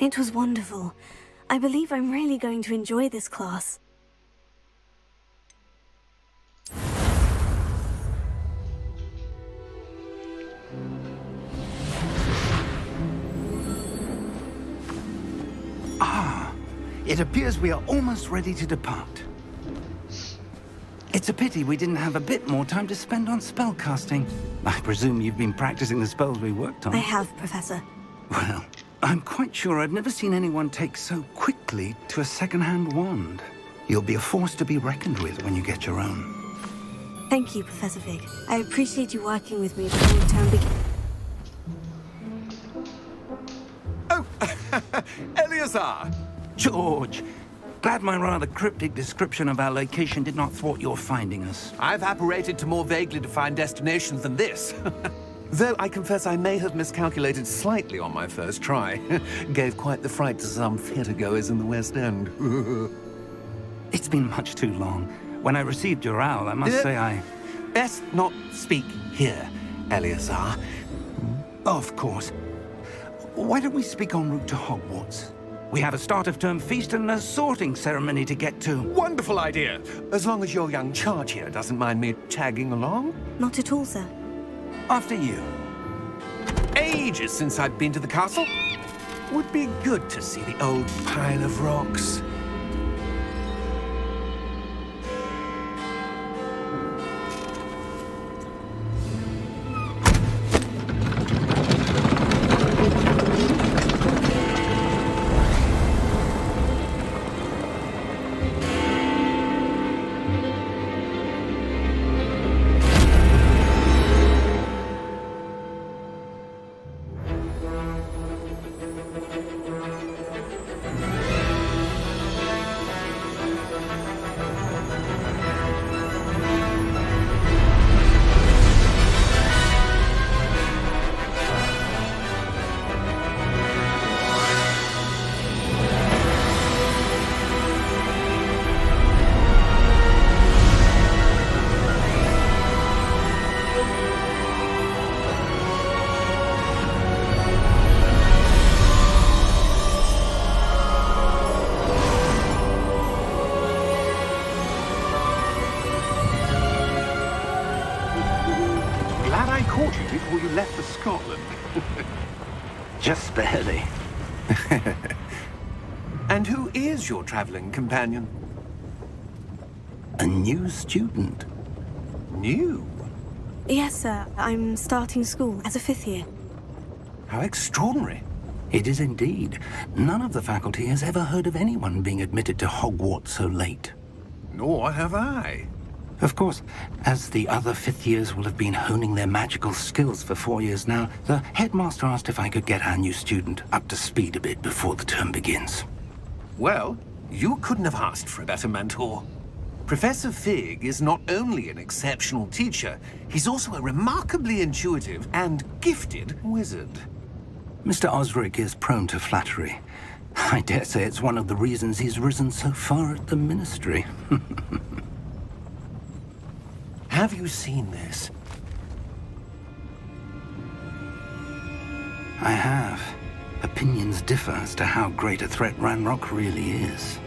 It was wonderful. I believe I'm really going to enjoy this class. It appears we are almost ready to depart. It's a pity we didn't have a bit more time to spend on spellcasting. I presume you've been practicing the spells we worked on. I have, Professor. Well, I'm quite sure I've never seen anyone take so quickly to a second-hand wand. You'll be a force to be reckoned with when you get your own. Thank you, Professor Fig. I appreciate you working with me before the term begins. Oh, Eleazar! George, glad my rather cryptic description of our location did not thwart your finding us. I've apparated to more vaguely defined destinations than this. Though I confess I may have miscalculated slightly on my first try. Gave quite the fright to some theatre-goers in the West End. It's been much too long. When I received your owl, I must say I... Best not speak here, Eleazar. Of course. Why don't we speak en route to Hogwarts? We have a start-of-term feast and a sorting ceremony to get to. Wonderful idea! As long as your young charge here doesn't mind me tagging along. Not at all, sir. After you. Ages since I've been to the castle. Would be good to see the old pile of rocks. Glad I caught you before you left for Scotland. Just barely. And who is your traveling companion? A new student. New? Yes, sir. I'm starting school as a 5th year. How extraordinary. It is indeed. None of the faculty has ever heard of anyone being admitted to Hogwarts so late. Nor have I. Of course, as the other 5th years will have been honing their magical skills for 4 years now, the headmaster asked if I could get our new student up to speed a bit before the term begins. Well, you couldn't have asked for a better mentor. Professor Fig is not only an exceptional teacher, he's also a remarkably intuitive and gifted wizard. Mr. Osric is prone to flattery. I dare say it's one of the reasons he's risen so far at the Ministry. Have you seen this? I have. Opinions differ as to how great a threat Ranrock really is.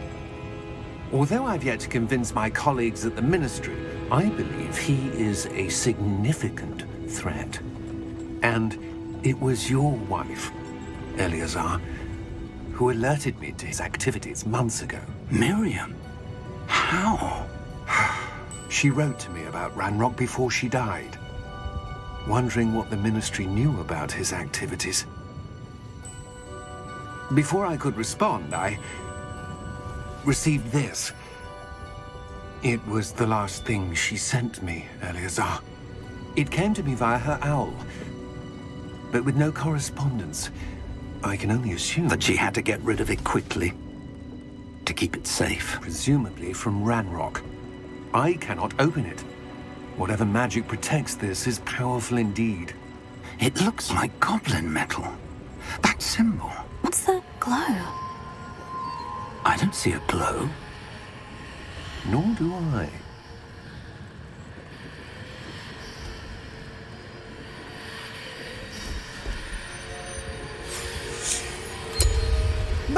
Although I've yet to convince my colleagues at the Ministry, I believe he is a significant threat. And it was your wife, Eleazar, who alerted me to his activities months ago. Miriam? How? She wrote to me about Ranrock before she died, wondering what the Ministry knew about his activities. Before I could respond, I received this. It was the last thing she sent me, Eleazar. It came to me via her owl, but with no correspondence. I can only assume That she had to get rid of it quickly to keep it safe. presumably from Ranrock. I cannot open it. Whatever magic protects this is powerful indeed. It looks like goblin metal. That symbol. What's the glow? I don't see a glow. Nor do I.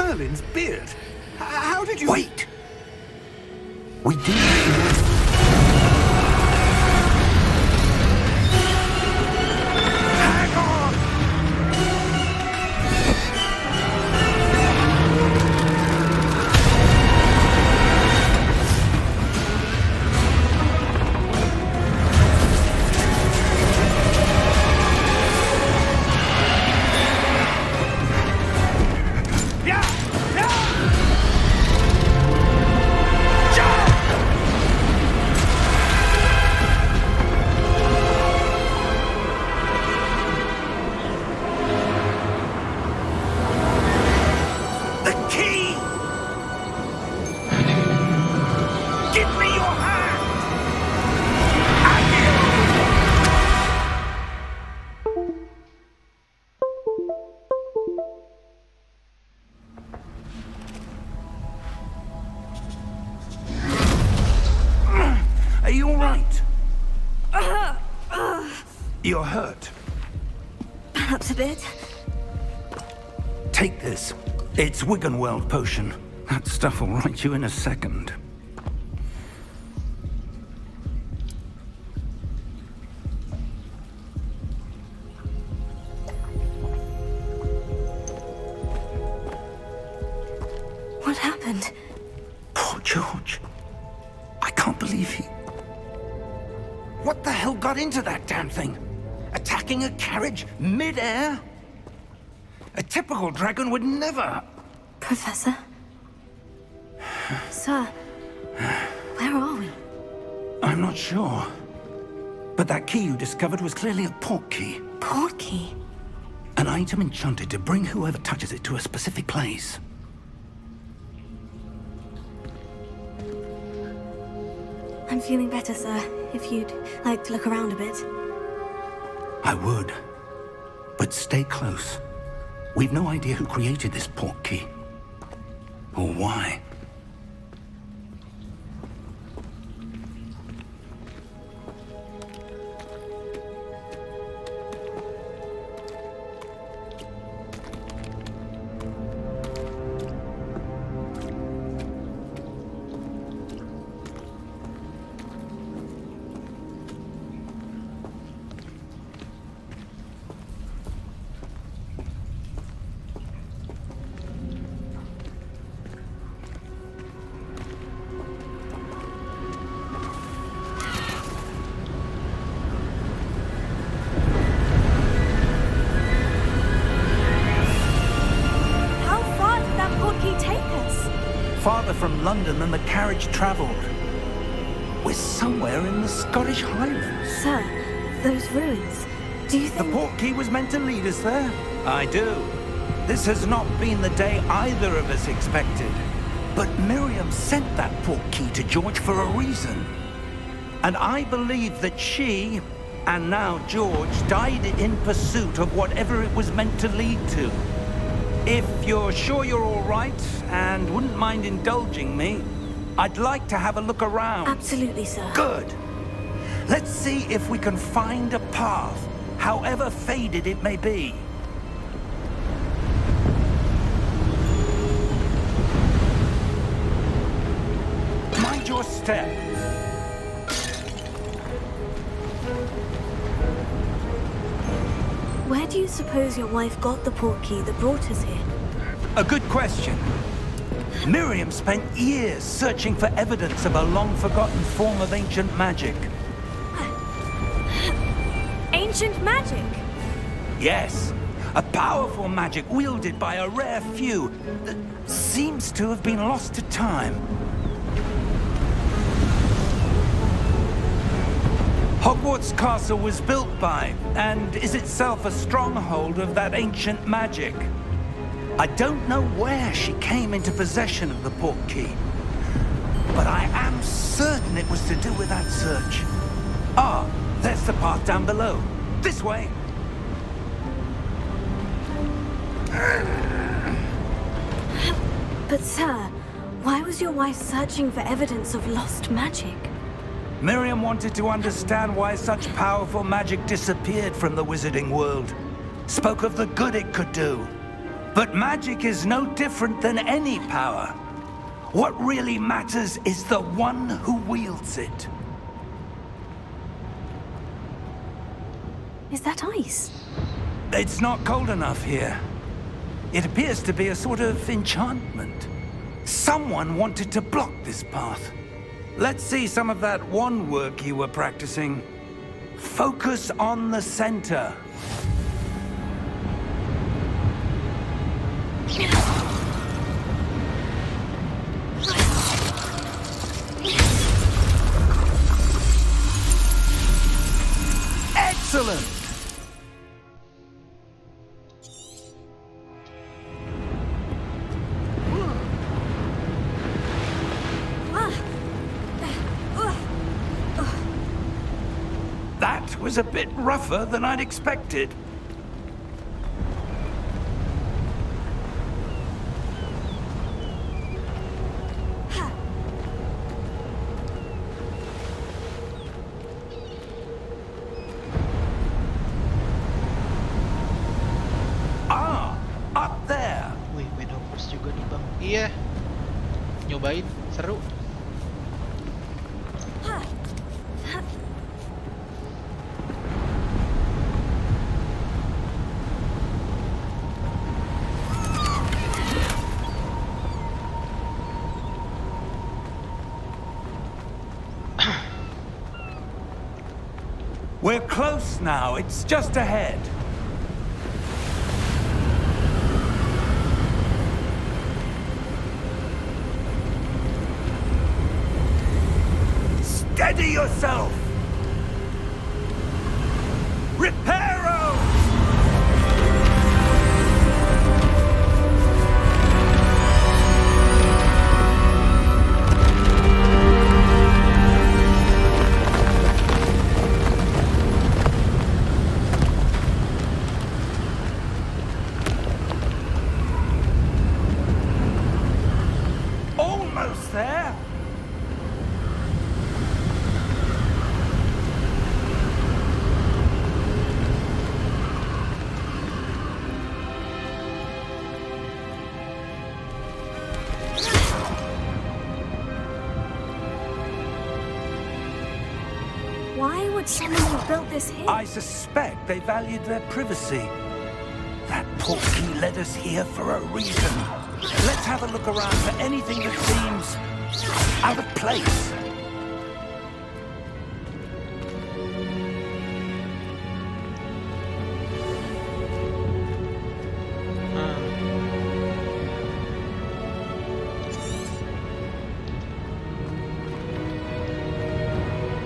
Merlin's beard. How did you... Wait! We do... Hang on! Are you all right? You're hurt. Perhaps a bit. Take this. It's Wiggenweld potion. That stuff will right you in a second. What happened? Poor George. I can't believe he... What the hell got into that damn thing? Attacking a carriage mid-air? A typical dragon would never... Professor? Sir, where are we? I'm not sure. But that key you discovered was clearly a port key. Port key? An item enchanted to bring whoever touches it to a specific place. I'm feeling better, sir. If you'd like to look around a bit. I would. But stay close. We've no idea who created this port key. Or why. Farther from London than the carriage travelled. We're somewhere in the Scottish Highlands. Sir, those ruins. Do you The think... port key was meant to lead us there? I do. This has not been the day either of us expected. But Miriam sent that port key to George for a reason. And I believe that she, and now George, died in pursuit of whatever it was meant to lead to. If you're sure you're all right, and wouldn't mind indulging me, I'd like to have a look around. Absolutely, sir. Good. Let's see if we can find a path, however faded it may be. Mind your step. Where do you suppose your wife got the port key that brought us here? A good question. Miriam spent years searching for evidence of a long-forgotten form of ancient magic. Ancient magic? Yes, a powerful magic wielded by a rare few that seems to have been lost to time. Hogwarts Castle was built by, and is itself a stronghold of that ancient magic. I don't know where she came into possession of the port key, but I am certain it was to do with that search. Ah, there's the path down below. This way. But sir, why was your wife searching for evidence of lost magic? Miriam wanted to understand why such powerful magic disappeared from the wizarding world. Spoke of the good it could do. But magic is no different than any power. What really matters is the one who wields it. Is that ice? It's not cold enough here. It appears to be a sort of enchantment. Someone wanted to block this path. Let's see some of that wand work you were practicing. Focus on the center. Excellent! That was a bit rougher than I'd expected. Ah, up there. Wih, main Hogwarts juga nih bang. Iya, nyobain, seru. We're close now. It's just ahead. Steady yourself! Reparo! Almost there. Why would someone have built this here? I suspect they valued their privacy. That portkey led us here for a reason. Let's have a look around for anything that seems out of place.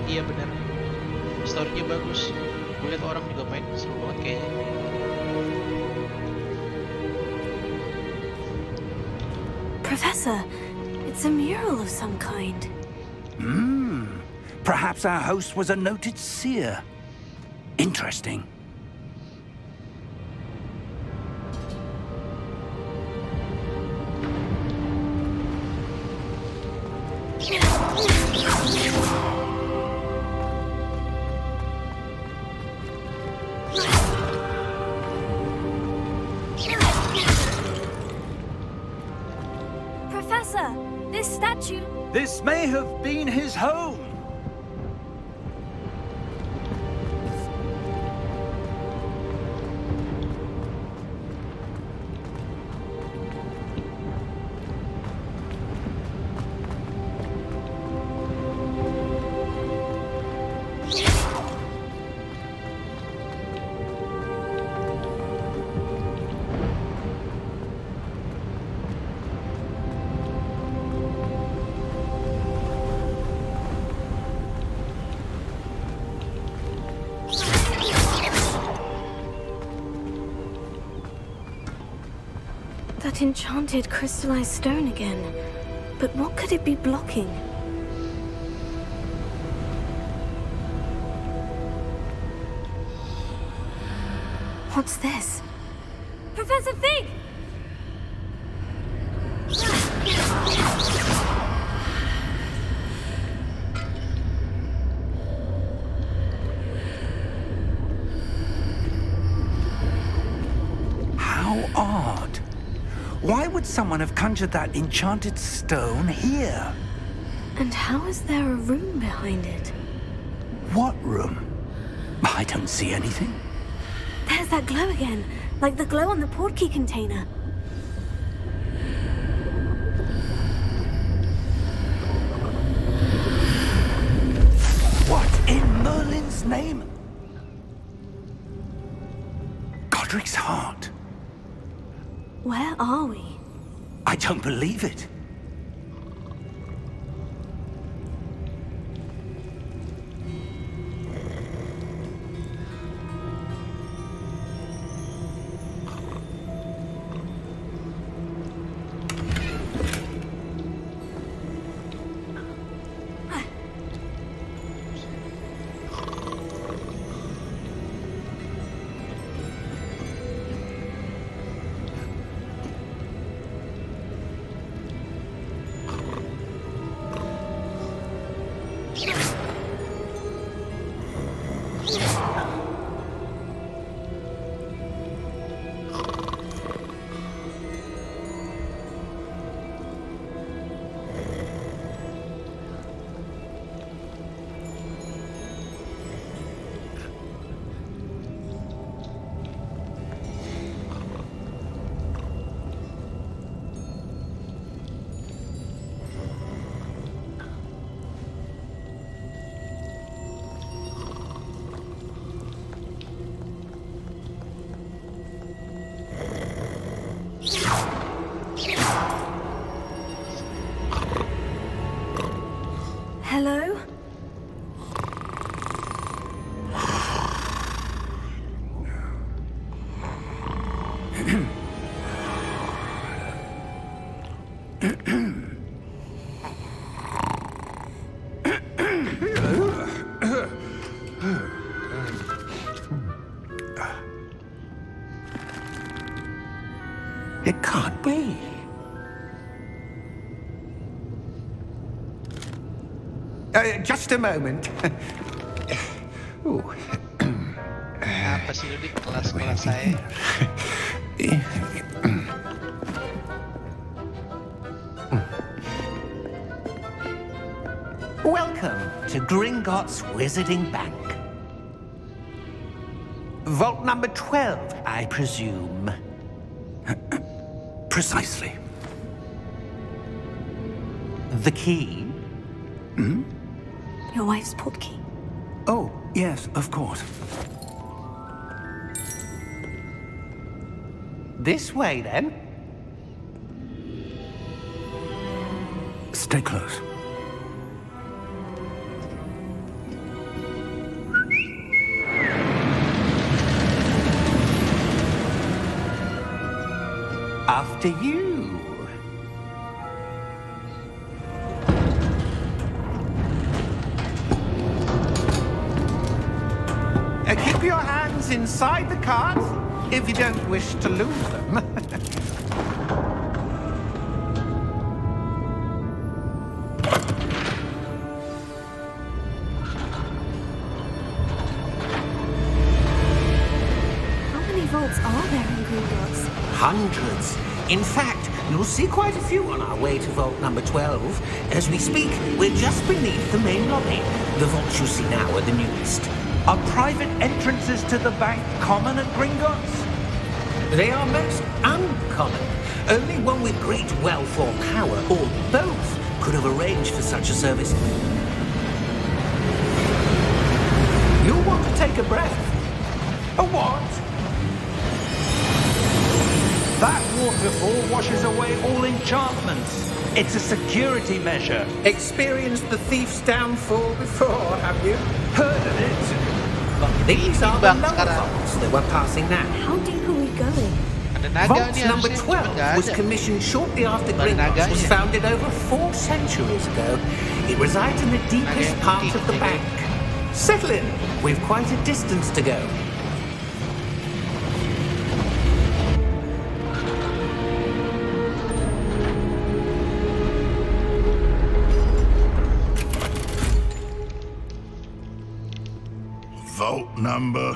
Iya benar. Story-nya bagus. Gue liat orang juga main seru banget kayaknya. Professor, it's a mural of some kind. Perhaps our host was a noted seer. Interesting. Professor, this statue... This may have been his home. That enchanted crystallized stone again. But what could it be blocking? What's this? Professor Fig! How odd. Why would someone have conjured that enchanted stone here? And how is there a room behind it? What room? I don't see anything. There's that glow again, like the glow on the portkey container. What in Merlin's name? Godric's heart. Where are we? I don't believe it. Hello? It can't be. Just a moment. Ooh. Apa sih lu di kelas-kelas saya? Welcome to Gringotts Wizarding Bank. Vault number 12, I presume. Precisely. The key? Your wife's portkey. Oh, yes, of course. This way, then. Stay close. After you. Keep your hands inside the cart if you don't wish to lose them. How many vaults are there in Gringotts? Hundreds. In fact, you'll see quite a few on our way to vault number 12. As we speak, we're just beneath the main lobby. The vaults you see now are the newest. Are private entrances to the bank common at Gringotts? They are most uncommon. Only one with great wealth or power, or both, could have arranged for such a service. You'll want to take a breath. A what? That waterfall washes away all enchantments. It's a security measure. Experienced the thief's downfall before, have you? Heard of it? But these are the Timbang lower sekarang. vaults that we're passing now. How deep are we going? Ada naga Vault nih number harusnya, cuma 12 nggak was ada. commissioned shortly after Mana Gringotts was naganya? founded over 4 centuries ago. It resides in the deepest yang part putih, of the ya kan? bank. Settle in. We've quite a distance to go. Vault number.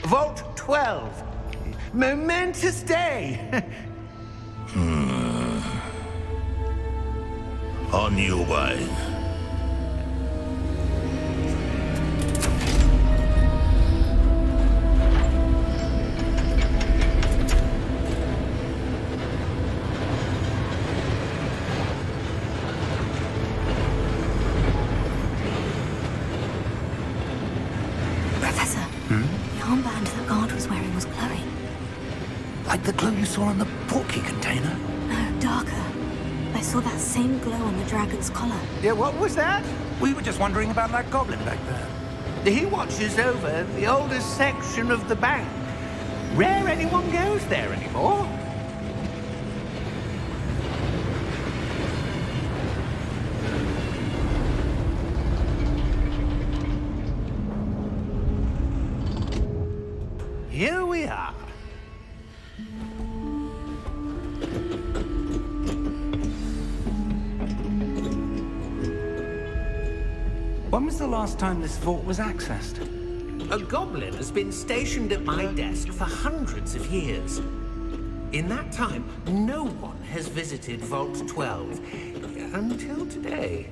Vault 12. Momentous day! On your way. Professor, the armband the guard was wearing was glowing. Like the glow you saw on the portkey container? No, darker. I saw that same glow on the dragon's collar. Yeah, what was that? We were just wondering about that goblin back there. He watches over the oldest section of the bank. Rare anyone goes there anymore. Here we are. When was the last time this vault was accessed? A goblin has been stationed at my desk for hundreds of years. In that time, no one has visited Vault 12 until today.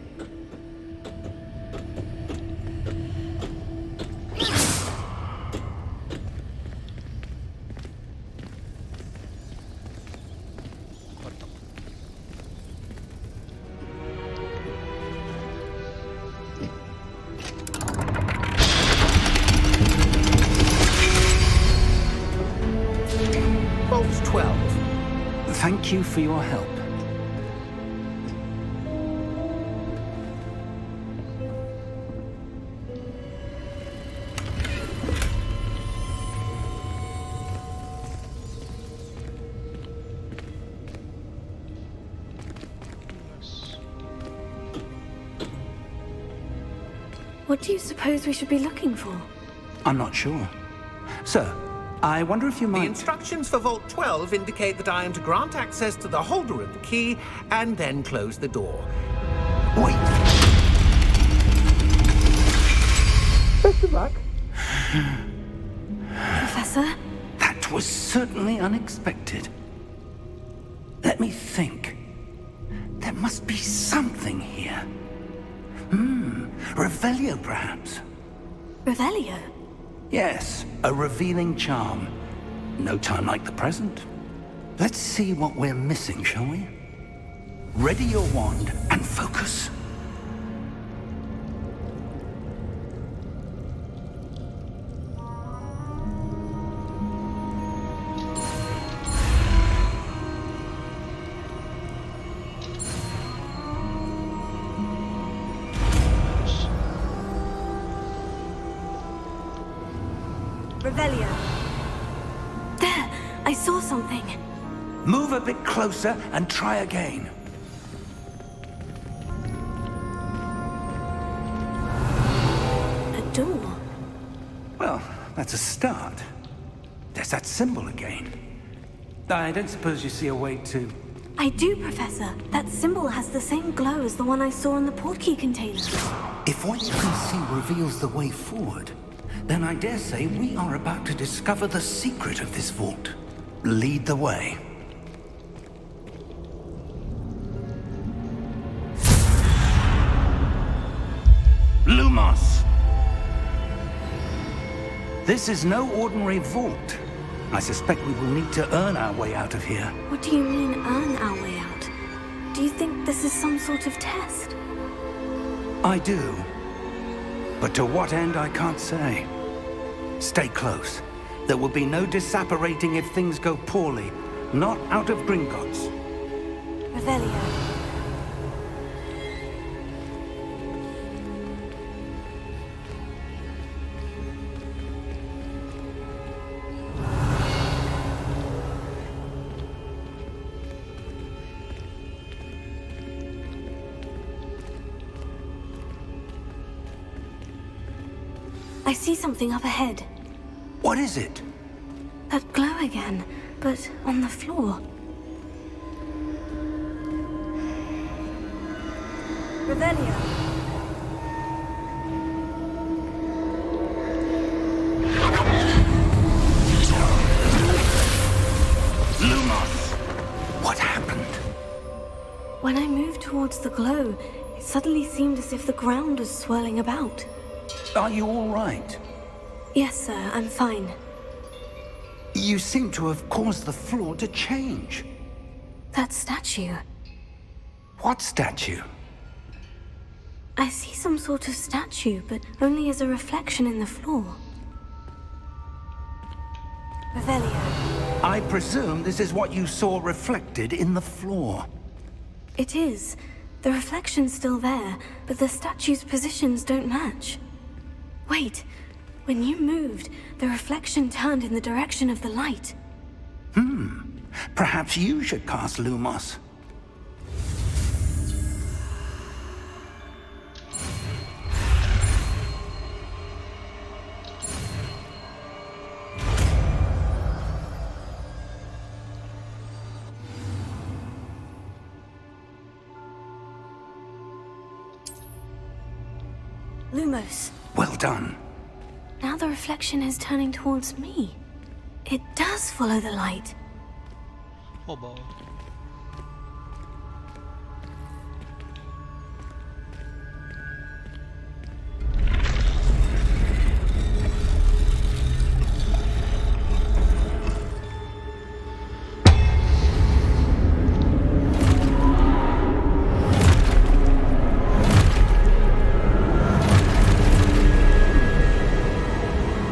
Vault 12. Thank you for your help. What do you suppose we should be looking for? I'm not sure. Sir, I wonder if you The might... instructions for Vault 12 indicate that I am to grant access to the holder of the key and then close the door. Wait! Best of luck. Professor? That was certainly unexpected. Let me think. There must be something here. Revelio, perhaps? Revelio? Yes, a revealing charm. No time like the present. Let's see what we're missing, shall we? Ready your wand and focus. Revelio. There! I saw something. Move a bit closer and try again. A door. Well, that's a start. There's that symbol again. I don't suppose you see a way to... I do, Professor. That symbol has the same glow as the one I saw in the portkey container. If what you can see reveals the way forward, then I dare say we are about to discover the secret of this vault. Lead the way. Lumos! This is no ordinary vault. I suspect we will need to earn our way out of here. What do you mean, earn our way out? Do you think this is some sort of test? I do. But to what end, I can't say. Stay close. There will be no disapparating if things go poorly. Not out of Gringotts. Revelio. I see something up ahead. What is it? That glow again, but on the floor. Revelio. When I moved towards the glow, it suddenly seemed as if the ground was swirling about. Are you all right? Yes, sir, I'm fine. You seem to have caused the floor to change. That statue. What statue? I see some sort of statue, but only as a reflection in the floor. Revelio. I presume this is what you saw reflected in the floor. It is. The reflection's still there, but the statue's positions don't match. Wait. When you moved, the reflection turned in the direction of the light. Perhaps you should cast Lumos. Lumos. Well done. Now the reflection is turning towards me. It does follow the light. Oh, bawal.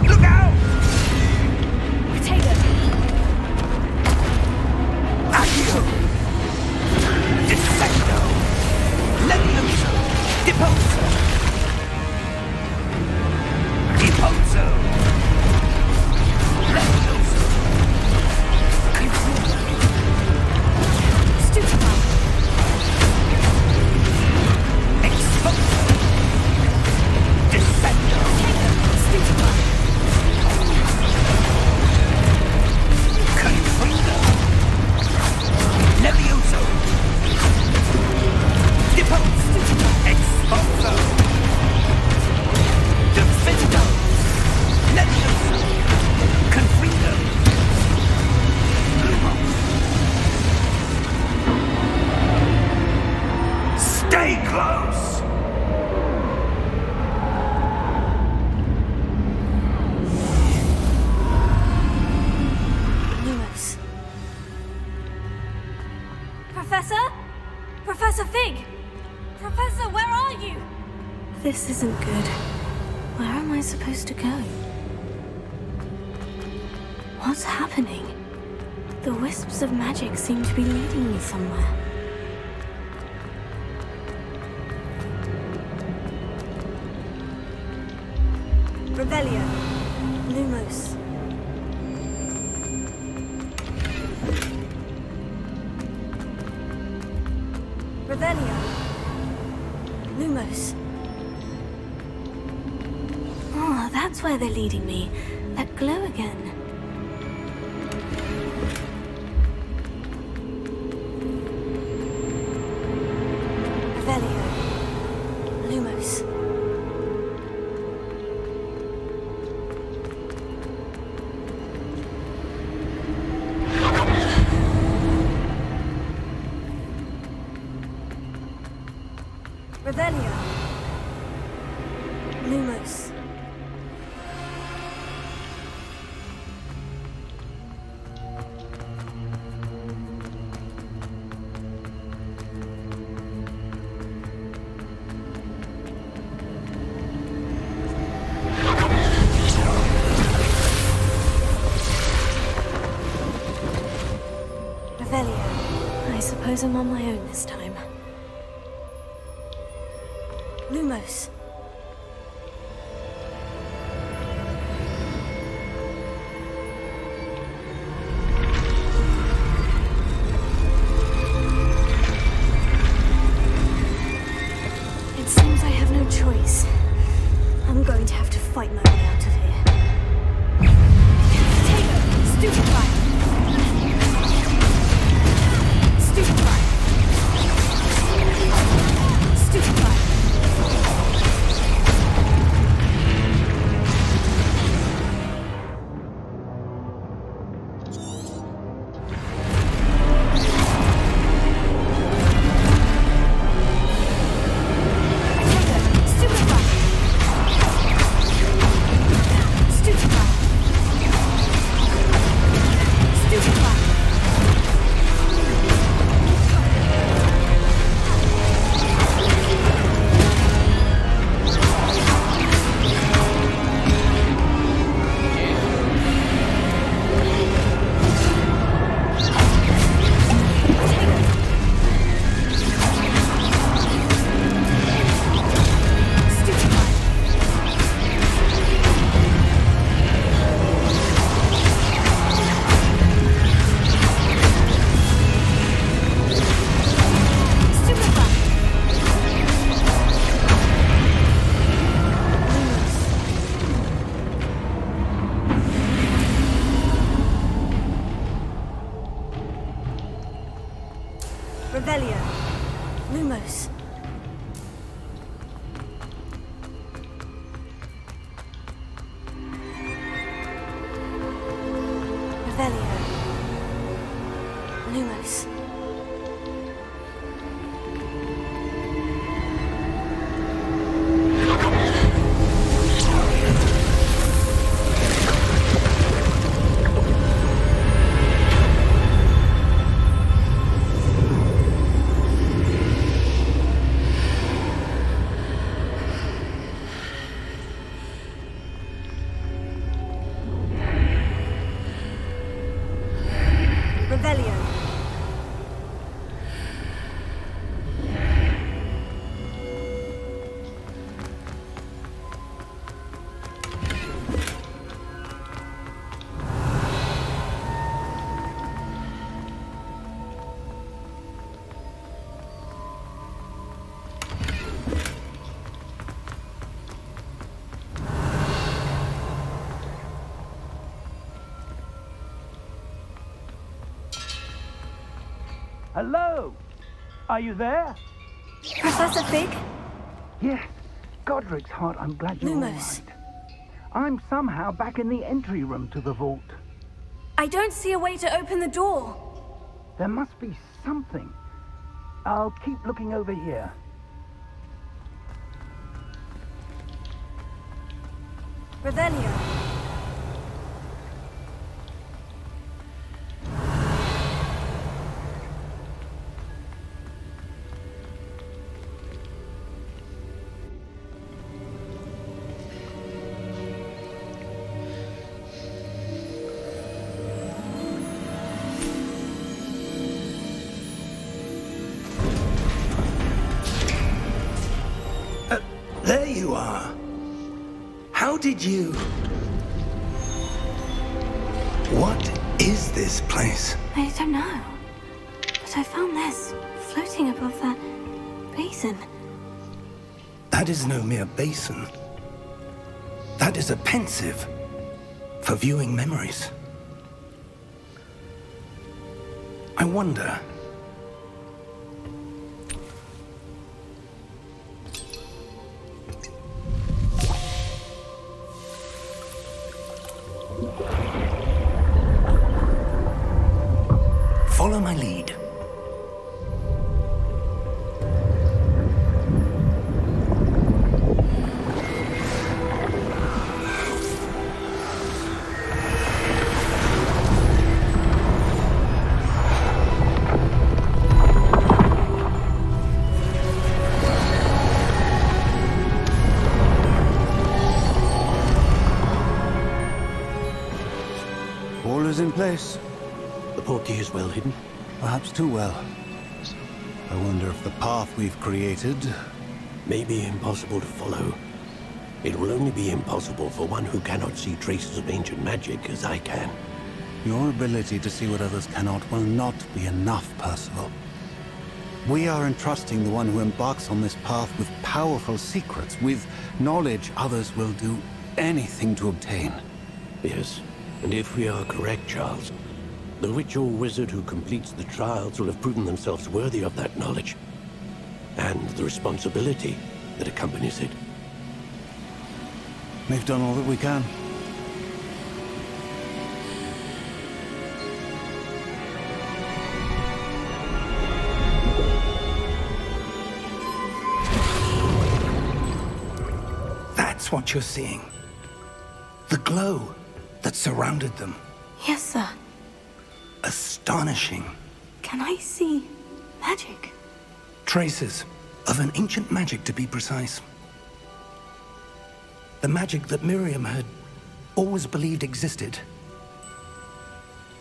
Look out! Potato! Accio! Dissecto! Levioso! Deposo! Deposo! Levioso! Confuso! Stupefy! Exposo! Dissecto! Stupefy! Confuso! Levioso! Deposo! Exposo! Defendo! Levioso! Confuso! Lumos! Stay close! Lumos. Professor? Professor Fig! Professor, where are you? This isn't good. Where am I supposed to go? What's happening? The wisps of magic seem to be leading me somewhere. Revelio. Lumos. Revelio. Lumos. Oh, that's where they're leading me. That glow again. Revelio. Lumos. Revelio. Lumos. Revelio. I suppose I'm on my own this time. Lumos. It seems I have no choice. I'm going to have to fight my way out of here. Potato! Stupefy! Stupefy! Stupefy! Revelio. Lumos. Revelio. Lumos. Revelio. Hello? Are you there? Professor Fig? Yes, Godric's heart, I'm glad you're all Lumos. right. I'm somehow back in the entry room to the vault. I don't see a way to open the door. There must be something. I'll keep looking over here. Revelio. There you are. How did you... What is this place? I don't know. But I found this floating above that basin. That is no mere basin. That is a pensive for viewing memories. I wonder... Follow my lead. All is in place. The portkey is well hidden. Perhaps too well. I wonder if the path we've created... May be impossible to follow. It will only be impossible for one who cannot see traces of ancient magic as I can. Your ability to see what others cannot will not be enough, Percival. We are entrusting the one who embarks on this path with powerful secrets, with knowledge others will do anything to obtain. Yes, and if we are correct, Charles, the witch or wizard who completes the trials will have proven themselves worthy of that knowledge, and the responsibility that accompanies it. We've done all that we can. That's what you're seeing. The glow that surrounded them. Yes, sir. Astonishing. Can I see magic? Traces of an ancient magic, to be precise. The magic that Miriam had always believed existed,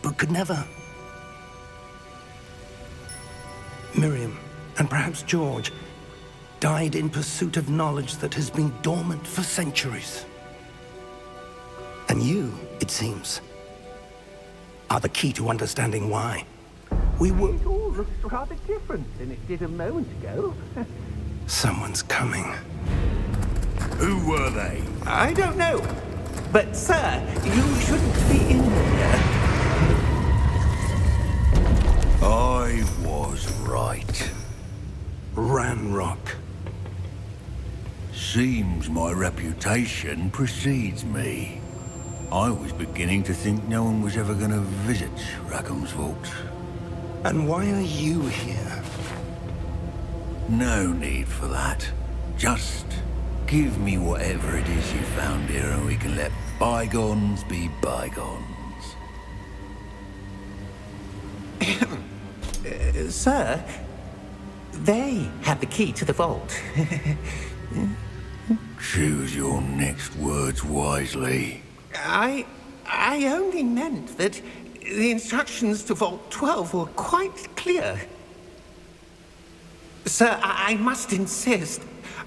but could never. Miriam, and perhaps George, died in pursuit of knowledge that has been dormant for centuries. And you, it seems, are the key to understanding why. We were... It all looks rather different than it did a moment ago. Someone's coming. Who were they? I don't know. But, sir, you shouldn't be in here. I was right. Ranrock. Seems my reputation precedes me. I was beginning to think no one was ever going to visit Rackham's vault. And why are you here? No need for that. Just give me whatever it is you found here and we can let bygones be bygones. Sir, they have the key to the vault. Choose your next words wisely. I only meant that the instructions to Vault 12 were quite clear. Sir, I must insist.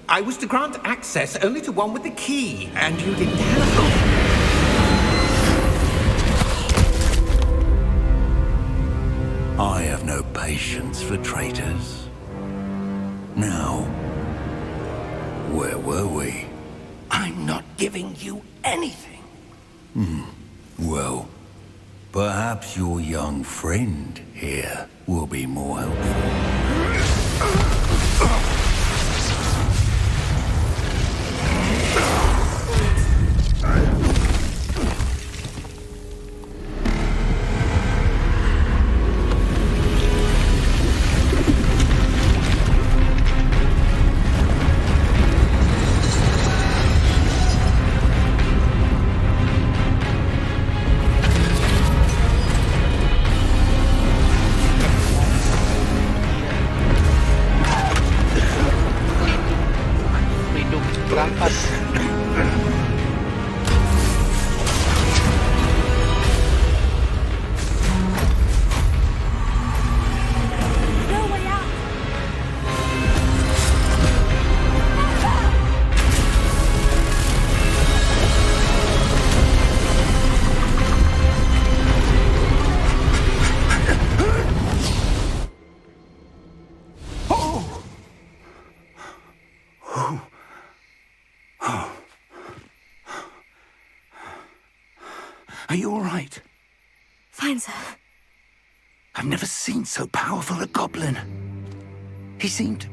I was to grant access only to one with the key, and you didn't have them. I have no patience for traitors. Now, where were we? I'm not giving you anything. Well, perhaps your young friend here will be more helpful. Are you all right? Fine, sir. I've never seen so powerful a goblin. He seemed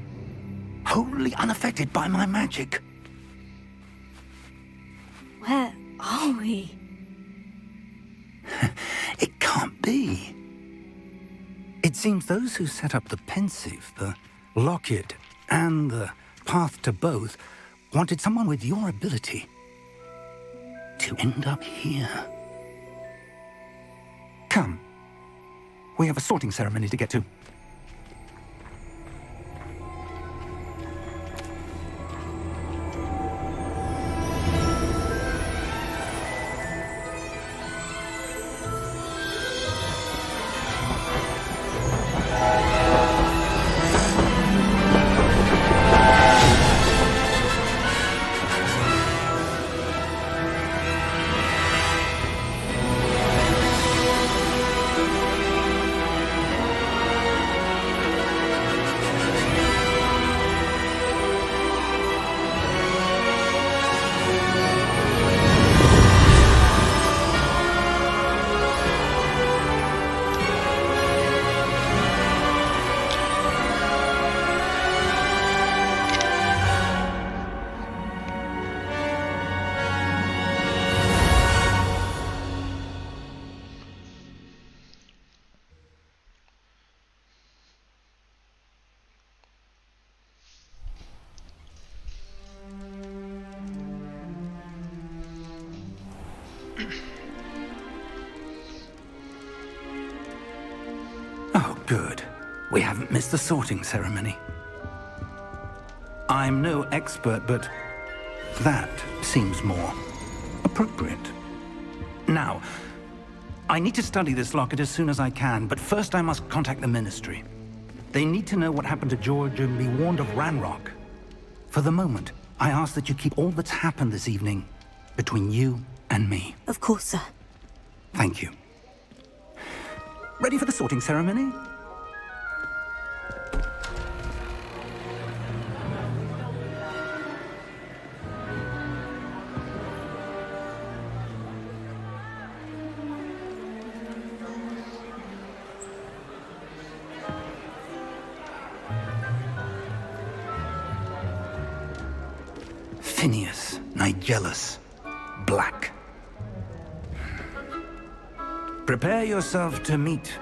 wholly unaffected by my magic. Where are we? It can't be. It seems those who set up the pensive, the locket, and the path to both wanted someone with your ability to end up here. Come. We have a sorting ceremony to get to. Oh, good. We haven't missed the sorting ceremony. I'm no expert, but that seems more appropriate. Now, I need to study this locket as soon as I can, but first I must contact the Ministry. They need to know what happened to George and be warned of Ranrock. For the moment, I ask that you keep all that's happened this evening between you and me. Of course, sir. Thank you. Ready for the sorting ceremony? Phineas, Nigellus, Black. Prepare yourself to meet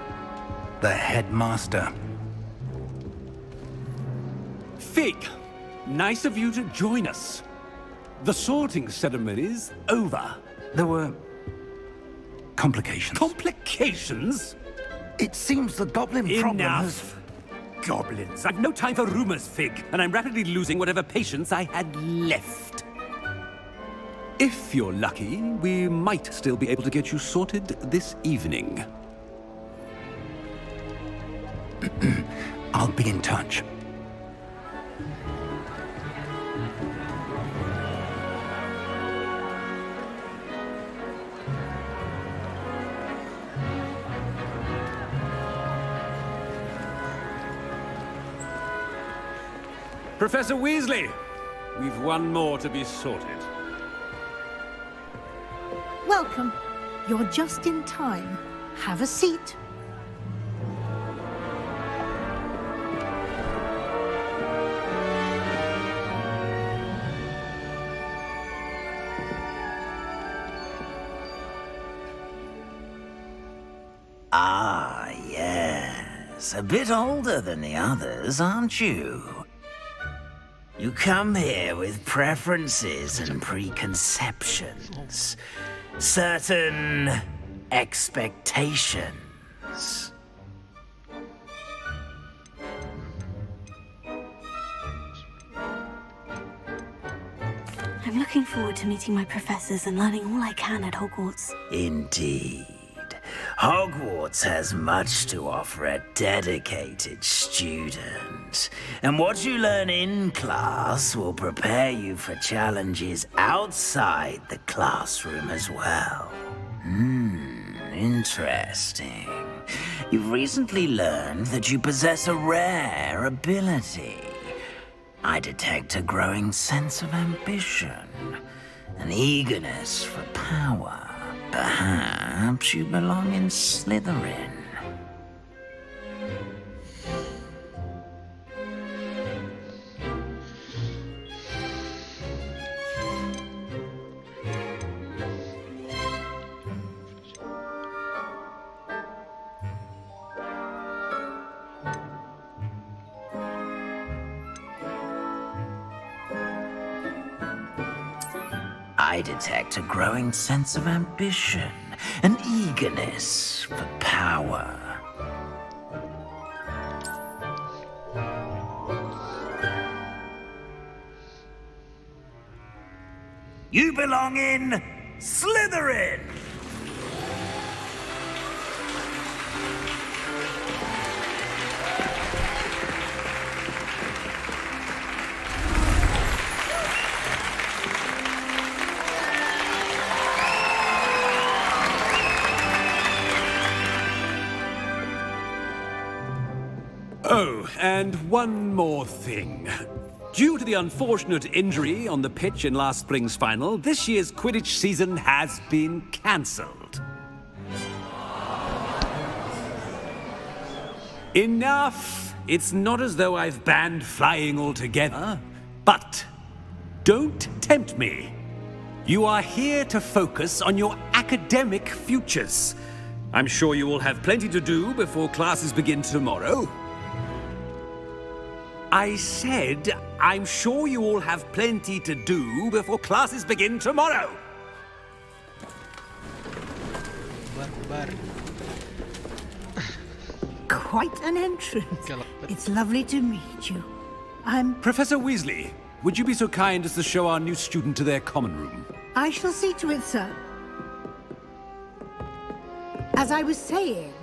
the headmaster. Fig, nice of you to join us. The sorting ceremony's over. There were complications. Complications? It seems the goblin problem has... Enough! Goblins. I've no time for rumors, Fig, and I'm rapidly losing whatever patience I had left. If you're lucky, we might still be able to get you sorted this evening. I'll be in touch. Professor Weasley, we've one more to be sorted. Welcome. You're just in time. Have a seat. Ah, yes. A bit older than the others, aren't you? You come here with preferences and preconceptions. Certain expectations. I'm looking forward to meeting my professors and learning all I can at Hogwarts. Indeed. Hogwarts has much to offer a dedicated student. And what you learn in class will prepare you for challenges outside the classroom as well. Interesting. You've recently learned that you possess a rare ability. I detect a growing sense of ambition, an eagerness for power. Perhaps you belong in Slytherin. I detect a growing sense of ambition, an eagerness for power. You belong in Slytherin! Oh, and one more thing. Due to the unfortunate injury on the pitch in last spring's final, this year's Quidditch season has been cancelled. Enough! It's not as though I've banned flying altogether, but don't tempt me. You are here to focus on your academic futures. I'm sure you will have plenty to do before classes begin tomorrow. I said, I'm sure you all have plenty to do before classes begin tomorrow. Quite an entrance. It's lovely to meet you. I'm... Professor Weasley, would you be so kind as to show our new student to their common room? I shall see to it, sir. As I was saying,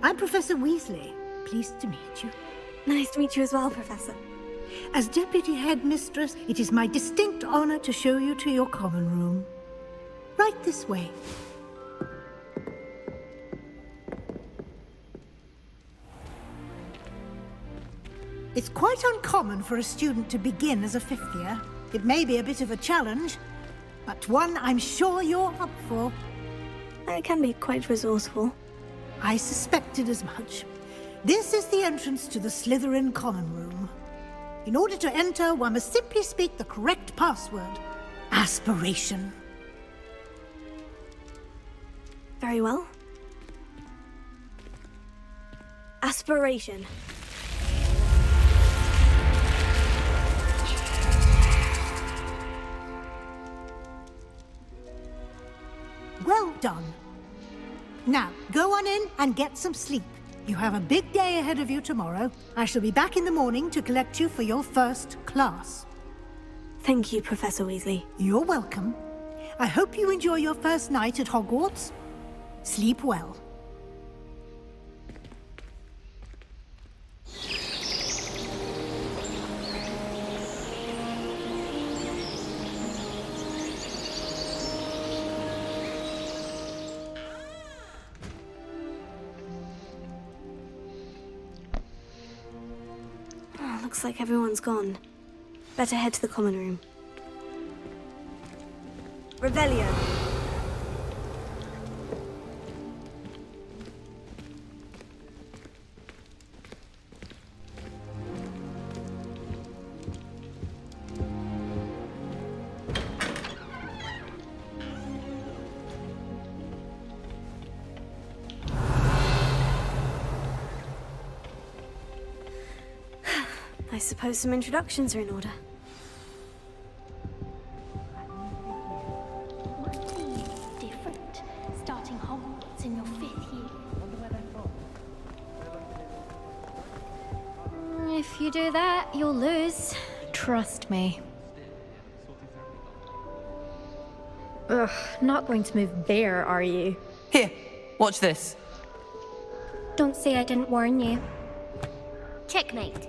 I'm Professor Weasley. Pleased to meet you. Nice to meet you as well, Professor. As Deputy Headmistress, it is my distinct honor to show you to your common room. Right this way. It's quite uncommon for a student to begin as a fifth year. It may be a bit of a challenge, but one I'm sure you're up for. I can be quite resourceful. I suspected as much. This is the entrance to the Slytherin common room. In order to enter, one must simply speak the correct password. Aspiration. Very well. Aspiration. Well done. Now, go on in and get some sleep. You have a big day ahead of you tomorrow. I shall be back in the morning to collect you for your first class. Thank you, Professor Weasley. You're welcome. I hope you enjoy your first night at Hogwarts. Sleep well. Looks like everyone's gone. Better head to the common room. Revelio. I suppose some introductions are in order. Must be different, starting Hogwarts in your 5th year. If you do that, you'll lose. Trust me. Ugh, not going to move there, are you? Here, watch this. Don't say I didn't warn you. Checkmate.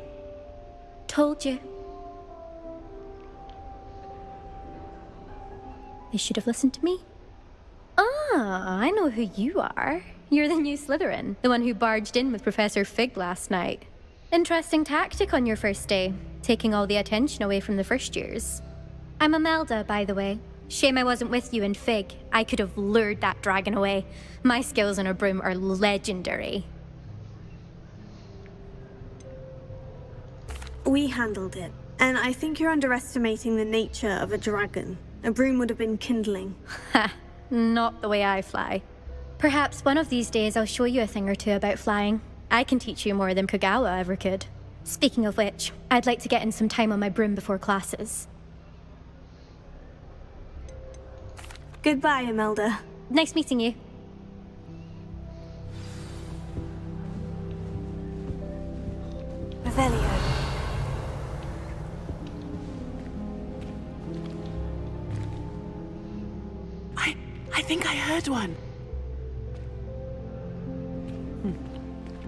Told you. They should have listened to me. Ah, I know who you are. You're the new Slytherin, the one who barged in with Professor Fig last night. Interesting tactic on your first day, taking all the attention away from the first years. I'm Imelda, by the way. Shame I wasn't with you in Fig. I could have lured that dragon away. My skills on a broom are legendary. We handled it, and I think you're underestimating the nature of a dragon. A broom would have been kindling. Ha! Not the way I fly. Perhaps one of these days I'll show you a thing or two about flying. I can teach you more than Kogawa ever could. Speaking of which, I'd like to get in some time on my broom before classes. Goodbye, Imelda. Nice meeting you. Revelio. I think I heard one.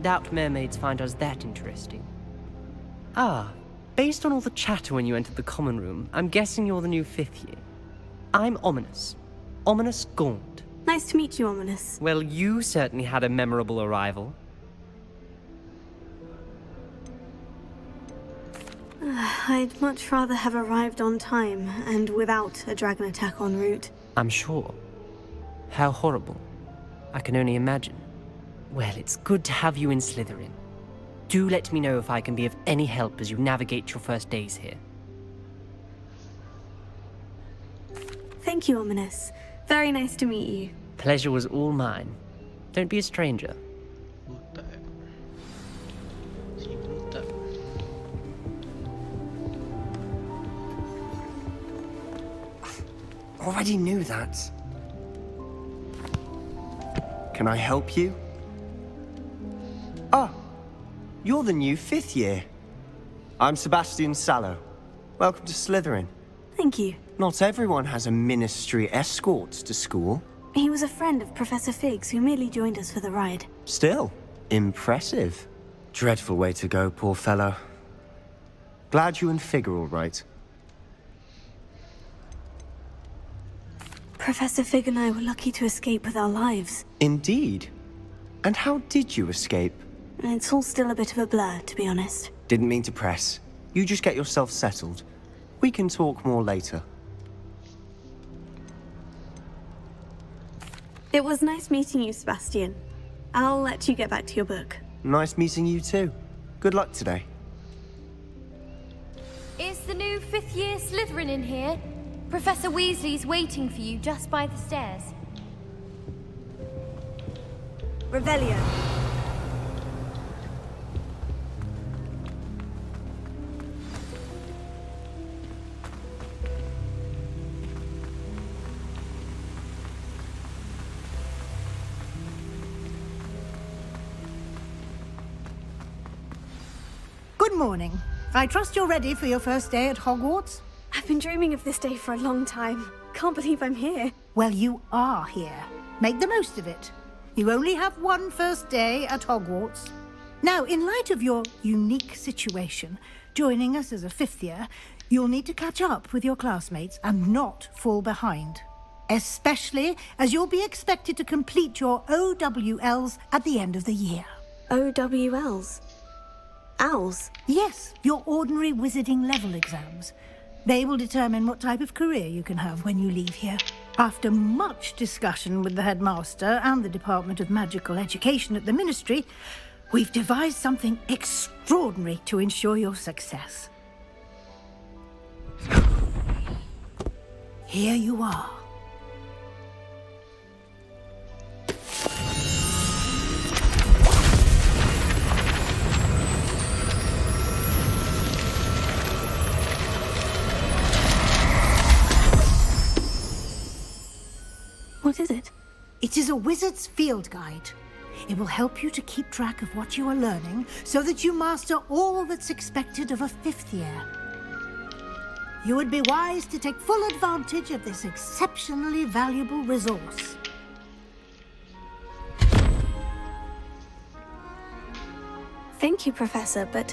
Doubt mermaids find us that interesting. Ah, based on all the chatter when you entered the common room, I'm guessing you're the new 5th year. I'm Ominous. Ominous Gaunt. Nice to meet you, Ominous. Well, you certainly had a memorable arrival. I'd much rather have arrived on time and without a dragon attack en route. I'm sure. How horrible. I can only imagine. Well, it's good to have you in Slytherin. Do let me know if I can be of any help as you navigate your first days here. Thank you, Ominous. Very nice to meet you. Pleasure was all mine. Don't be a stranger. Already knew that. Can I help you? Ah, you're the new 5th year. I'm Sebastian Sallow. Welcome to Slytherin. Thank you. Not everyone has a ministry escort to school. He was a friend of Professor Fig's who merely joined us for the ride. Still, impressive. Dreadful way to go, poor fellow. Glad you and Fig are all right. Professor Fig and I were lucky to escape with our lives. Indeed. And how did you escape? It's all still a bit of a blur, to be honest. Didn't mean to press. You just get yourself settled. We can talk more later. It was nice meeting you, Sebastian. I'll let you get back to your book. Nice meeting you too. Good luck today. Is the new 5th year Slytherin in here? Professor Weasley's waiting for you just by the stairs. Revelio. Good morning. I trust you're ready for your first day at Hogwarts? I've been dreaming of this day for a long time. Can't believe I'm here. Well, you are here. Make the most of it. You only have one first day at Hogwarts. Now, in light of your unique situation, joining us as a fifth year, you'll need to catch up with your classmates and not fall behind. Especially as you'll be expected to complete your OWLs at the end of the year. OWLs? Owls? Yes, your ordinary wizarding level exams. They will determine what type of career you can have when you leave here. After much discussion with the headmaster and the Department of Magical Education at the Ministry, we've devised something extraordinary to ensure your success. Here you are. What is it? It is a wizard's field guide. It will help you to keep track of what you are learning so that you master all that's expected of a fifth year. You would be wise to take full advantage of this exceptionally valuable resource. Thank you, Professor, but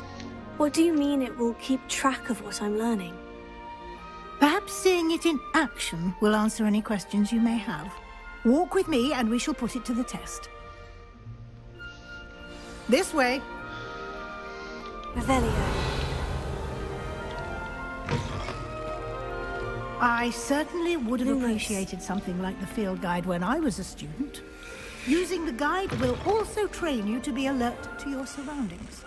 what do you mean it will keep track of what I'm learning? Perhaps seeing it in action will answer any questions you may have. Walk with me and we shall put it to the test. This way. Revelio. I certainly would have appreciated something like the field guide when I was a student. Using the guide will also train you to be alert to your surroundings.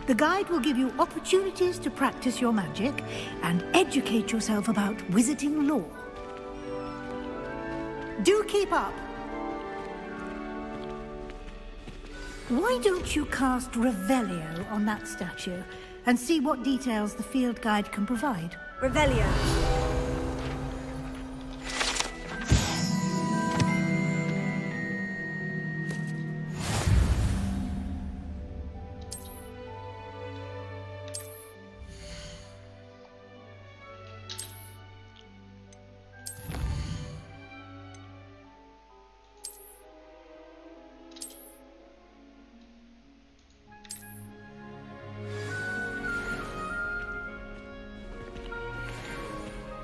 The guide will give you opportunities to practice your magic and educate yourself about wizarding lore. Do keep up! Why don't you cast Revelio on that statue and see what details the field guide can provide? Revelio.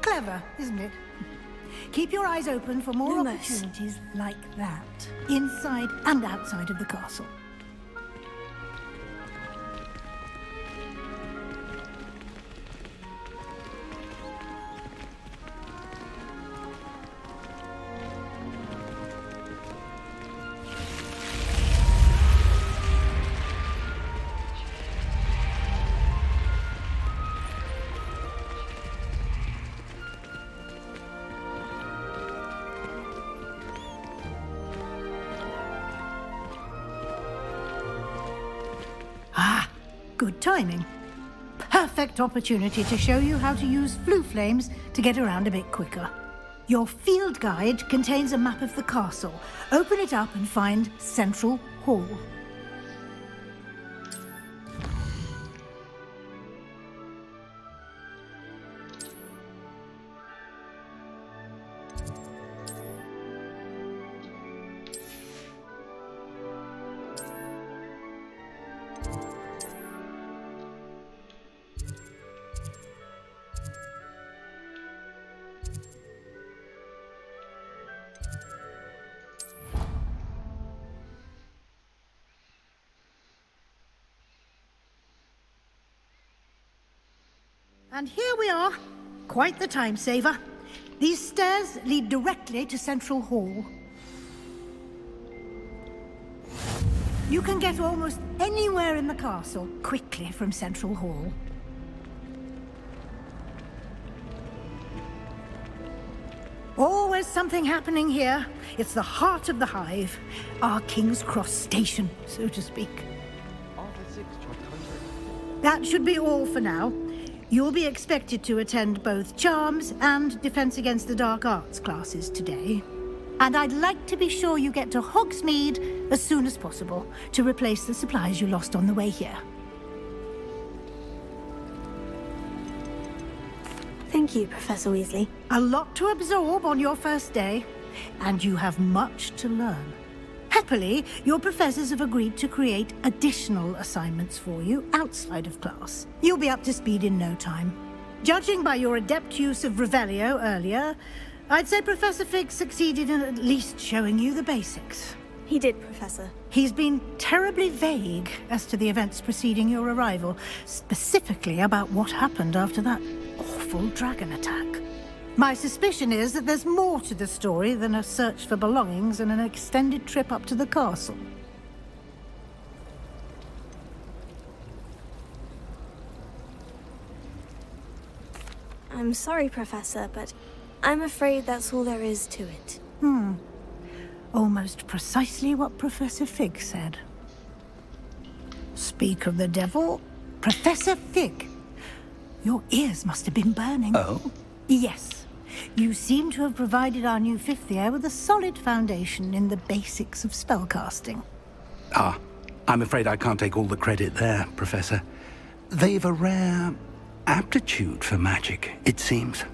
Clever, isn't it? Keep your eyes open for more Lumos. opportunities like that, inside and outside of the castle. Good timing. Perfect opportunity to show you how to use flue flames to get around a bit quicker. Your field guide contains a map of the castle. Open it up and find Central Hall. And here we are. Quite the time saver. These stairs lead directly to Central Hall. You can get almost anywhere in the castle quickly from Central Hall. Always something happening here. It's the heart of the hive. Our King's Cross station, so to speak. That should be all for now. You'll be expected to attend both Charms and Defense Against the Dark Arts classes today. And I'd like to be sure you get to Hogsmeade as soon as possible to replace the supplies you lost on the way here. Thank you, Professor Weasley. A lot to absorb on your first day, and you have much to learn. Happily, your professors have agreed to create additional assignments for you outside of class. You'll be up to speed in no time. Judging by your adept use of Revelio earlier, I'd say Professor Fig succeeded in at least showing you the basics. He did, Professor. He's been terribly vague as to the events preceding your arrival, specifically about what happened after that awful dragon attack. My suspicion is that there's more to the story than a search for belongings and an extended trip up to the castle. I'm sorry, Professor, but I'm afraid that's all there is to it. Almost precisely what Professor Fig said. Speak of the devil, Professor Fig. Your ears must have been burning. Oh? Yes. You seem to have provided our new fifth year with a solid foundation in the basics of spellcasting. Ah, I'm afraid I can't take all the credit there, Professor. They've a rare aptitude for magic, it seems.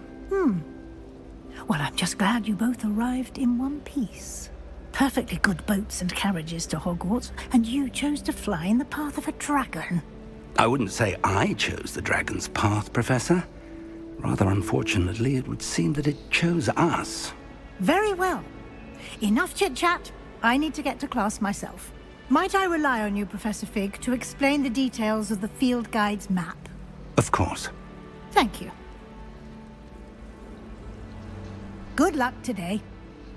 Well, I'm just glad you both arrived in one piece. Perfectly good boats and carriages to Hogwarts, and you chose to fly in the path of a dragon. I wouldn't say I chose the dragon's path, Professor. Rather unfortunately, it would seem that it chose us. Very well. Enough chit-chat. I need to get to class myself. Might I rely on you, Professor Fig, to explain the details of the field guide's map? Of course. Thank you. Good luck today.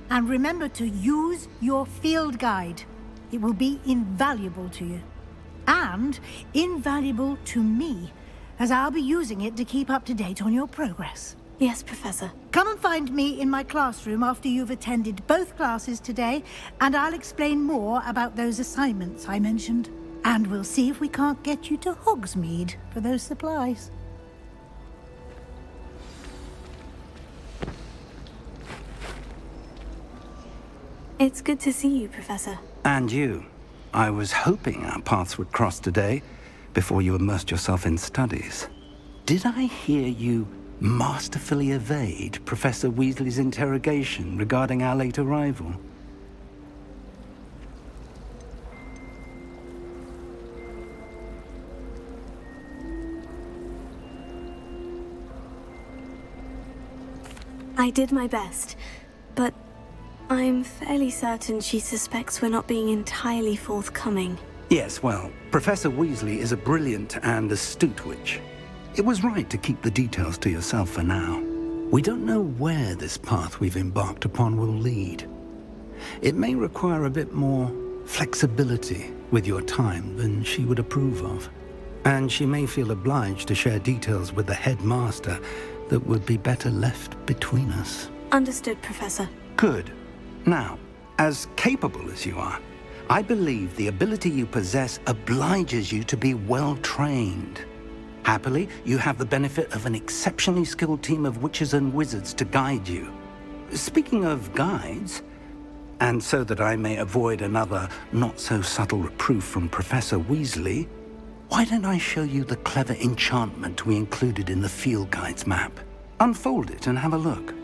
And remember to use your field guide. It will be invaluable to you. And invaluable to me, as I'll be using it to keep up to date on your progress. Yes, Professor. Come and find me in my classroom after you've attended both classes today, and I'll explain more about those assignments I mentioned. And we'll see if we can't get you to Hogsmeade for those supplies. It's good to see you, Professor. And you. I was hoping our paths would cross today, before you immersed yourself in studies. Did I hear you masterfully evade Professor Weasley's interrogation regarding our late arrival? I did my best, but I'm fairly certain she suspects we're not being entirely forthcoming. Yes, well, Professor Weasley is a brilliant and astute witch. It was right to keep the details to yourself for now. We don't know where this path we've embarked upon will lead. It may require a bit more flexibility with your time than she would approve of. And she may feel obliged to share details with the headmaster that would be better left between us. Understood, Professor. Good. Now, as capable as you are, I believe the ability you possess obliges you to be well-trained. Happily, you have the benefit of an exceptionally skilled team of witches and wizards to guide you. Speaking of guides, and so that I may avoid another not-so-subtle reproof from Professor Weasley, why don't I show you the clever enchantment we included in the field guide's map? Unfold it and have a look.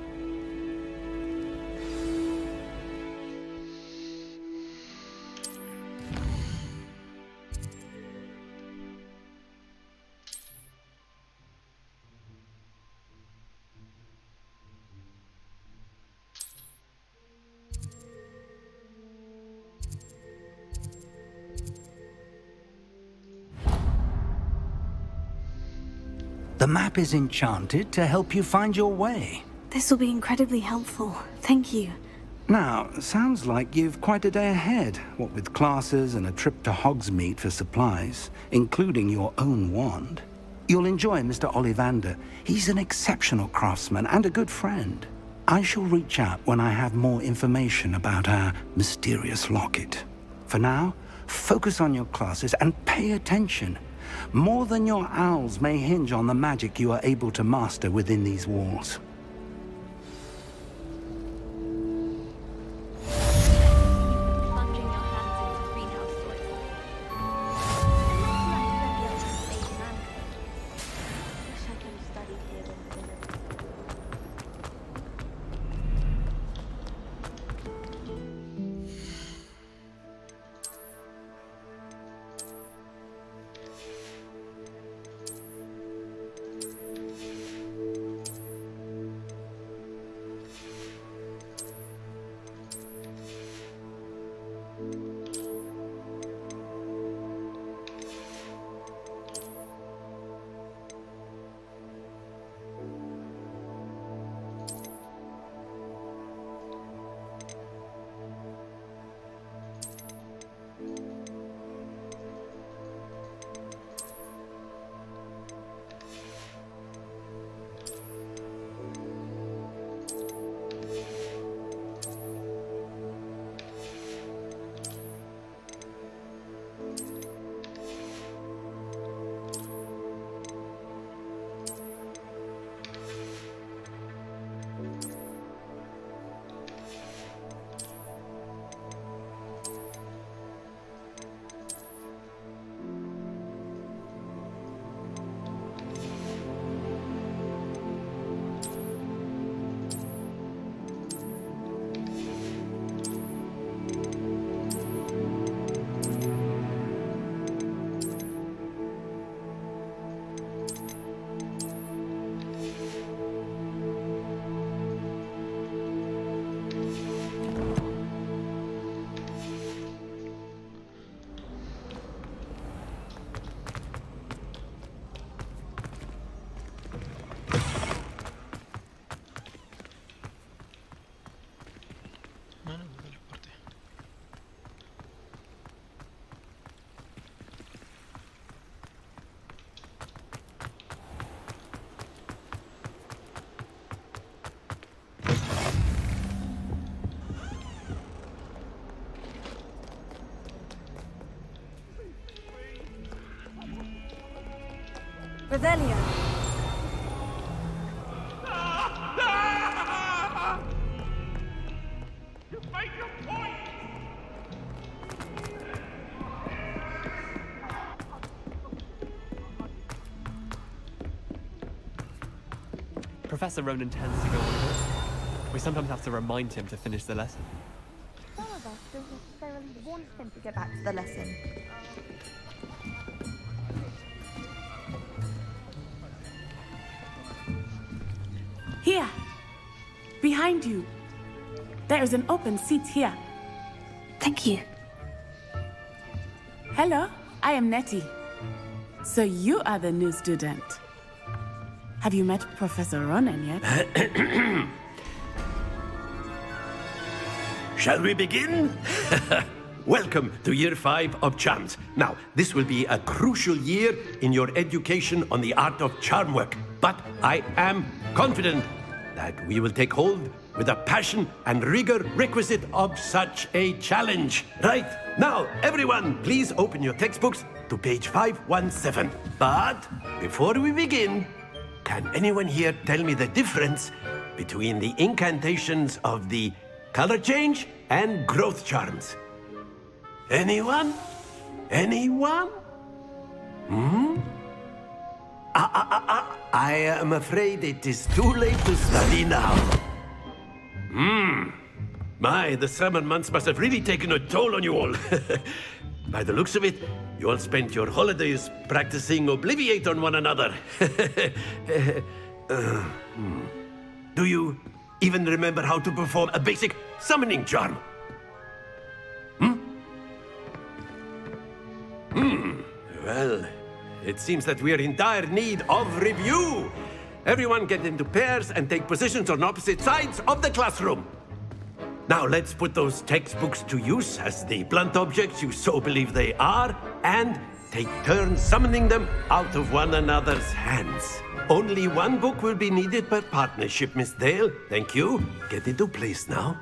The map is enchanted to help you find your way. This will be incredibly helpful. Thank you. Now, sounds like you've quite a day ahead, what with classes and a trip to Hogsmeade for supplies, including your own wand. You'll enjoy Mr. Ollivander. He's an exceptional craftsman and a good friend. I shall reach out when I have more information about our mysterious locket. For now, focus on your classes and pay attention. More than your owls may hinge on the magic you are able to master within these walls. Revelio. Professor Ronan tends to go on a bit. We sometimes have to remind him to finish the lesson. Some of us don't necessarily want him to get back to the lesson. Here! Behind you! There is an open seat here. Thank you. Hello, I am Nettie. So you are the new student. Have you met Professor Ronan yet? Shall we begin? Welcome to Year 5 of Charms. Now, this will be a crucial year in your education on the art of charm work. But I am confident that we will take hold with the passion and rigor requisite of such a challenge. Right, now, everyone, please open your textbooks to page 517. But before we begin, can anyone here tell me the difference between the incantations of the color change and growth charms? Anyone? Anyone? I am afraid it is too late to study now. My, the summer months must have really taken a toll on you all. By the looks of it, you all spent your holidays practicing Obliviate on one another. Do you even remember how to perform a basic summoning charm? Well, it seems that we are in dire need of review. Everyone get into pairs and take positions on opposite sides of the classroom. Now let's put those textbooks to use as the blunt objects you so believe they are, and take turns summoning them out of one another's hands. Only one book will be needed per partnership, Miss Dale. Thank you. Get into place now.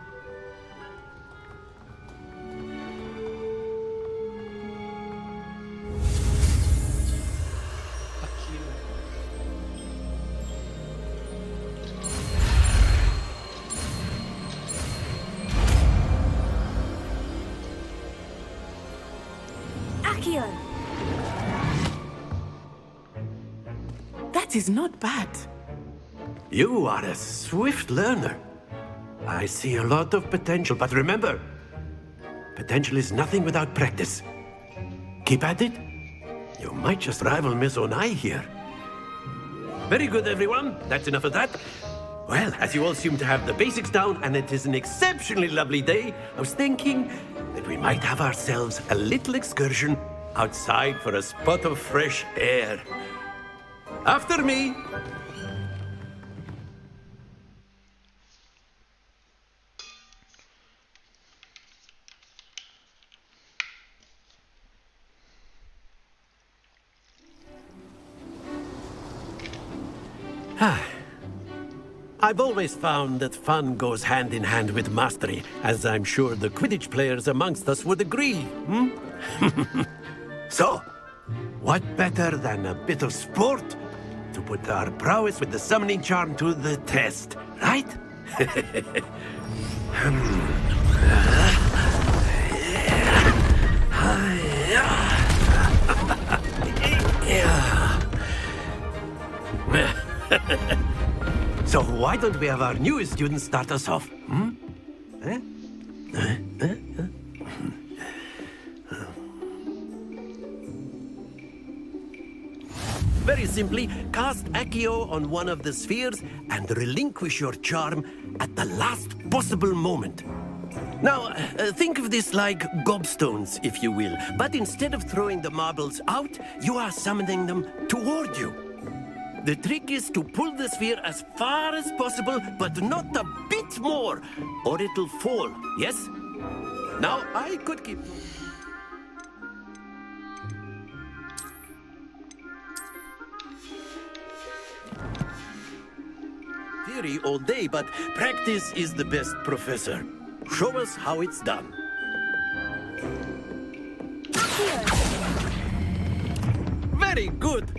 That is not bad. You are a swift learner. I see a lot of potential, but remember, potential is nothing without practice. Keep at it. You might just rival Miss Onai here. Very good, everyone. That's enough of that. Well, as you all seem to have the basics down, and it is an exceptionally lovely day, I was thinking that we might have ourselves a little excursion outside for a spot of fresh air. After me! I've always found that fun goes hand in hand with mastery, as I'm sure the Quidditch players amongst us would agree, So, what better than a bit of sport to put our prowess with the summoning charm to the test, right? So why don't we have our newest student start us off? Very simply, cast Accio on one of the spheres and relinquish your charm at the last possible moment. Now, think of this like gobstones, if you will. But instead of throwing the marbles out, you are summoning them toward you. The trick is to pull the sphere as far as possible, but not a bit more, or it'll fall, yes? Now, I could keep... Theory all day, but practice is the best professor. Show us how it's done. Very good.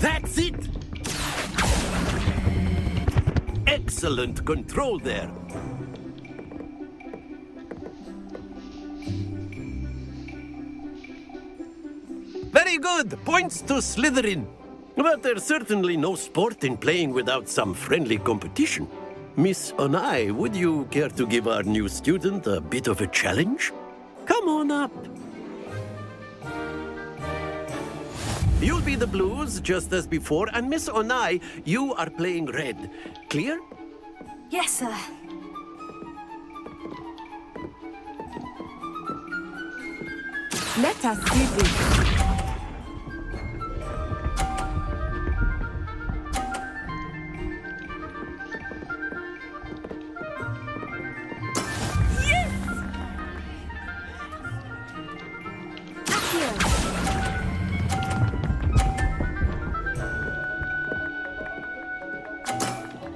That's it! Excellent control there. Very good! Points to Slytherin. But there's certainly no sport in playing without some friendly competition. Miss Onai, would you care to give our new student a bit of a challenge? Come on up. You'll be the blues, just as before, and Miss Onai, you are playing red. Clear? Yes, sir. Let us see this.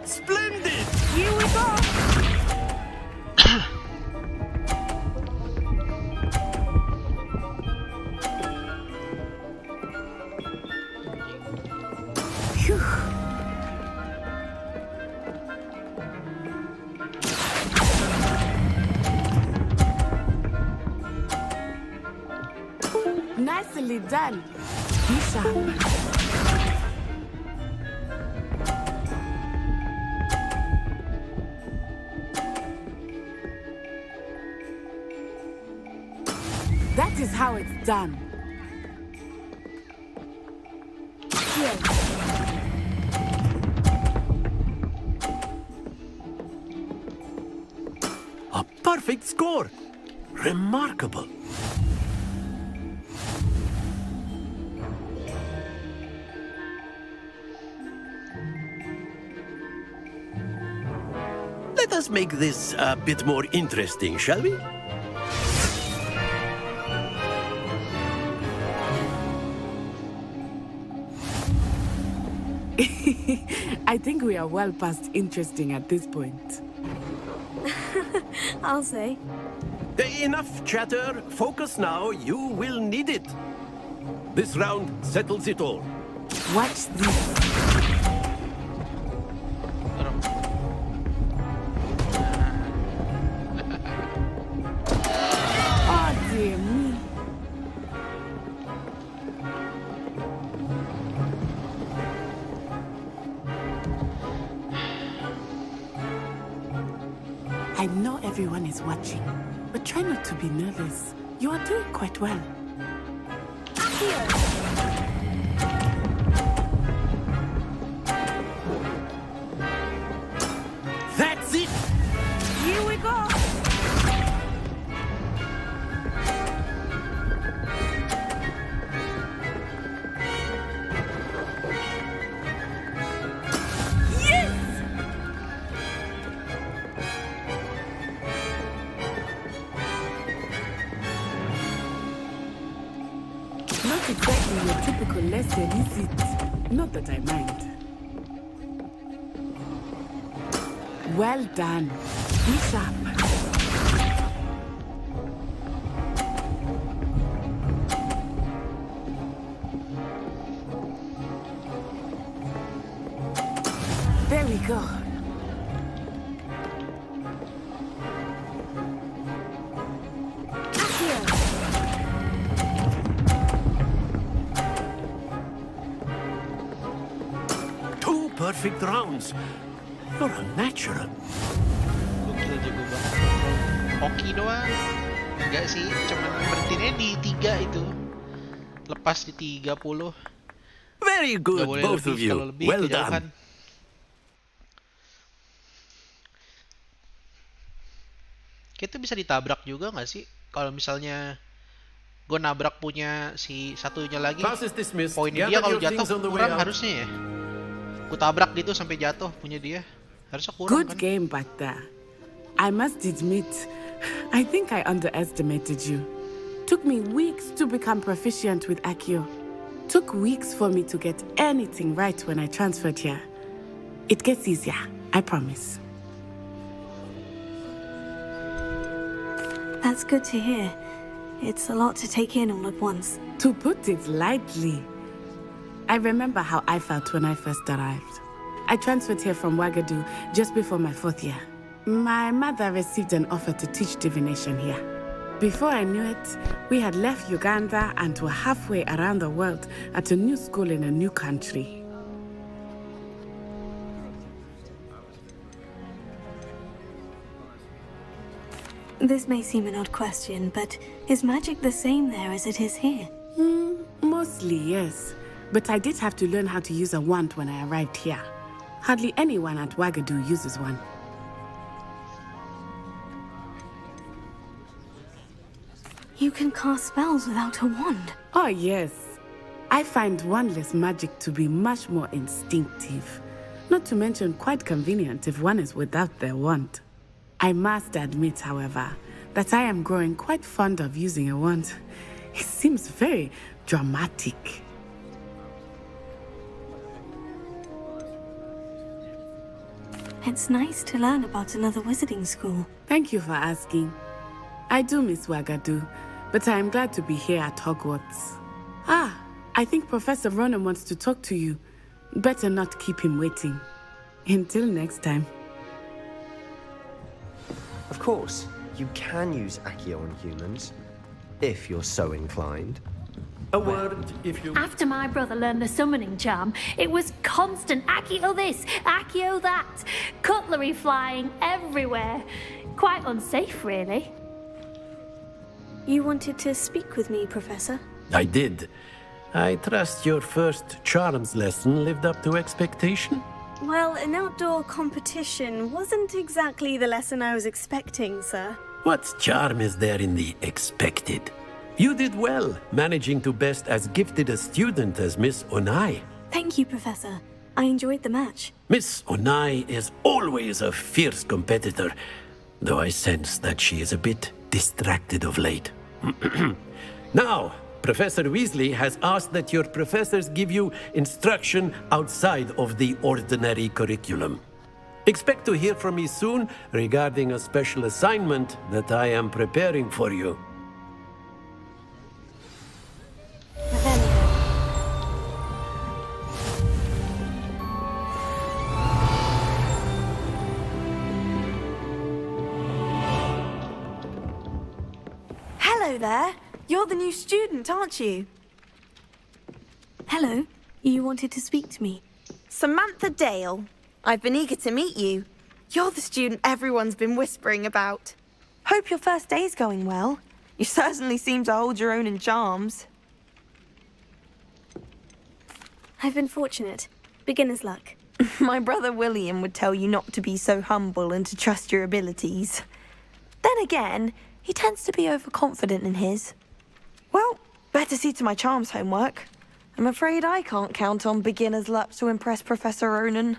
Splendid! Here we go! Phew. Nicely done. Be sharp. That is how it's done. Here. A perfect score! Remarkable. let us make this a bit more interesting, shall we? I think we are well past interesting at this point. I'll say. Enough chatter. Focus now. You will need it. This round settles it all. Watch this. Oh, dear me. I know everyone is watching, but try not to be nervous. You are doing quite well. That's it! Here we go! Not exactly your typical lesson, is it? Not that I mind. Well done. Be sharp. There we go. Two perfect rounds. You're a natural. Gokil jago banget. Hoki doang. Enggak sih, cuman berhentinya di 3 itu. Lepas di 30. Very good, Nggak boleh both lebih, of you. kalau lebih Well kejauhan. done. Kita bisa ditabrak juga nggak sih? Kalau misalnya gue nabrak punya si satunya lagi, Class is dismissed. poinnya Gather dia kalau your jatuh things on the way kurang out. harusnya ya. Gue tabrak gitu sampai jatuh punya dia. Harusnya kurang Good kan? game back there. I must admit, I think I underestimated you. Took me weeks to become proficient with Accio. Took weeks for me to get anything right when I transferred here. It gets easier, I promise. That's good to hear. It's a lot to take in all at once. To put it lightly, I remember how I felt when I first arrived. I transferred here from Wagadu just before my 4th year. My mother received an offer to teach divination here. Before I knew it, we had left Uganda and were halfway around the world at a new school in a new country. This may seem an odd question, but is magic the same there as it is here? Mostly, yes. But I did have to learn how to use a wand when I arrived here. Hardly anyone at Wagadu uses one. You can cast spells without a wand. Oh, yes. I find wandless magic to be much more instinctive. Not to mention quite convenient if one is without their wand. I must admit, however, that I am growing quite fond of using a wand. It seems very dramatic. It's nice to learn about another wizarding school. Thank you for asking. I do miss Wagadu, but I am glad to be here at Hogwarts. Ah, I think Professor Ronan wants to talk to you. Better not keep him waiting. Until next time. Of course, you can use Accio on humans, if you're so inclined. A word, if you... After my brother learned the summoning charm, it was constant Accio this, Accio that. Cutlery flying everywhere. Quite unsafe, really. You wanted to speak with me, Professor? I did. I trust your first charms lesson lived up to expectation? Well, an outdoor competition wasn't exactly the lesson I was expecting, sir. What charm is there in the expected? You did well, managing to best as gifted a student as Miss Onai. Thank you, Professor. I enjoyed the match. Miss Onai is always a fierce competitor, though I sense that she is a bit distracted of late. Now, Professor Weasley has asked that your professors give you instruction outside of the ordinary curriculum. Expect to hear from me soon regarding a special assignment that I am preparing for you. Hello there. You're the new student, aren't you? Hello. You wanted to speak to me? Samantha Dale. I've been eager to meet you. You're the student everyone's been whispering about. Hope your first day's going well. You certainly seem to hold your own in charms. I've been fortunate. Beginner's luck. My brother William would tell you not to be so humble and to trust your abilities. Then again, he tends to be overconfident in his. Well, better see to my charms homework. I'm afraid I can't count on beginner's luck to impress Professor Ronan.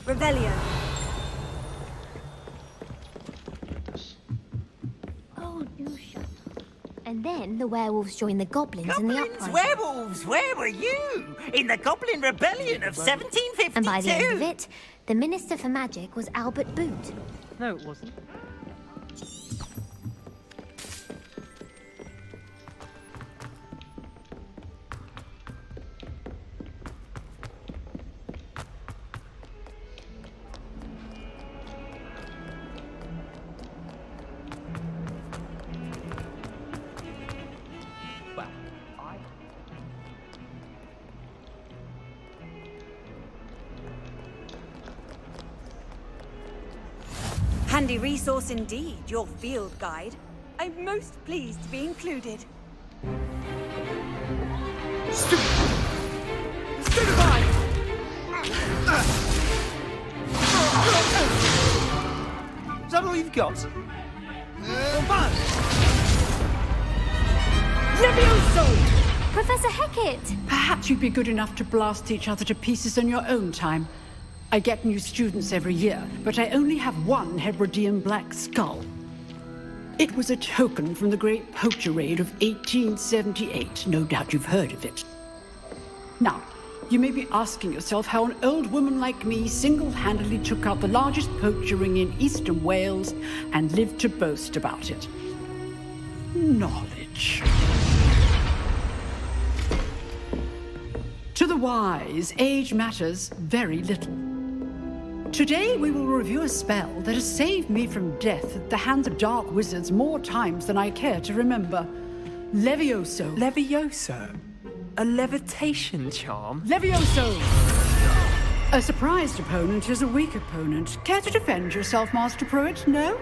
Revelio. Oh, do shut up. And then the werewolves joined the goblins in the Goblins, uprising. werewolves, where were you? In the Goblin Rebellion of 1752? And by the end of it, the Minister for Magic was Albert Boot. No, it wasn't. Handy resource indeed, your field guide. I'm most pleased to be included. Stupefy! Is that all you've got? Levioso! Professor Hecat! Perhaps you'd be good enough to blast each other to pieces in your own time. I get new students every year, but I only have one Hebridean black skull. It was a token from the Great Poacher Raid of 1878. No doubt you've heard of it. Now, you may be asking yourself how an old woman like me single-handedly took out the largest poacher ring in eastern Wales and lived to boast about it. Knowledge. To the wise, age matters very little. Today we will review a spell that has saved me from death at the hands of dark wizards more times than I care to remember. Levioso. Levioso? A levitation charm? Levioso! A surprised opponent is a weak opponent. Care to defend yourself, Master Pruitt? No?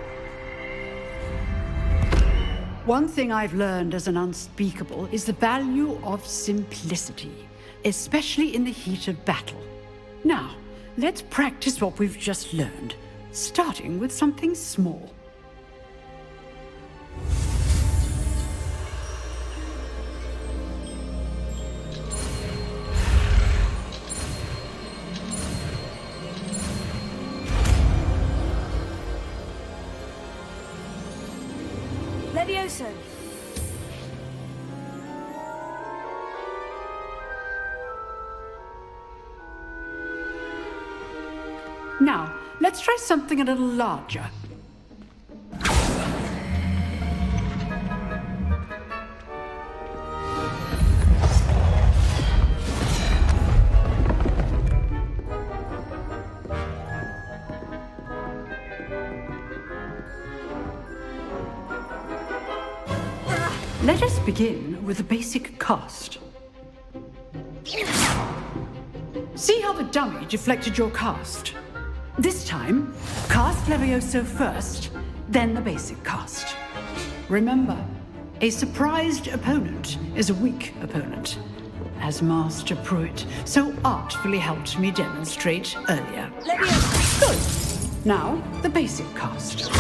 One thing I've learned as an unspeakable is the value of simplicity, especially in the heat of battle. Now, let's practice what we've just learned, starting with something small. Levioso. Now, let's try something a little larger. Let us begin with the basic cast. See how the dummy deflected your cast? This time, cast Levioso first, then the basic cast. Remember, a surprised opponent is a weak opponent. as Master Pruitt so artfully helped me demonstrate earlier. Good. Now, the basic cast.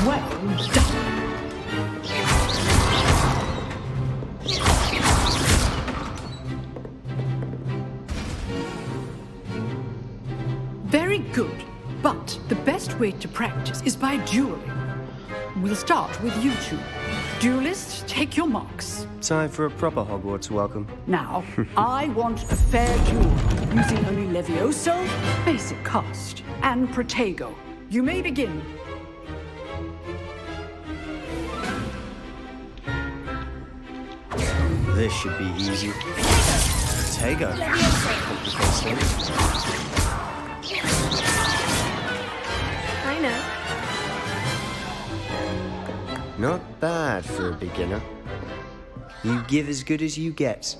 Well done. Very good. But the best way to practice is by dueling. We'll start with you two. Duelists, take your marks. Time for a proper Hogwarts welcome. Now, I want a fair duel, using only Levioso, basic cast, and Protego. You may begin. This should be easy. Protego. I know. Not bad for a beginner. You give as good as you get.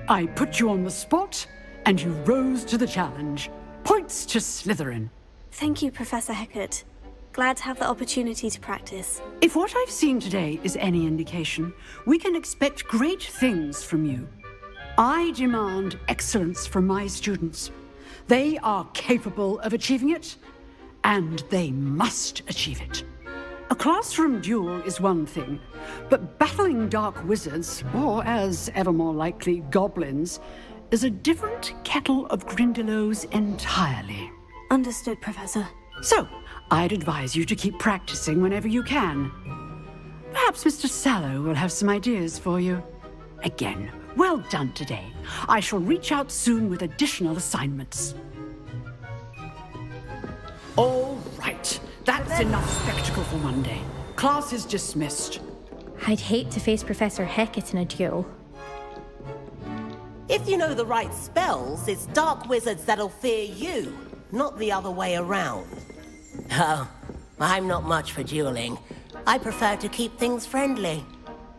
I put you on the spot, and you rose to the challenge. Points to Slytherin. Thank you, Professor Hecat. Glad to have the opportunity to practice. If what I've seen today is any indication, we can expect great things from you. I demand excellence from my students. They are capable of achieving it, and they must achieve it. A classroom duel is one thing, but battling dark wizards, or as ever more likely, goblins, is a different kettle of Grindylows entirely. Understood, Professor. So, I'd advise you to keep practicing whenever you can. Perhaps Mr. Sallow will have some ideas for you. Again, well done today. I shall reach out soon with additional assignments. All right. That's enough spectacle for one day. Class is dismissed. I'd hate to face Professor Hecat in a duel. If you know the right spells, it's dark wizards that'll fear you, not the other way around. Oh, I'm not much for dueling. I prefer to keep things friendly.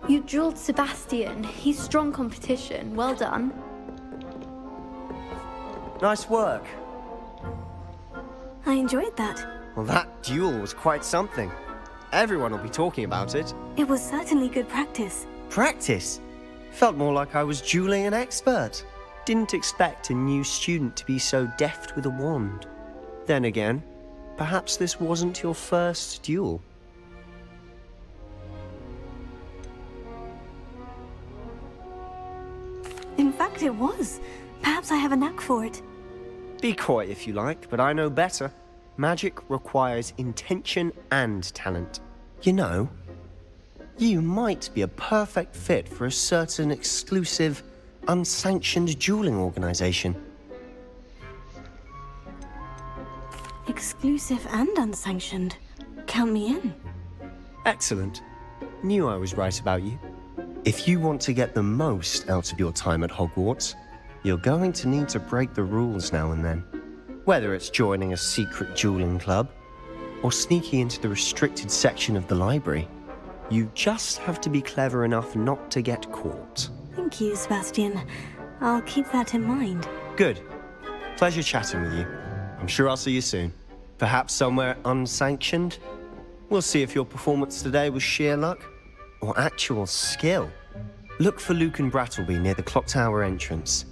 You dueled Sebastian. He's strong competition. Well done. Nice work. I enjoyed that. Well, that duel was quite something. Everyone will be talking about it. It was certainly good practice. Practice? Felt more like I was dueling an expert. Didn't expect a new student to be so deft with a wand. Then again, perhaps this wasn't your first duel. In fact, it was. Perhaps I have a knack for it. Be coy if you like, but I know better. Magic requires intention and talent. You know, you might be a perfect fit for a certain exclusive, unsanctioned dueling organization. Exclusive and unsanctioned. Count me in. Excellent. Knew I was right about you. If you want to get the most out of your time at Hogwarts, you're going to need to break the rules now and then. Whether it's joining a secret dueling club, or sneaking into the restricted section of the library, you just have to be clever enough not to get caught. Thank you, Sebastian. I'll keep that in mind. Good. Pleasure chatting with you. I'm sure I'll see you soon. Perhaps somewhere unsanctioned? We'll see if your performance today was sheer luck or actual skill. Look for Luke and Brattleby near the clock tower entrance,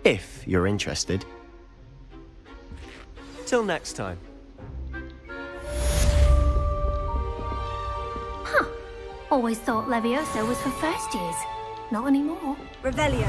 if you're interested. Till next time. Huh. Always thought Levioso was for first years. Not anymore. Revelio.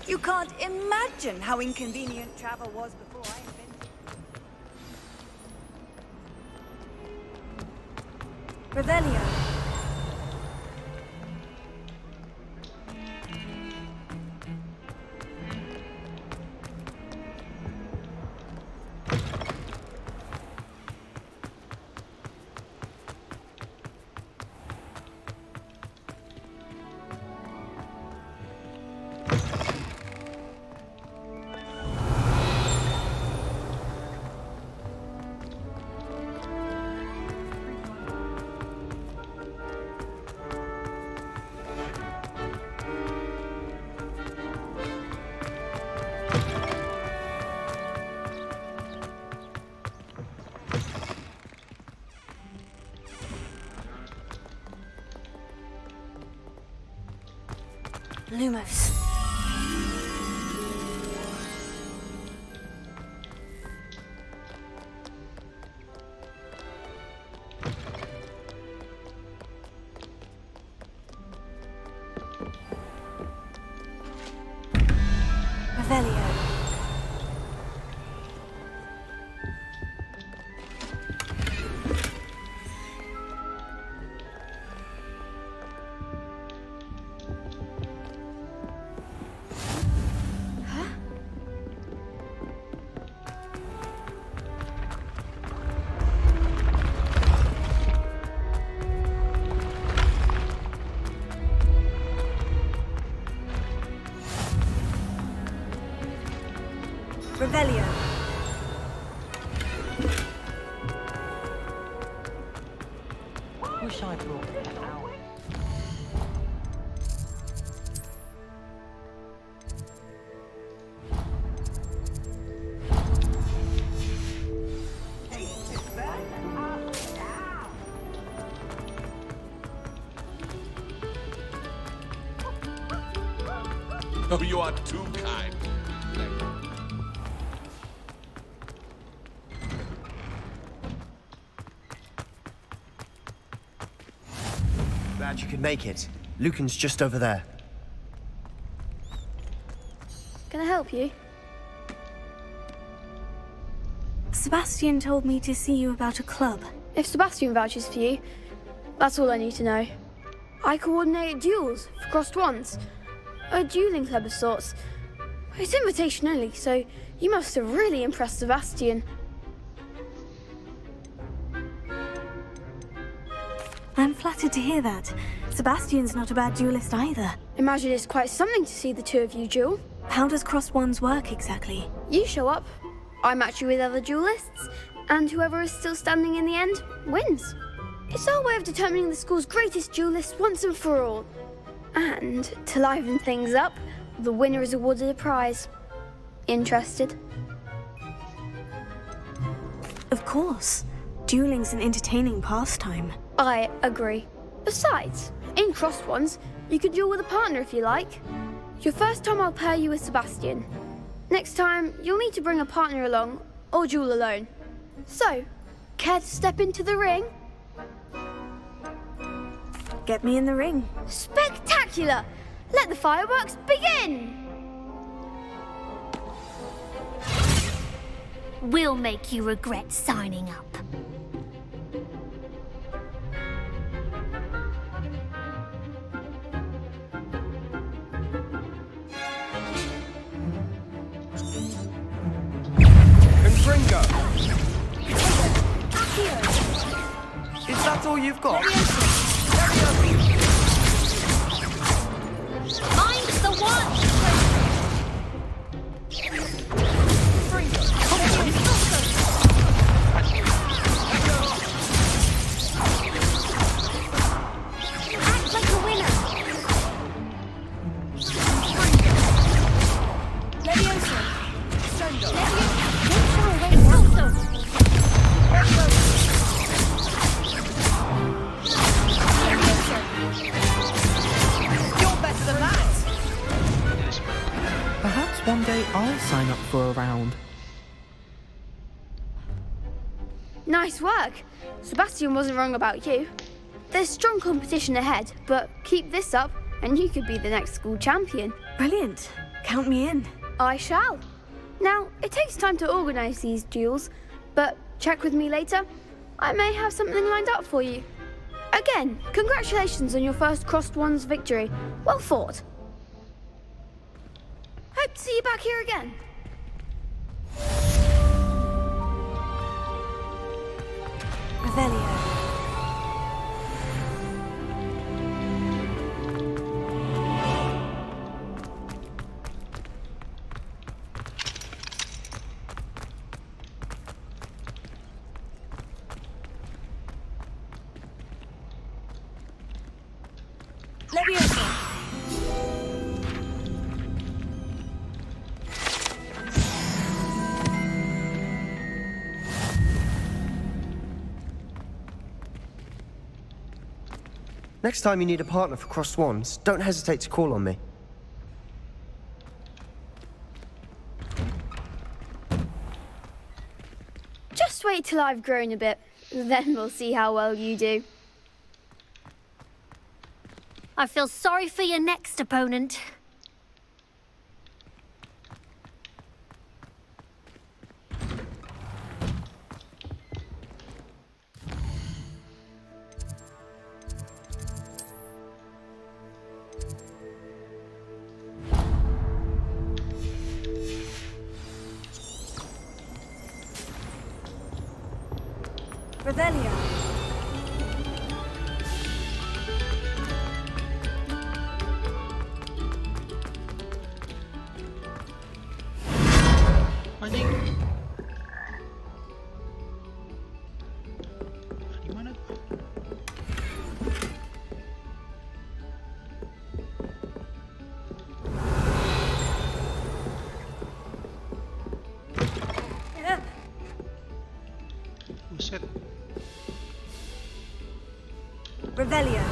You can't imagine how inconvenient travel was before I invented. Revelio. Lumos. Revelio. Revelio. Wish I brought that out. Oh, you are too kind. Glad you could make it. Lucan's just over there. Can I help you? Sebastian told me to see you about a club. If Sebastian vouches for you, that's all I need to know. I coordinate duels for crossed wands. A dueling club of sorts. It's invitation only, so you must have really impressed Sebastian. I'm flattered to hear that. Sebastian's not a bad duelist either. Imagine it's quite something to see the two of you duel. How does crossed wands work exactly? You show up, I match you with other duelists, and whoever is still standing in the end wins. It's our way of determining the school's greatest duelist once and for all. And to liven things up, the winner is awarded a prize. Interested? Of course. Dueling's an entertaining pastime. I agree. Besides, in crossed ones, you can duel with a partner if you like. Your first time I'll pair you with Sebastian. Next time, you'll need to bring a partner along, or duel alone. So, care to step into the ring? Get me in the ring. Spectacular! Let the fireworks begin! We'll make you regret signing up. Ringo! Is that all you've got? Mine's the one! Act like a winner! Leviosa! Sendo! You're better than that! Perhaps one day I'll sign up for a round. Nice work. Sebastian wasn't wrong about you. There's strong competition ahead, but keep this up and you could be the next school champion. Brilliant. Count me in. I shall. Now, it takes time to organise these duels, but check with me later. I may have something lined up for you. Again, congratulations on your first crossed wands victory. Well fought. Hope to see you back here again. Revelio. Leviosa! Next time you need a partner for crossed wands, don't hesitate to call on me. wait till I've grown a bit. Then we'll see how well you do. I feel sorry for your next opponent. Revelio. Anjing. Di mana tuh? Buset. Revelio.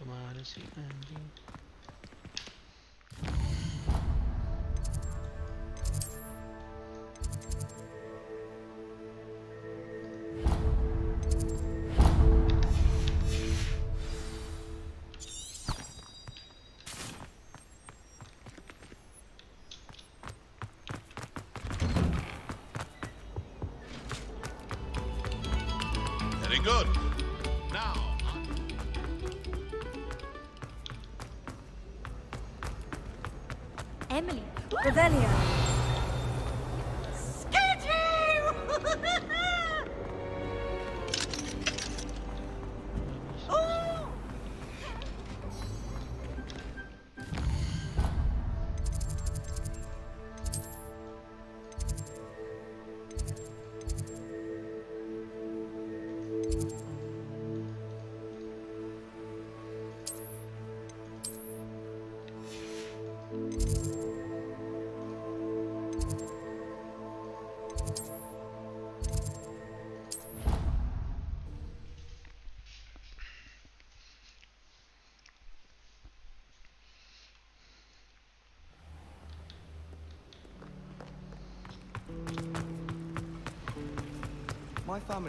Kemana sih anjing? Very good. Now, Emily. Revelio.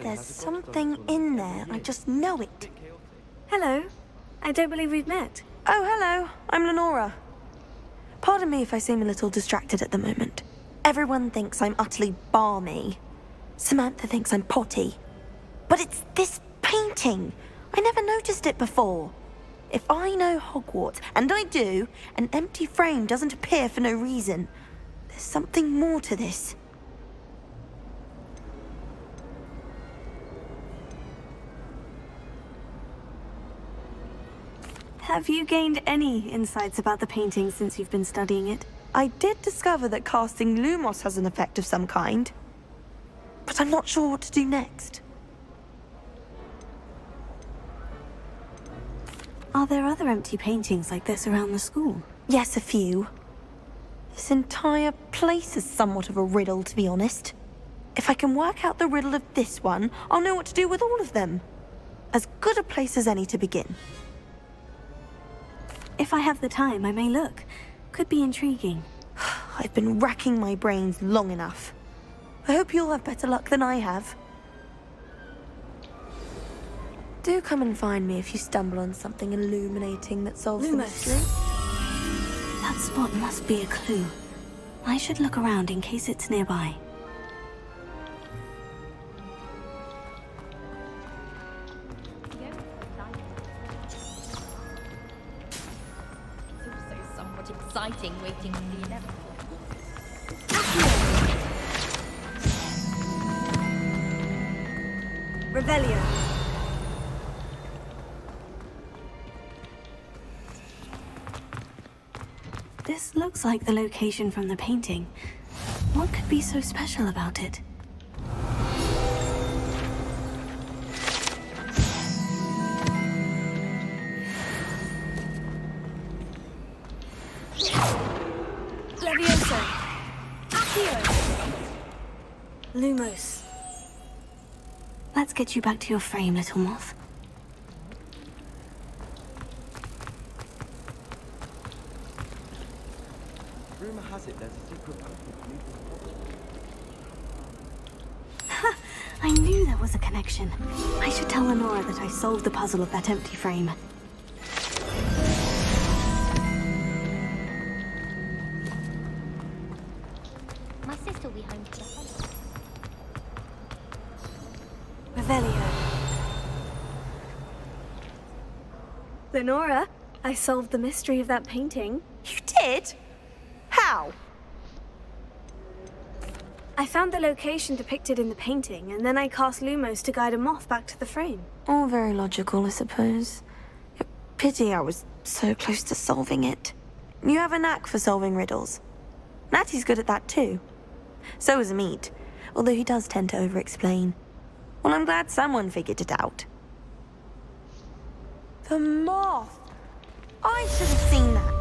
There's something in there. I just know it. Hello. I don't believe we've met. Oh, hello. I'm Lenora. Pardon me if I seem a little distracted at the moment. Everyone thinks I'm utterly balmy. Samantha thinks I'm potty. But it's this painting. I never noticed it before. If I know Hogwarts, and I do, an empty frame doesn't appear for no reason. There's something more to this. Have you gained any insights about the painting since you've been studying it? I did discover that casting Lumos has an effect of some kind. But I'm not sure what to do next. Are there other empty paintings like this around the school? Yes, a few. This entire place is somewhat of a riddle, to be honest. If I can work out the riddle of this one, I'll know what to do with all of them. As good a place as any to begin. If I have the time, I may look. Could be intriguing. I've been racking my brains long enough. I hope you'll have better luck than I have. Do come and find me if you stumble on something illuminating that solves the mystery. That spot must be a clue. I should look around in case it's nearby. Exciting waiting for the inevitable. Revelio. This looks like the location from the painting. What could be so special about it? Levioso. Accio. Lumos. Let's get you back to your frame, little moth. Rumor has it there's a secret Ha! I knew there was a connection. I should tell Lenora that I solved the puzzle of that empty frame. My sister will be home for the holidays. Revelio. Lenora, I solved the mystery of that painting. You did? How? I found the location depicted in the painting, and then I cast Lumos to guide a moth back to the frame. All very logical, I suppose. Pity I was so close to solving it. You have a knack for solving riddles. Natty's good at that too. So is Meat, although he does tend to over-explain. Well, I'm glad someone figured it out. The moth! I should have seen that.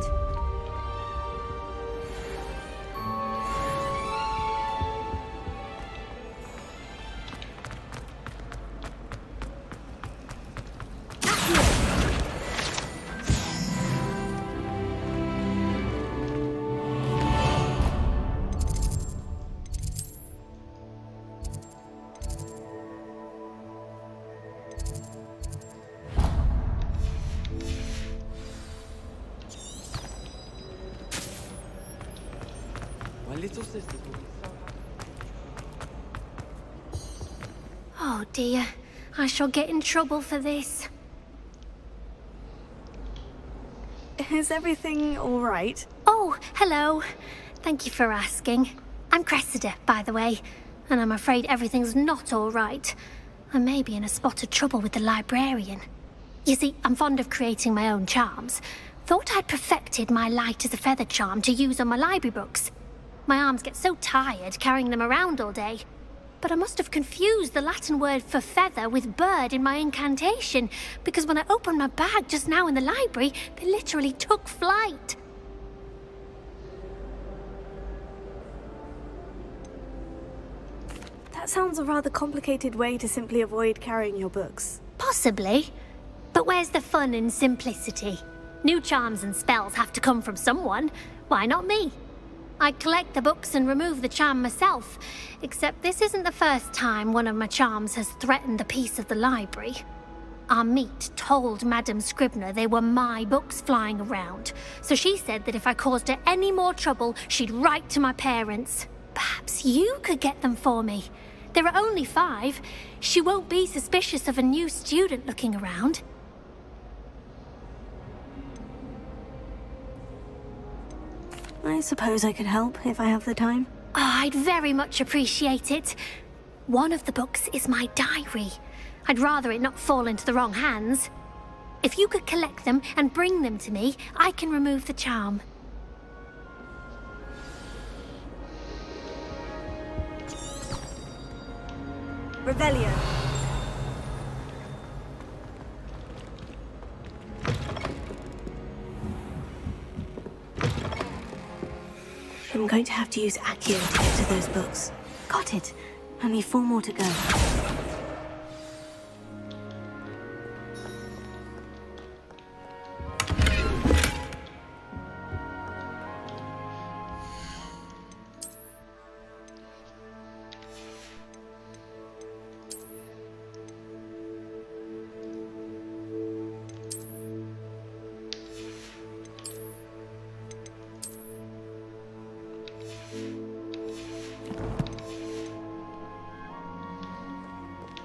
My little sisters will be so happy. Oh dear, I shall get in trouble for this. Is everything all right? Oh, hello. Thank you for asking. I'm Cressida, by the way, and I'm afraid everything's not all right. I may be in a spot of trouble with the librarian. You see, I'm fond of creating my own charms. Thought I'd perfected my light as a feather charm to use on my library books. My arms get so tired carrying them around all day. But I must have confused the Latin word for feather with bird in my incantation, because when I opened my bag just now in the library, they literally took flight. That sounds a rather complicated way to simply avoid carrying your books. Possibly. But where's the fun in simplicity? New charms and spells have to come from someone. Why not me? I collect the books and remove the charm myself, except this isn't the first time one of my charms has threatened the peace of the library. Our Meat told Madame Scribner they were my books flying around, so she said that if I caused her any more trouble, she'd write to my parents. Perhaps you could get them for me. There are only 5. She won't be suspicious of a new student looking around. I suppose I could help if I have the time. Oh, I'd very much appreciate it. One of the books is my diary. I'd rather it not fall into the wrong hands. If you could collect them and bring them to me, I can remove the charm. Revelio. I'm going to have to use Accio to get to those books. Got it. Only 4 more to go.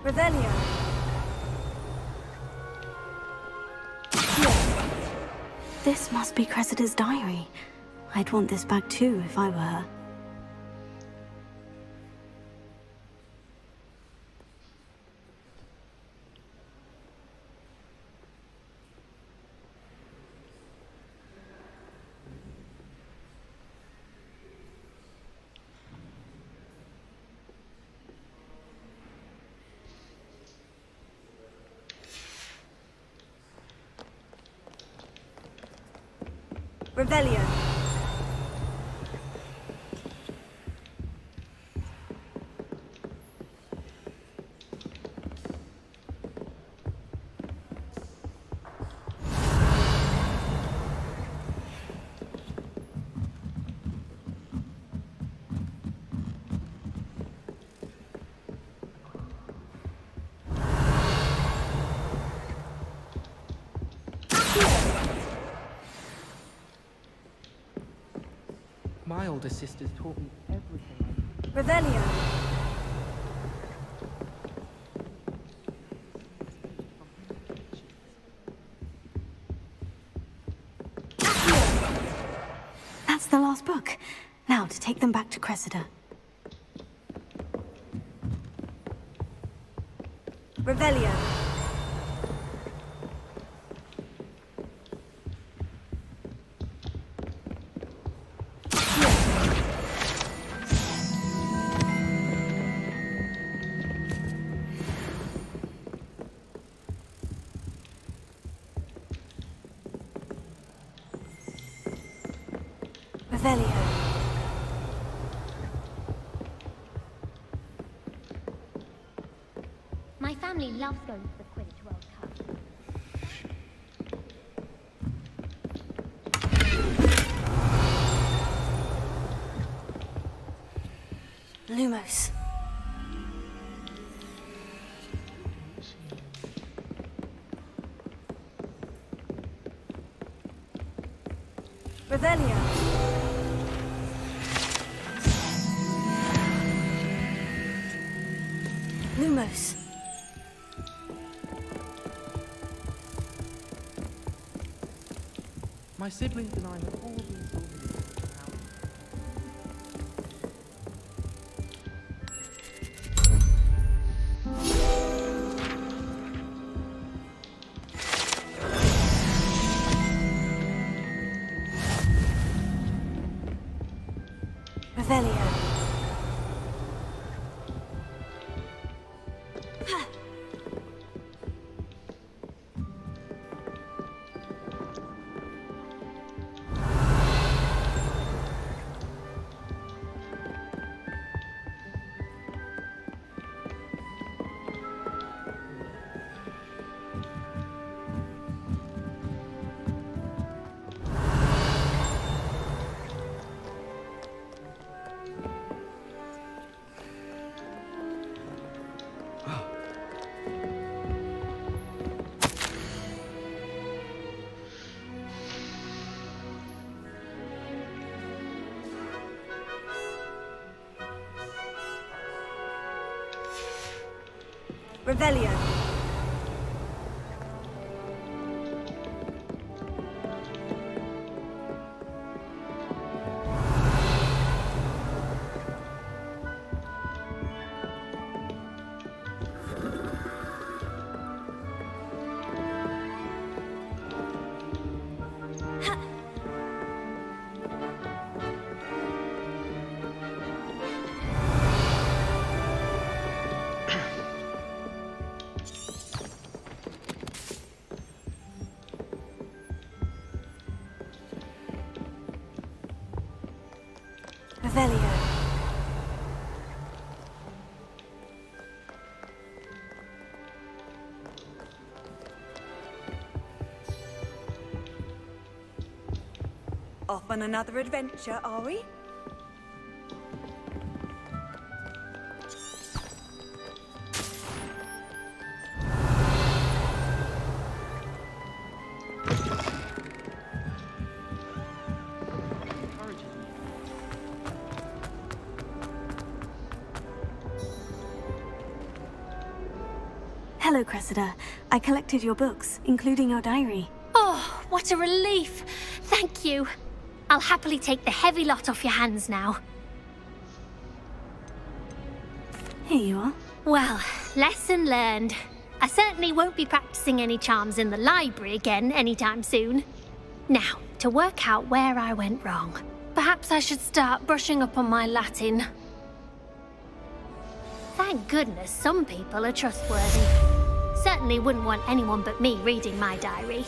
Revelio. This must be Cressida's diary. I'd want this back too if I were her. Revelio. My older sisters taught me everything. Revelio. That's the last book. Now to take them back to Cressida. Revelio. Revelio. My family loves going to the Quidditch World Cup. Lumos. Revelio. Lumos. My siblings and I have all been told Revelio. Revelio. Revelio. Off on another adventure, are we? Hello, Cressida. I collected your books, including your diary. Oh, what a relief. Thank you. I'll happily take the heavy lot off your hands now. Here you are. Well, lesson learned. I certainly won't be practicing any charms in the library again anytime soon. Now, to work out where I went wrong. Perhaps I should start brushing up on my Latin. Thank goodness some people are trustworthy. Certainly wouldn't want anyone but me reading my diary.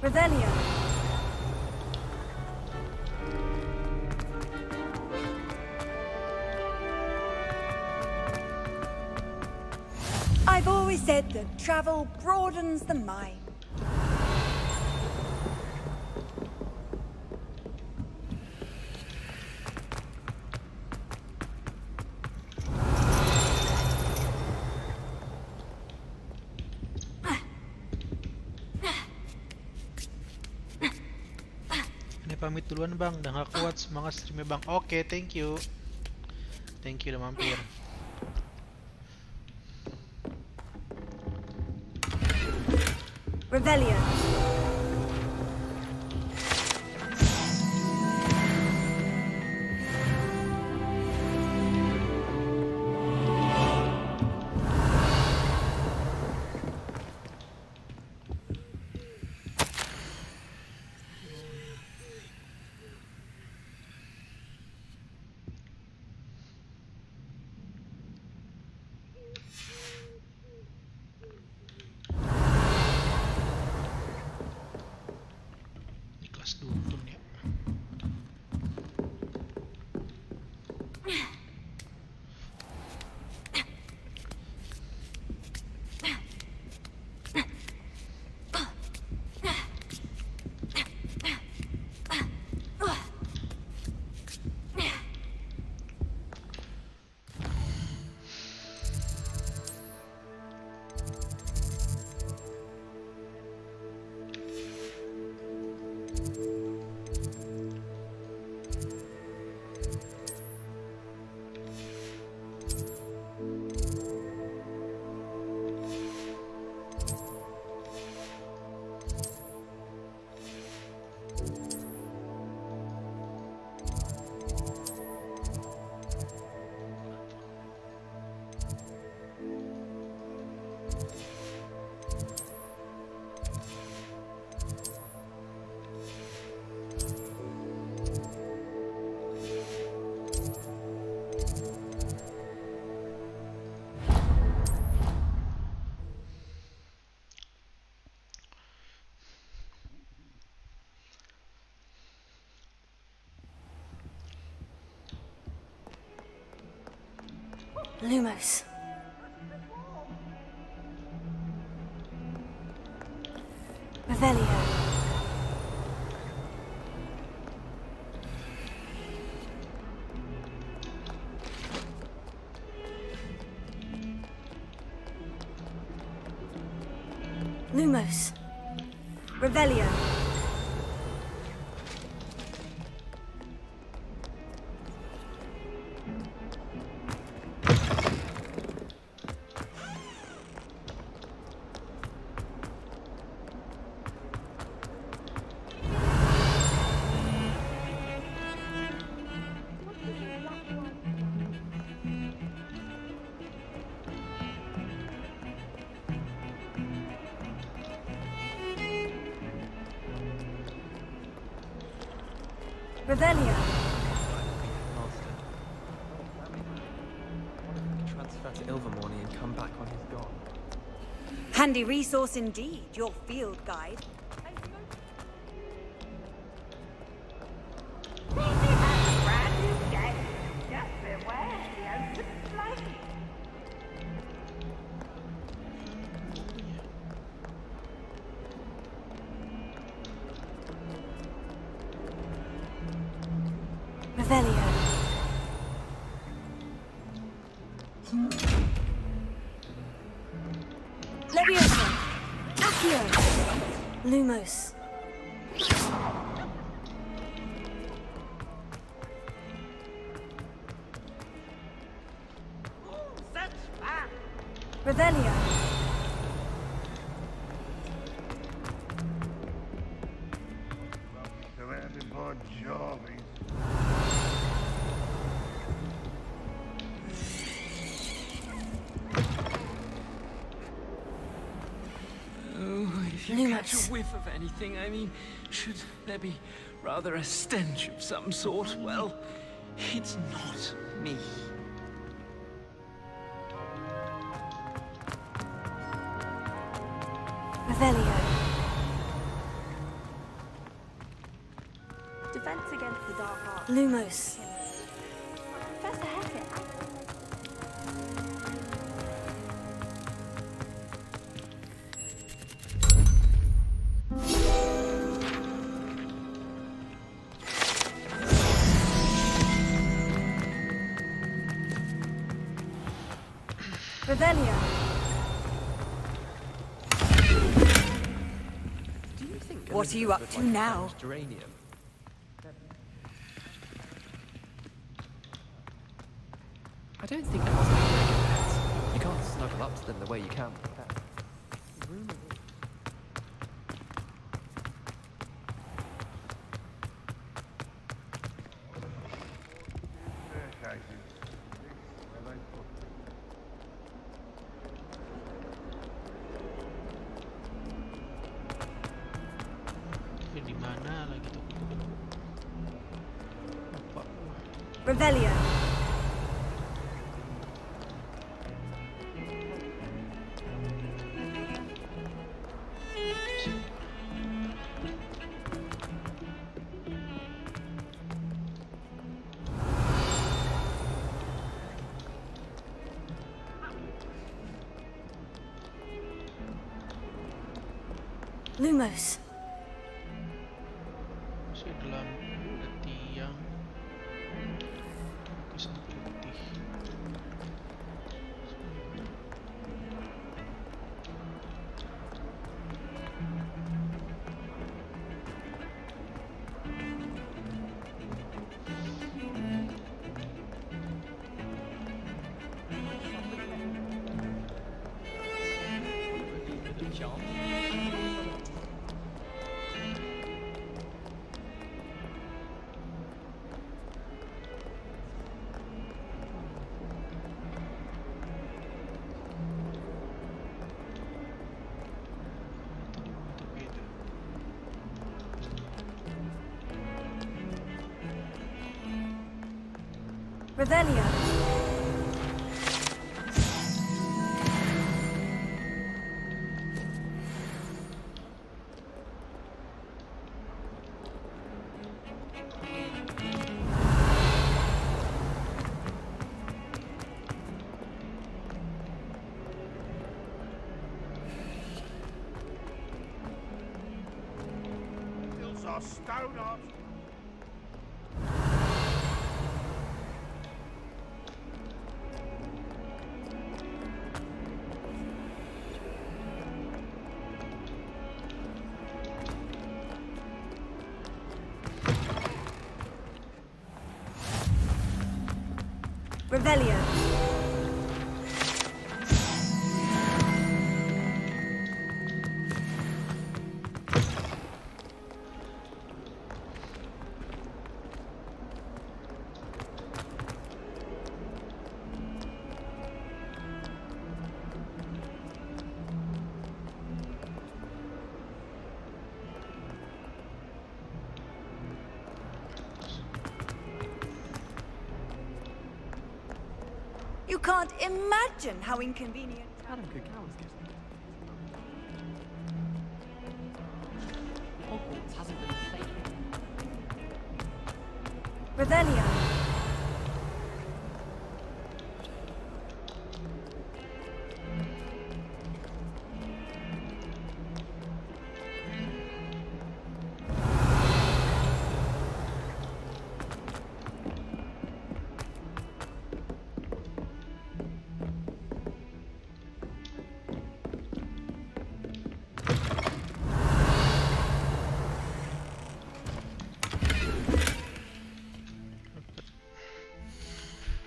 Revelio. I've always said that travel broadens the mind. Ini pamit duluan bang, udah gak kuat semangat streamnya bang. Oke, thank you. Thank you udah mampir. Revelio. Kelas dukun ya. Lumos. Revelio. Lumos. Revelio. Revelio. Transfer to Ilvermorny and come back on his god. Handy resource indeed, your field guide. Revelio. Leviosa. Accio. Lumos. Revelio. Surrounded by jollies. Oh, if you catch a whiff of anything, I mean, should there be rather a stench of some sort? Well, it's not me. Revelio. Lumos. Revelio. What are you up to now? Geranium. I don't think cats are very good pets. You can't snuggle up to them the way you can with pets. Di mana lagi tuh? Revelio. Lumos. Saya dalam ada tiang. Lukisan putih. Revelio. Hills are stone hot. Revelio. You can't imagine how inconvenient. Hogwarts hasn't been safe. Revelio.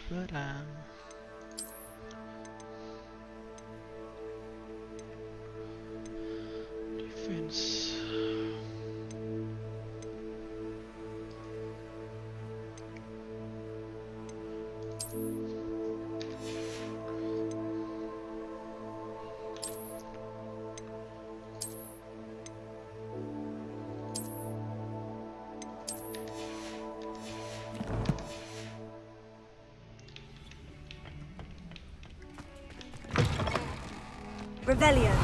Barang. Defense. Revelio.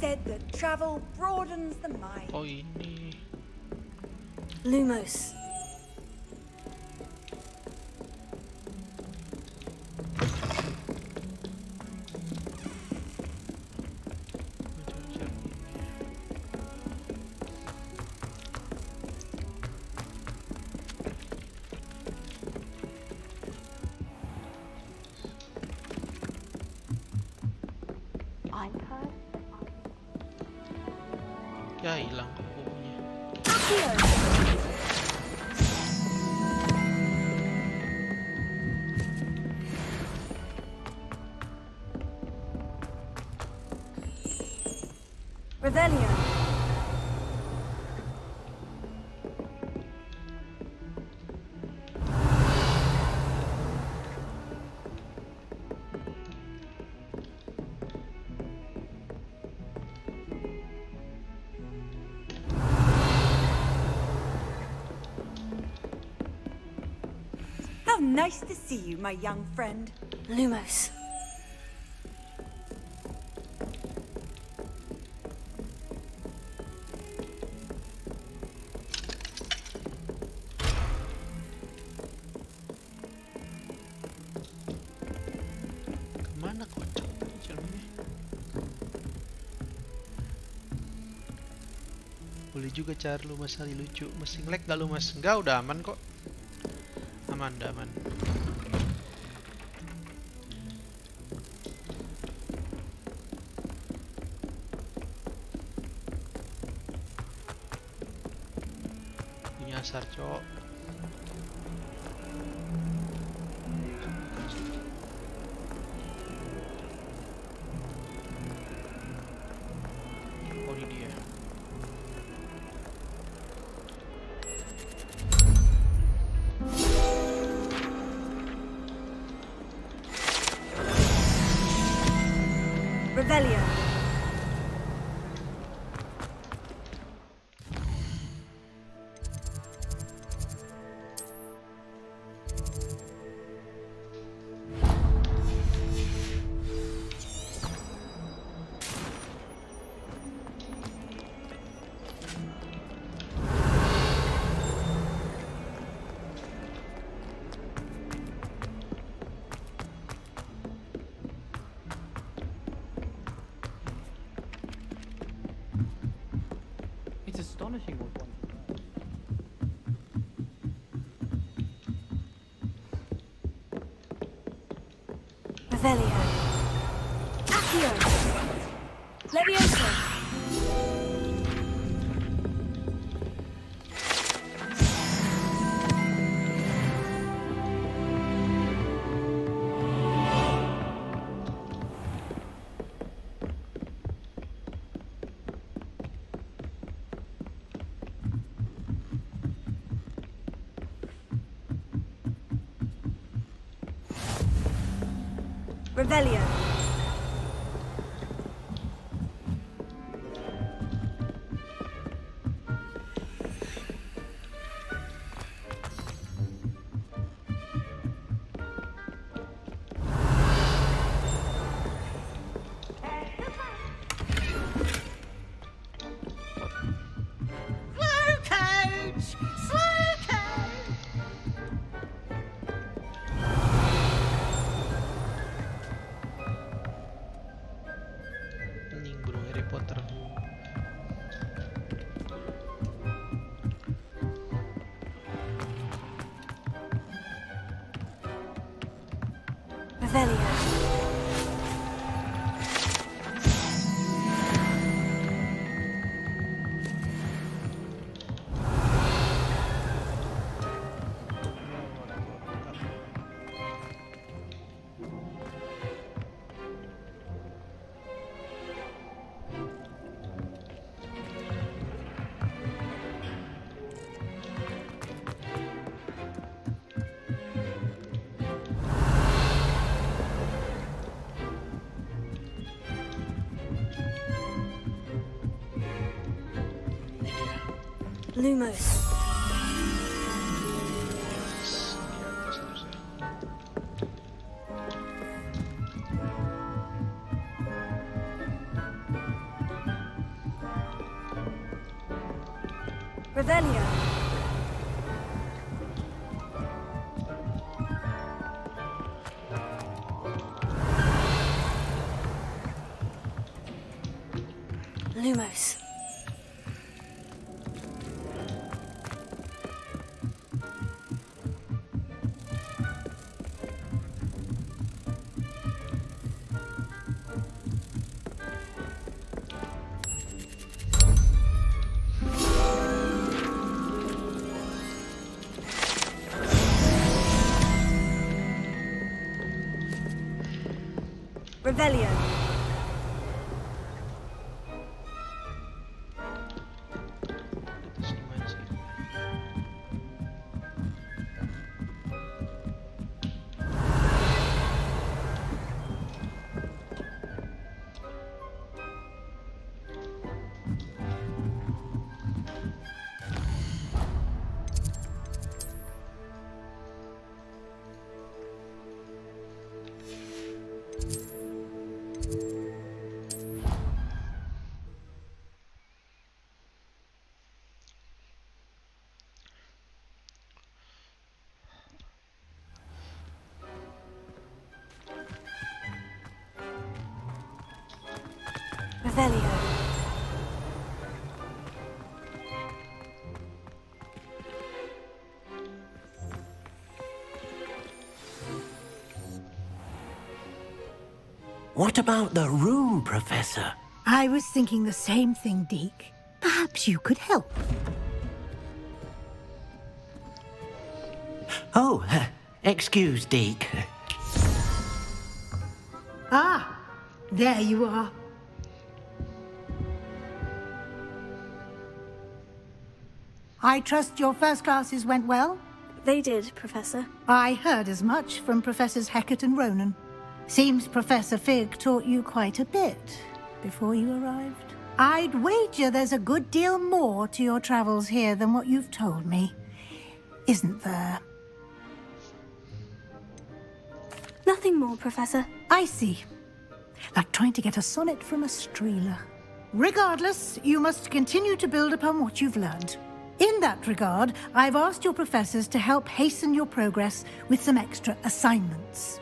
said that travel broadens the mind. Oh ini. Lumos. Ya hilang kukunya. Revelio. How nice to see you, my young friend. Lumos. Kemana kocok cerminnya? Boleh juga cari lu mas Ali lucu. Masih nge-lag gak lu mas? Enggak, udah aman kok. Aman, udah aman. Ini asar cok. Oh ini dia. Revelio. It's astonishing what one can learn. Revelio. Accio. Levioso. Revelio. Anjing bro, Harry Potter. Revelio. Lumos. Revelio. Lumos. Revelio. Revelio. What about the room, Professor? I was thinking the same thing, Deke. Perhaps you could help. Oh, excuse, Deke. Ah, there you are. I trust your first classes went well? They did, Professor. I heard as much from Professors Hecat and Ronan. Seems Professor Fig taught you quite a bit before you arrived. I'd wager there's a good deal more to your travels here than what you've told me. Isn't there? Nothing more, Professor. I see. Like trying to get a sonnet from a streeler. Regardless, you must continue to build upon what you've learned. In that regard, I've asked your professors to help hasten your progress with some extra assignments.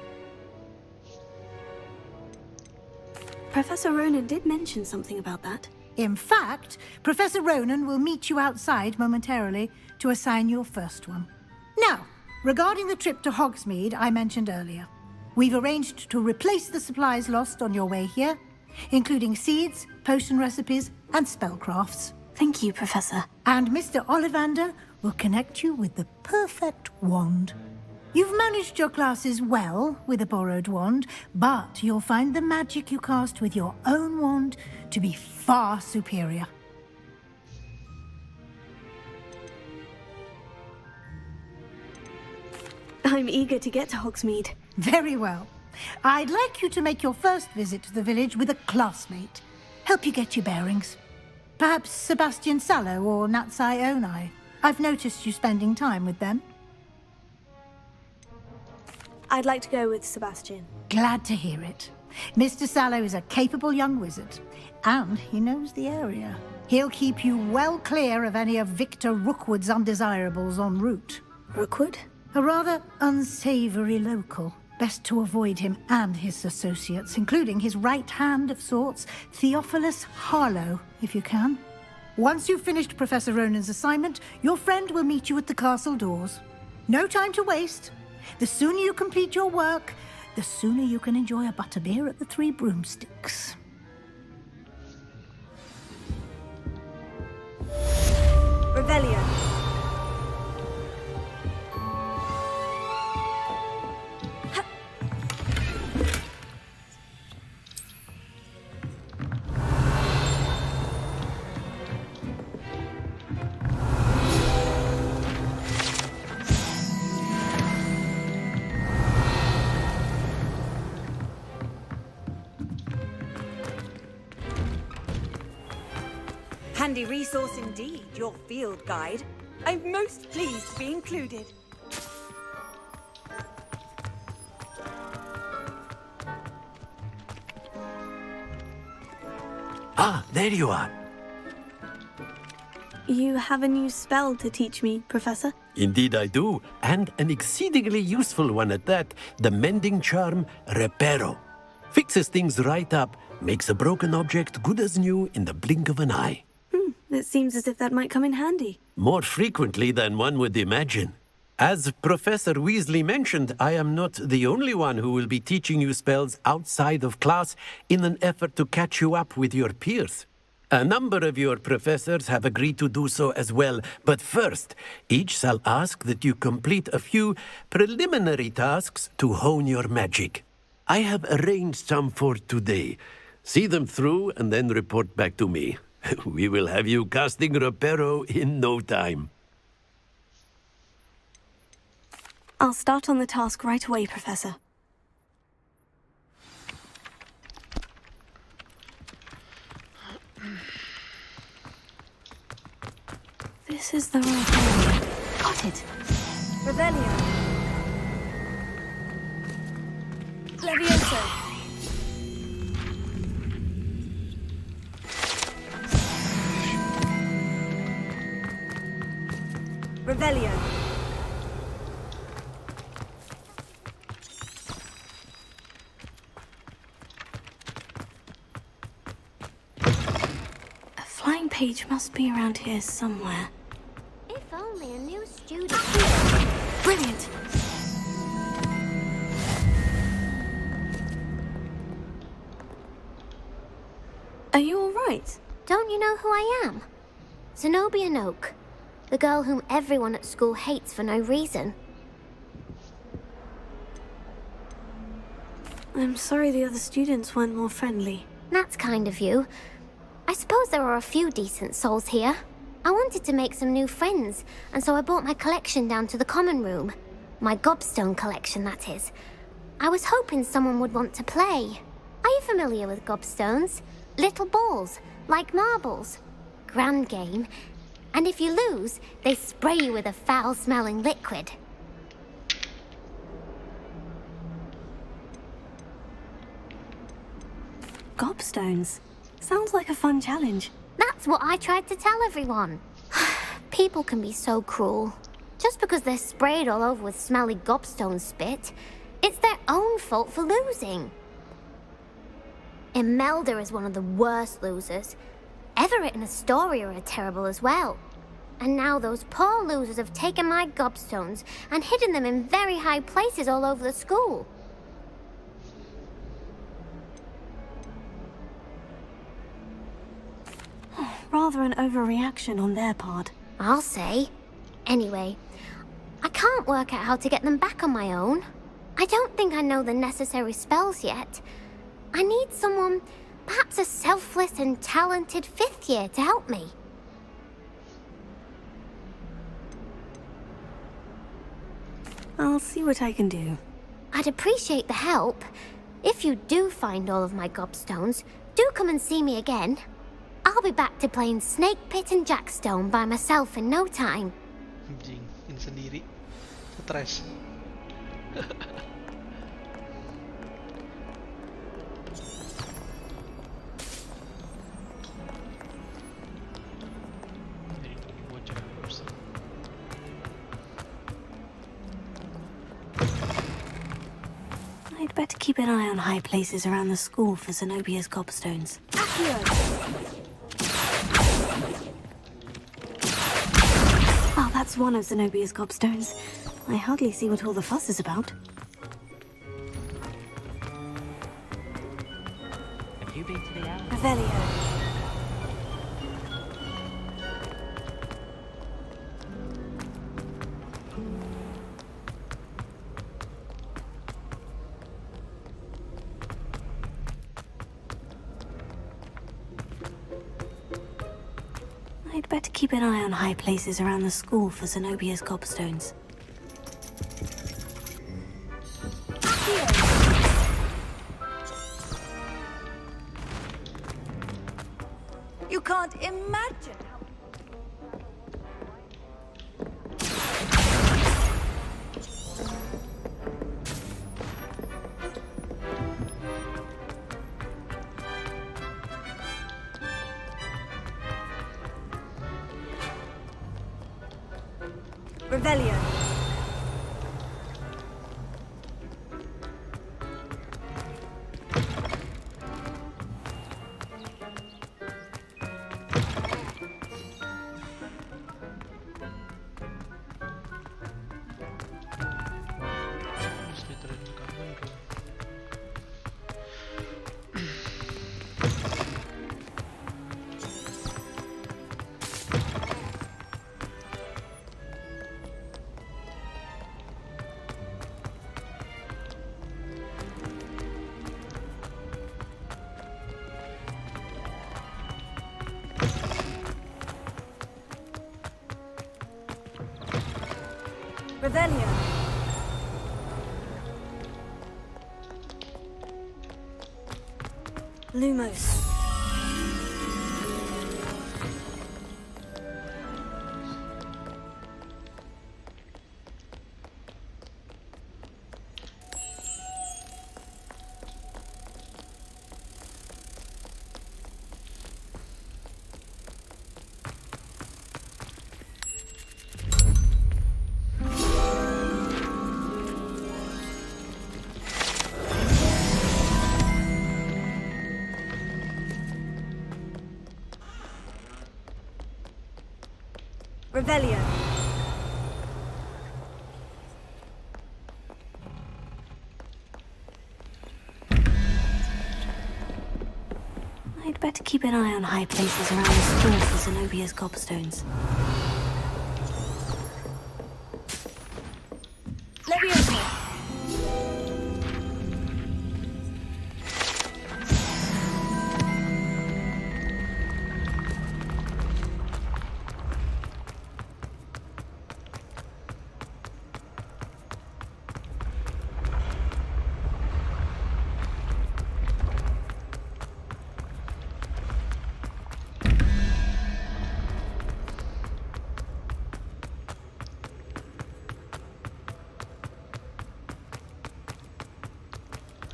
Professor Ronan did mention something about that. In fact, Professor Ronan will meet you outside momentarily to assign your first one. Now, regarding the trip to Hogsmeade I mentioned earlier, we've arranged to replace the supplies lost on your way here, including seeds, potion recipes, and spellcrafts. Thank you, Professor. And Mr. Ollivander will connect you with the perfect wand. You've managed your classes well with a borrowed wand, but you'll find the magic you cast with your own wand to be far superior. I'm eager to get to Hogsmeade. Very well. I'd like you to make your first visit to the village with a classmate. Help you get your bearings. Perhaps Sebastian Sallow or Natsai Onai. I've noticed you spending time with them. I'd like to go with Sebastian. Glad to hear it. Mr. Sallow is a capable young wizard, and he knows the area. He'll keep you well clear of any of Victor Rookwood's undesirables en route. Rookwood? A rather unsavory local. Best to avoid him and his associates, including his right hand of sorts, Theophilus Harlow, if you can. Once you've finished Professor Ronan's assignment, your friend will meet you at the castle doors. No time to waste. The sooner you complete your work, the sooner you can enjoy a butterbeer at the Three Broomsticks. Revelio. Handy resource indeed, your field guide. I'm most pleased to be included. Ah, there you are. You have a new spell to teach me, Professor? Indeed I do, and an exceedingly useful one at that. The mending charm, Reparo. Fixes things right up, makes a broken object good as new in the blink of an eye. It seems as if that might come in handy. More frequently than one would imagine. As Professor Weasley mentioned, I am not the only one who will be teaching you spells outside of class in an effort to catch you up with your peers. A number of your professors have agreed to do so as well, but first, each shall ask that you complete a few preliminary tasks to hone your magic. I have arranged some for today. See them through and then report back to me. We will have you casting Reparo in no time. I'll start on the task right away, Professor. This is the right area. Got it. Revelio. Levioso. Revelio. A flying page must be around here somewhere. If only a new student. Brilliant! Are you all right? Don't you know who I am? Zenobia Noak, the girl whom everyone at school hates for no reason. I'm sorry the other students weren't more friendly. That's kind of you. I suppose there are a few decent souls here. I wanted to make some new friends, and so I brought my collection down to the common room. My gobstone collection, that is. I was hoping someone would want to play. Are you familiar with gobstones? Little balls, like marbles. Grand game. And if you lose, they spray you with a foul-smelling liquid. Gobstones. Sounds like a fun challenge. That's what I tried to tell everyone. People can be so cruel. Just because they're sprayed all over with smelly gobstone spit, it's their own fault for losing. Imelda is one of the worst losers. Everett and Astoria are terrible as well. And now those poor losers have taken my gobstones and hidden them in very high places all over the school. Rather an overreaction on their part. I'll say. Anyway, I can't work out how to get them back on my own. I don't think I know the necessary spells yet. I need someone, perhaps a selfless and talented fifth year to help me. I'll see what I can do. I'd appreciate the help. If you do find all of my gobstones, do come and see me again. I'll be back to playing Snake Pit and Jackstone by myself in no time. Anjing, ini sendiri. Stres. I'd better keep an eye on high places around the school for Zenobia's gobstones. Oh, that's one of Zenobia's gobstones. I hardly see what all the fuss is about. Have you been to the alley? Revelio. I'd better keep an eye on high places around the school for Zenobia's gobstones. You can't imagine how... Revelio. Revelio. Lumos. Revelio. I'd better keep an eye on high places around the store for Zenobia's gobstones. Leviosa.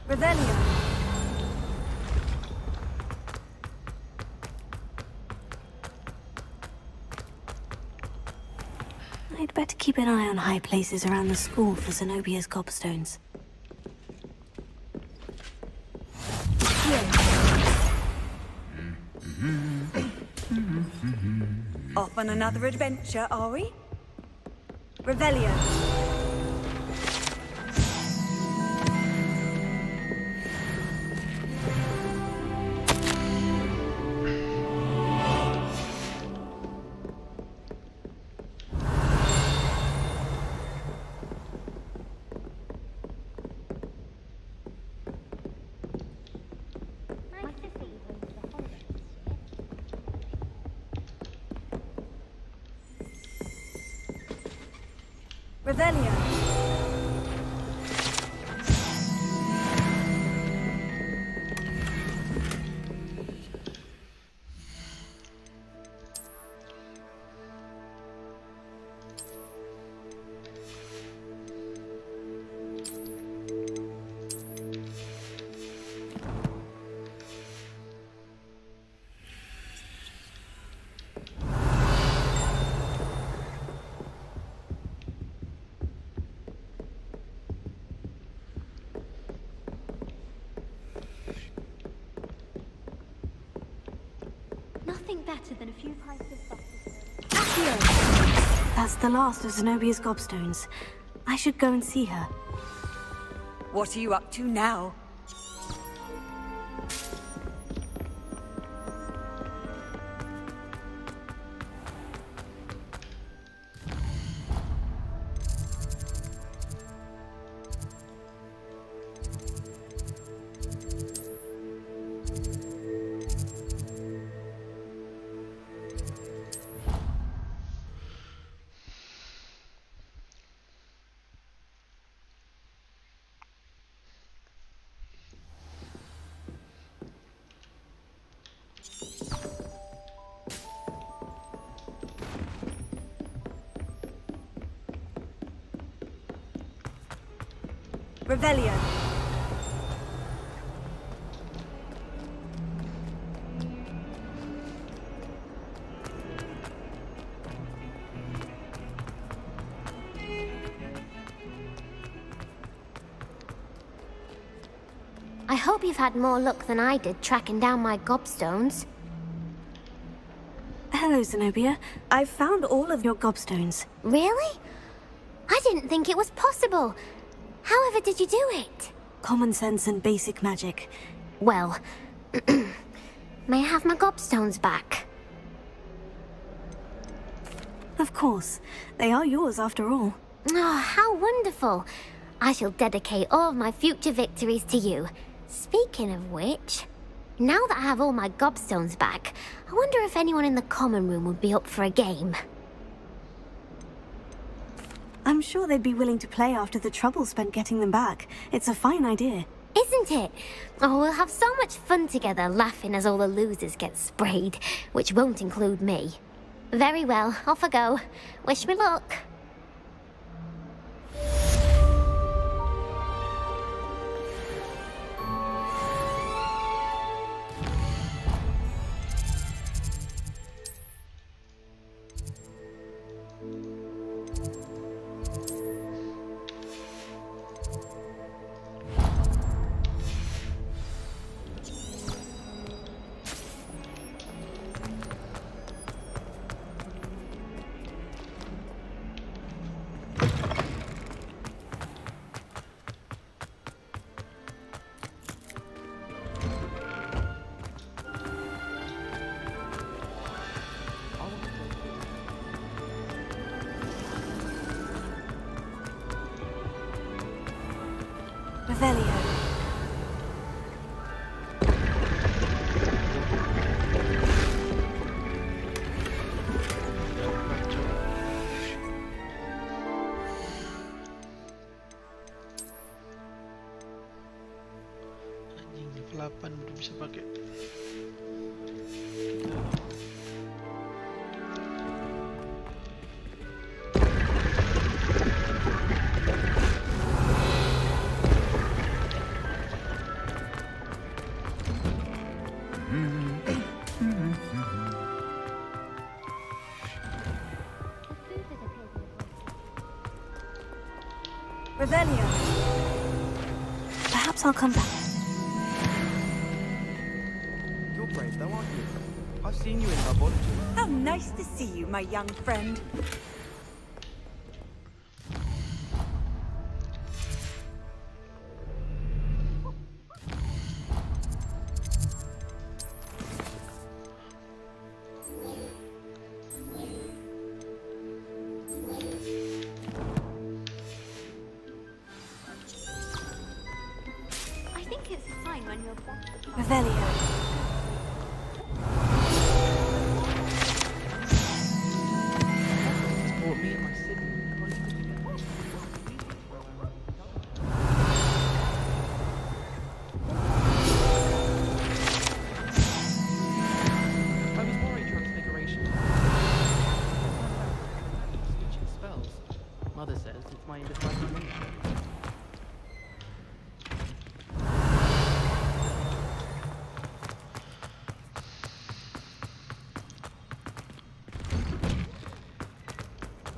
Revelio. I'd better keep an eye on high places around the school for Zenobia's gobstones. Off on another adventure, are we? Revelio. Revelio. Nothing better than a few priceless bottles. That's the last of Zenobia's gobstones. I should go and see her. What are you up to now? Revelio. I hope you've had more luck than I did tracking down my gobstones. Hello, Zenobia. I've found all of your gobstones. Really? I didn't think it was possible. However did you do it? Common sense and basic magic. Well, may I have my gobstones back? Of course. They are yours after all. Oh, how wonderful. I shall dedicate all of my future victories to you. Speaking of which, now that I have all my gobstones back, I wonder if anyone in the common room would be up for a game. I'm sure they'd be willing to play after the trouble spent getting them back. It's a fine idea. Isn't it? Oh, we'll have so much fun together laughing as all the losers get sprayed, which won't include me. Very well, off I go. Wish me luck. Revelio. Anjing, level 8 udah bisa pakai. Revelio. Perhaps I'll come back. You're brave though, aren't you? I've seen you in herbology. How nice to see you, my young friend. I think it's a sign when you're Revelio. Brought me and my siblings together. I was worried transfiguration. Switching spells. Mother says it's my indecisive nature.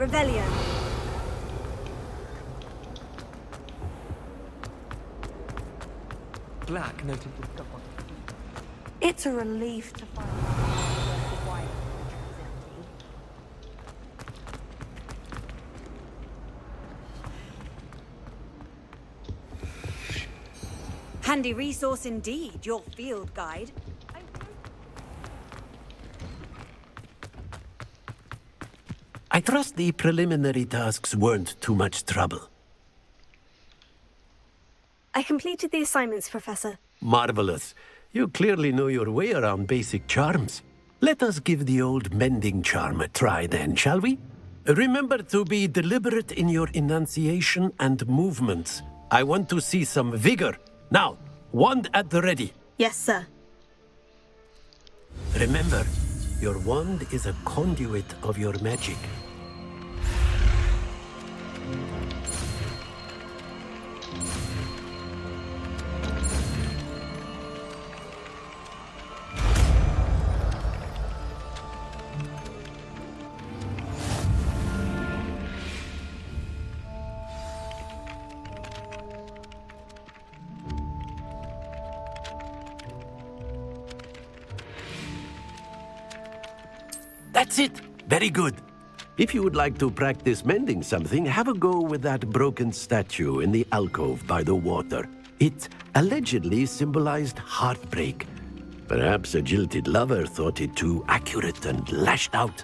Revelio. Black noted with double. It's a relief to find the white empty. Handy resource indeed, your field guide. I trust the preliminary tasks weren't too much trouble. I completed the assignments, Professor. Marvelous. You clearly know your way around basic charms. Let us give the old mending charm a try then, shall we? Remember to be deliberate in your enunciation and movements. I want to see some vigor. Now, wand at the ready. Yes, sir. Remember, your wand is a conduit of your magic. That's it. Very good. If you would like to practice mending something, have a go with that broken statue in the alcove by the water. It allegedly symbolized heartbreak. Perhaps a jilted lover thought it too accurate and lashed out.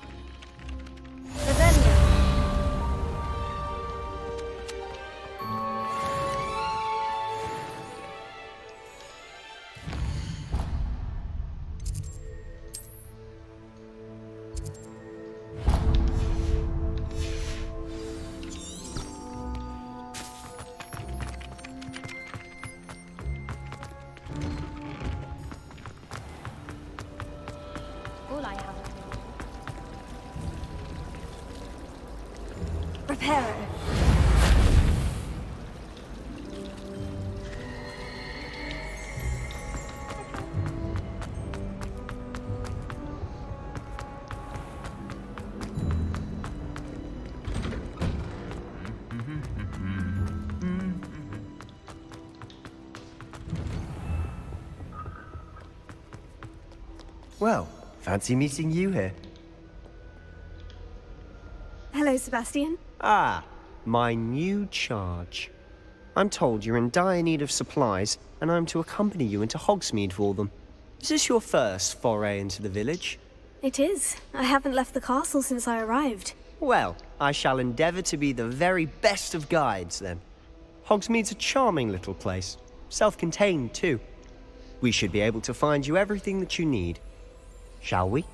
All I have. Reparo. Well, fancy meeting you here. Hello, Sebastian. Ah, my new charge. I'm told you're in dire need of supplies, and I'm to accompany you into Hogsmeade for them. Is this your first foray into the village? It is. I haven't left the castle since I arrived. Well, I shall endeavour to be the very best of guides, then. Hogsmeade's a charming little place. Self-contained, too. We should be able to find you everything that you need. Shall we?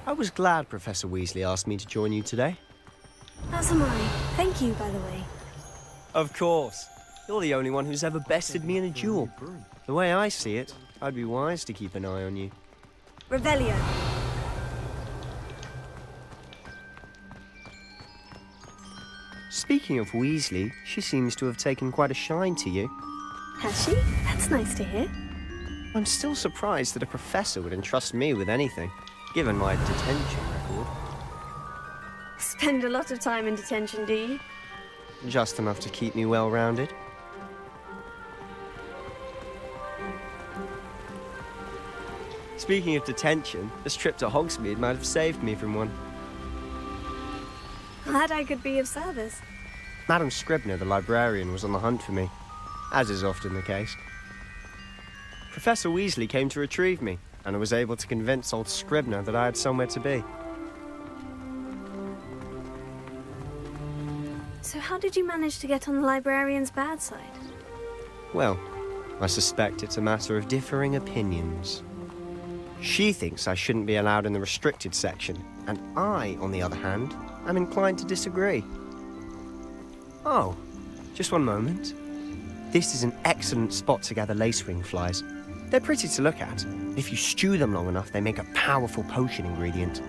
I was glad Professor Weasley asked me to join you today. As am I. Thank you, by the way. Of course. You're the only one who's ever bested me in a duel. The way I see it, I'd be wise to keep an eye on you. Revelio. Speaking of Weasley, she seems to have taken quite a shine to you. Has she? That's nice to hear. I'm still surprised that a professor would entrust me with anything, given my detention record. Spend a lot of time in detention, do you? Just enough to keep me well-rounded. Speaking of detention, this trip to Hogsmeade might have saved me from one. Glad I could be of service. Madam Scribner, the librarian, was on the hunt for me, as is often the case. Professor Weasley came to retrieve me, and I was able to convince old Scribner that I had somewhere to be. So how did you manage to get on the librarian's bad side? Well, I suspect it's a matter of differing opinions. She thinks I shouldn't be allowed in the restricted section, and I, on the other hand, am inclined to disagree. Oh, just one moment. This is an excellent spot to gather lacewing flies. They're pretty to look at. If you stew them long enough, they make a powerful potion ingredient.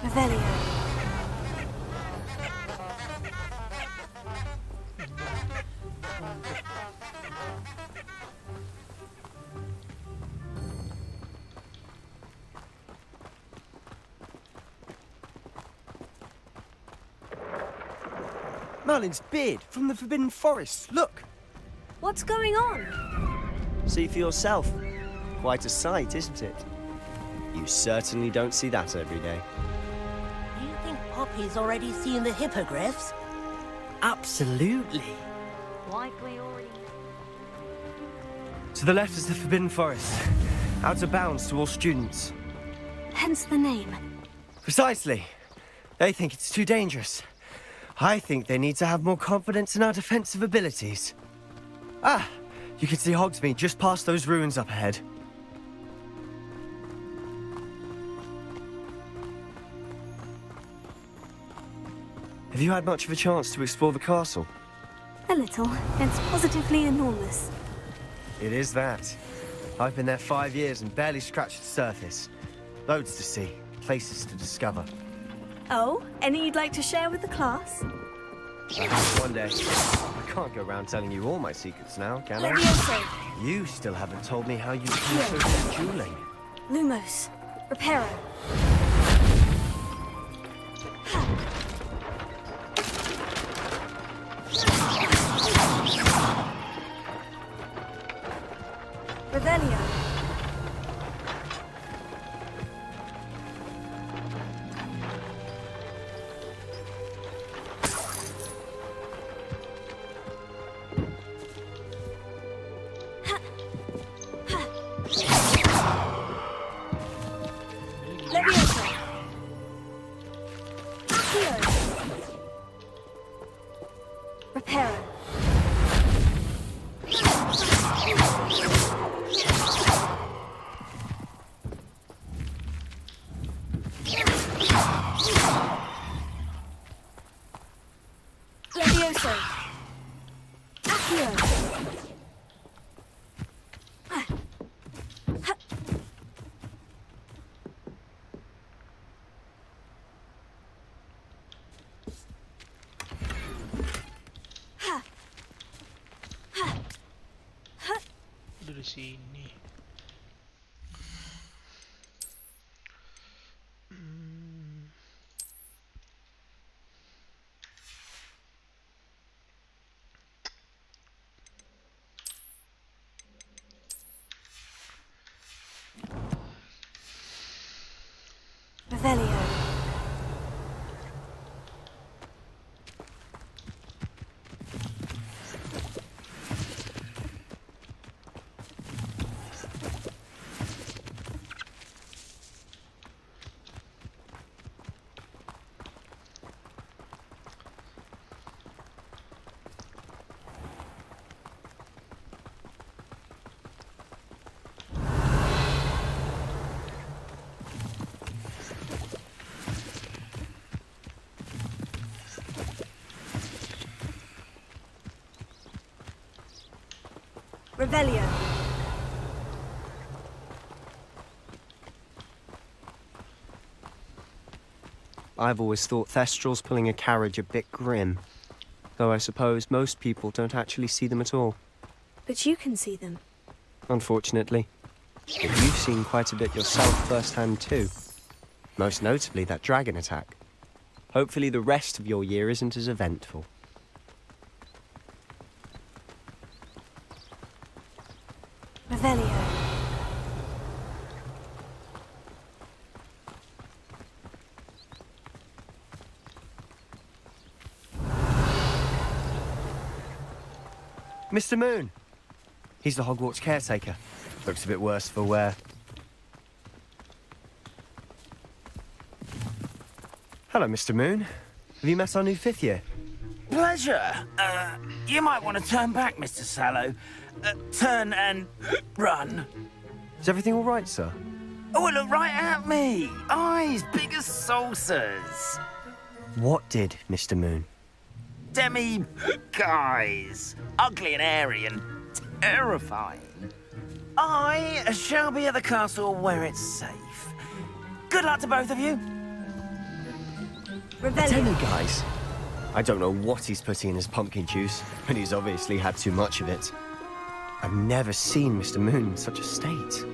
Revelio. Merlin's beard from the Forbidden Forest. Look! What's going on? See for yourself. Quite a sight, isn't it? You certainly don't see that every day. Do you think Poppy's already seen the hippogriffs? Absolutely. Likely already. To the left is the Forbidden Forest. Out of bounds to all students. Hence the name. Precisely. They think it's too dangerous. I think they need to have more confidence in our defensive abilities. Ah, you can see Hogsmeade just past those ruins up ahead. Have you had much of a chance to explore the castle? A little. It's positively enormous. It is that. I've been there 5 years and barely scratched the surface. Loads to see, places to discover. Oh, any you'd like to share with the class? Perhaps one day. I can't go around telling you all my secrets now, can I? Levioso. You still haven't told me how you became so good at dueling. Lumos. Reparo. Revelio. Levioso. Accio. Reparo. Levioso. Accio. Dari sini. Revelio. Revelio. I've always thought Thestrals pulling a carriage a bit grim. Though I suppose most people don't actually see them at all. But you can see them. Unfortunately. But you've seen quite a bit yourself firsthand too. Most notably that dragon attack. Hopefully the rest of your year isn't as eventful. Revelio. Mr. Moon! He's the Hogwarts caretaker. Looks a bit worse for wear. Hello, Mr. Moon. Have you met our new 5th year? Pleasure. You might want to turn back, Mr. Sallow. Turn and run. Is everything all right, sir? Oh, look right at me. Eyes big as saucers. What did, Mr. Moon? Guys. Ugly and airy and terrifying. I shall be at the castle where it's safe. Good luck to both of you. Guys. I don't know what he's putting in his pumpkin juice, but he's obviously had too much of it. I've never seen Mr. Moon in such a state.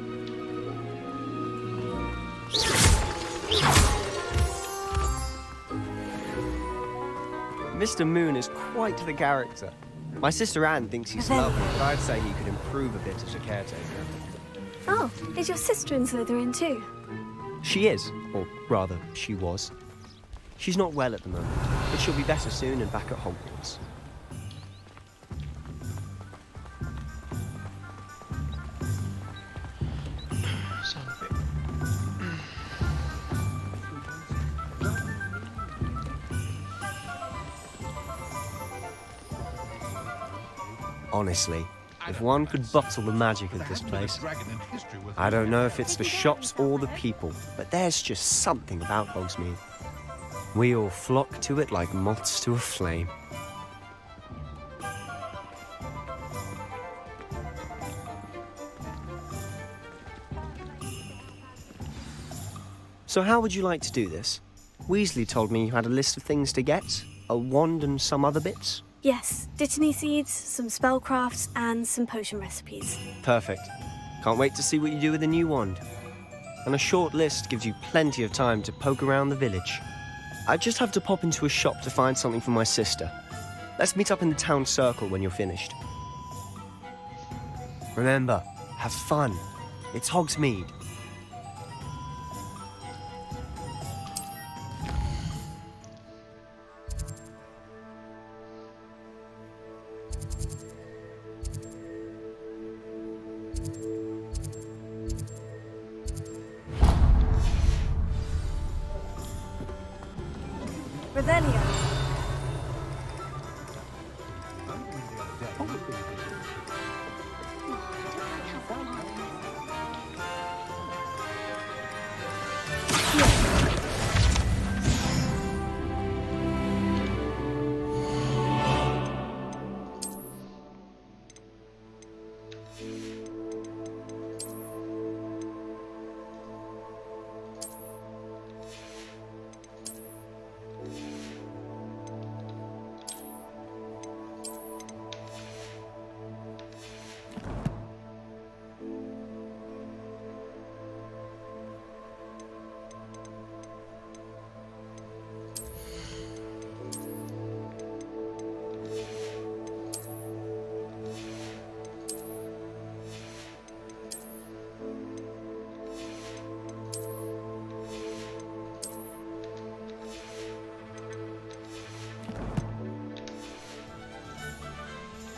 Mr. Moon is quite the character. My sister Anne thinks he's lovely, but I'd say he could improve a bit as a caretaker. Oh, is your sister in Slytherin too? She is, or rather, she was. She's not well at the moment, but she'll be better soon and back at Hogwarts. Honestly, if one could bottle the magic of this place, I don't know if it's the shops or the people, but there's just something about Hogsmeade. We all flock to it like moths to a flame. So how would you like to do this? Weasley told me you had a list of things to get, a wand and some other bits. Yes, dittany seeds, some spellcrafts, and some potion recipes. Perfect. Can't wait to see what you do with the new wand. And a short list gives you plenty of time to poke around the village. I just have to pop into a shop to find something for my sister. Let's meet up in the town circle when you're finished. Remember, have fun. It's Hogsmeade. Revelio.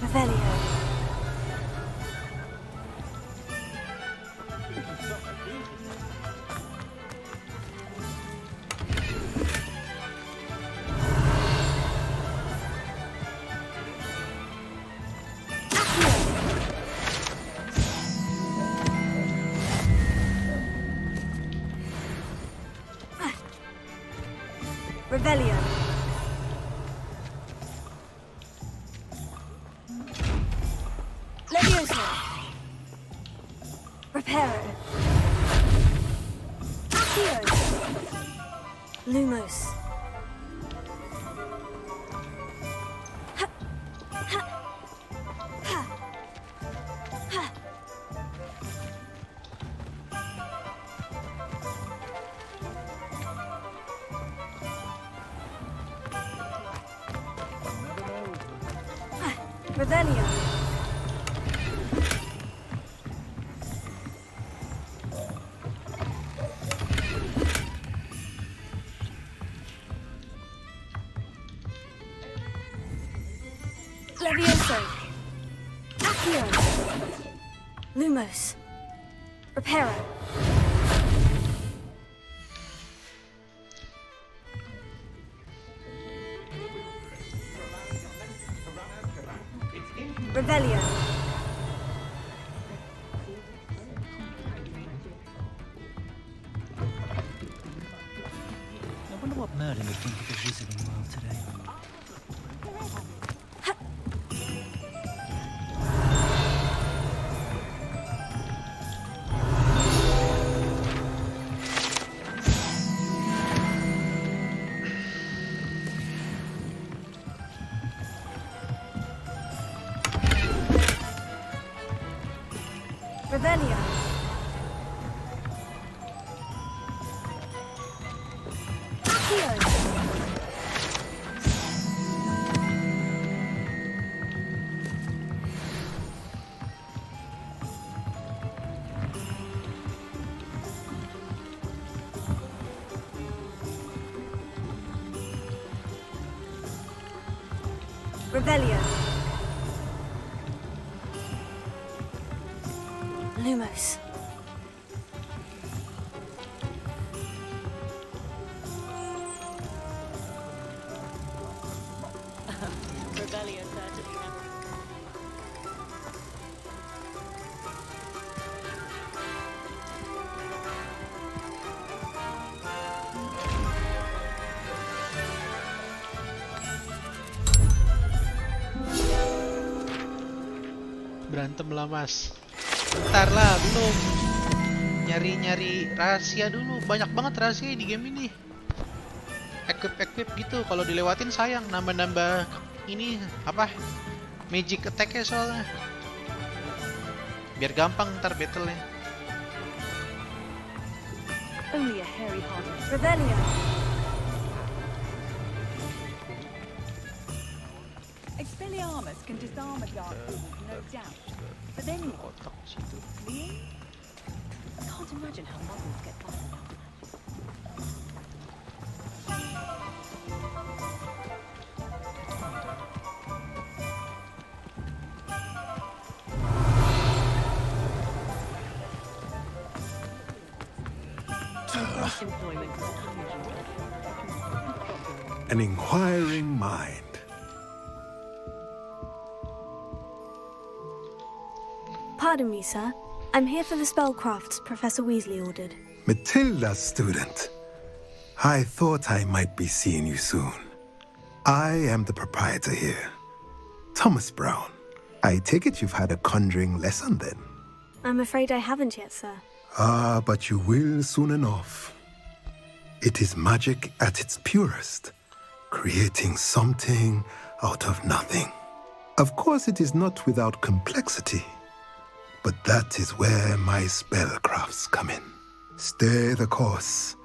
Revelio. Revelio. Levioso. Reparo. Accio. Lumos. Ha. Ha. Ha. Ha. Revelio. Levioso. Accio. Lumos. Reparo. Revelio. I wonder what Merlin would think of the wizarding world today. Revelio. Accio. Revelio. Lumos. Revelio certainly never. berantem lah mas. Bentar lah, belum. Nyari-nyari rahasia dulu. Banyak banget rahasia di game ini. Equip gitu. Kalau dilewatin sayang. Nambah-nambah ini apa? Magic attack-nya soalnya. Biar gampang ntar battle-nya. Only a hairy-hearted Revelio. Expelliarmus can disarm a dark orb, no doubt. But then what? Fleeing? I can't imagine how muggles get by without magic. An inquiring mind. Pardon me, sir. I'm here for the spellcrafts Professor Weasley ordered. Matilda's student. I thought I might be seeing you soon. I am the proprietor here, Thomas Brown. I take it you've had a conjuring lesson then? I'm afraid I haven't yet, sir. Ah, but you will soon enough. It is magic at its purest, creating something out of nothing. Of course, it is not without complexity, but that is where my spellcrafts come in. Stay the course,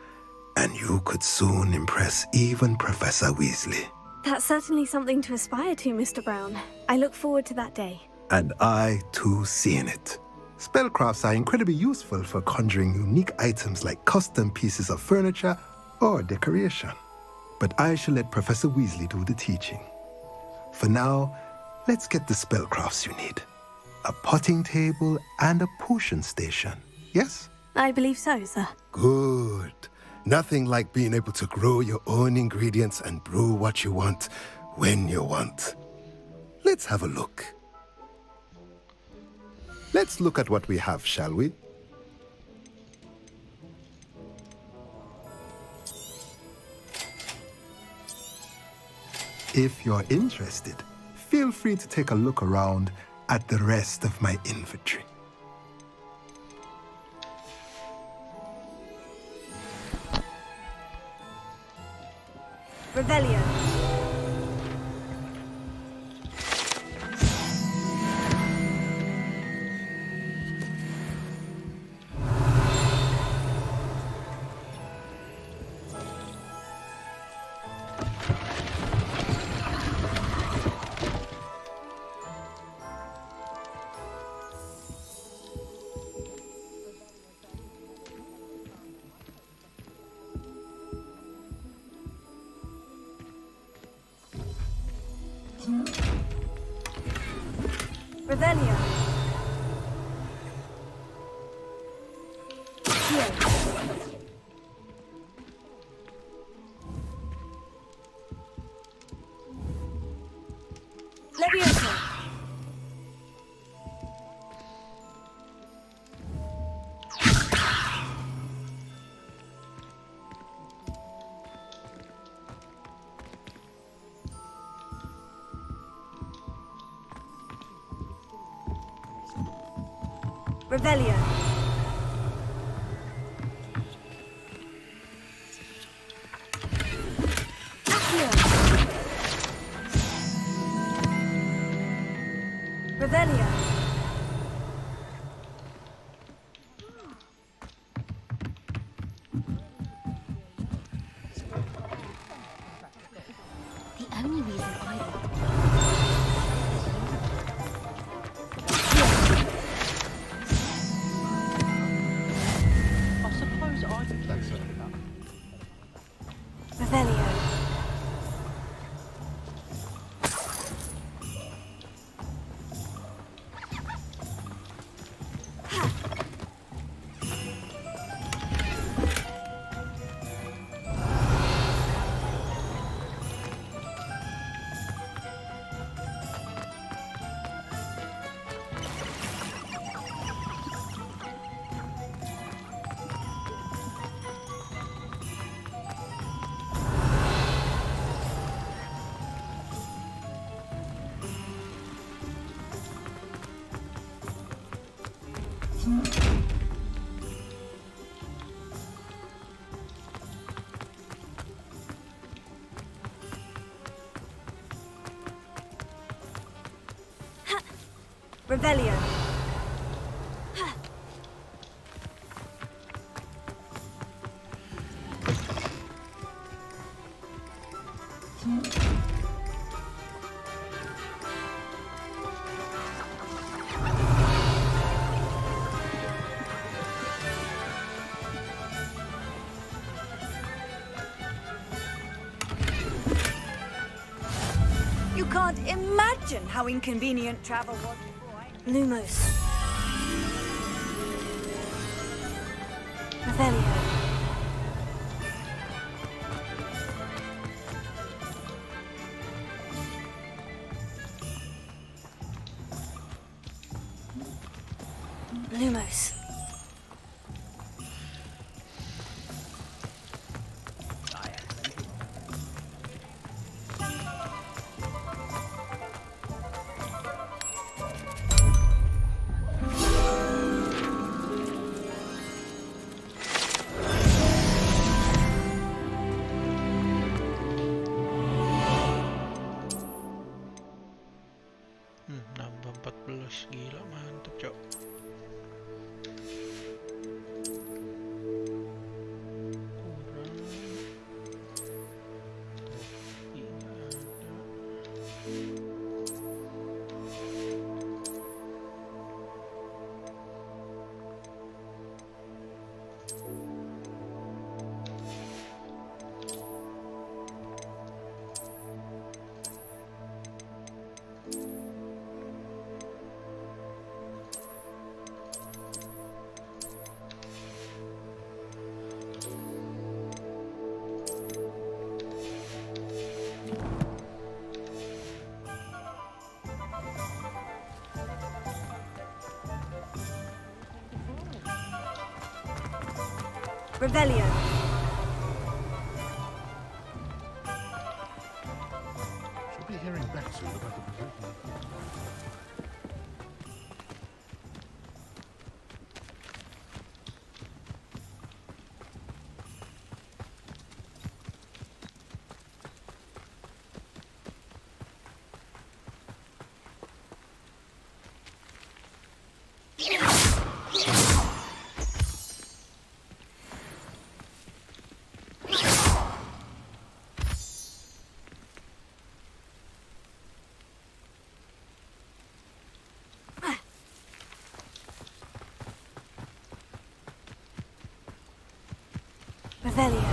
and you could soon impress even Professor Weasley. That's certainly something to aspire to, Mr. Brown. I look forward to that day. And I, too, seeing it. Spellcrafts are incredibly useful for conjuring unique items like custom pieces of furniture or decoration. But I shall let Professor Weasley do the teaching. For now, let's get the spellcrafts you need. A potting table and a potion station, yes? I believe so, sir. Good. Nothing like being able to grow your own ingredients and brew what you want when you want. Let's have a look. Let's look at what we have, shall we? If you're interested, feel free to take a look around at the rest of my inventory. Revelio. Revelio. Here. Leviosa. Revelio. Accio. Revelio. The only reason I Revelio. Revelio. You can't imagine how inconvenient travel was before Lumos. Revelio. Lumos. Nambah 14, gila mantep cok. Revelio. Should be hearing back soon about the position. Revelio.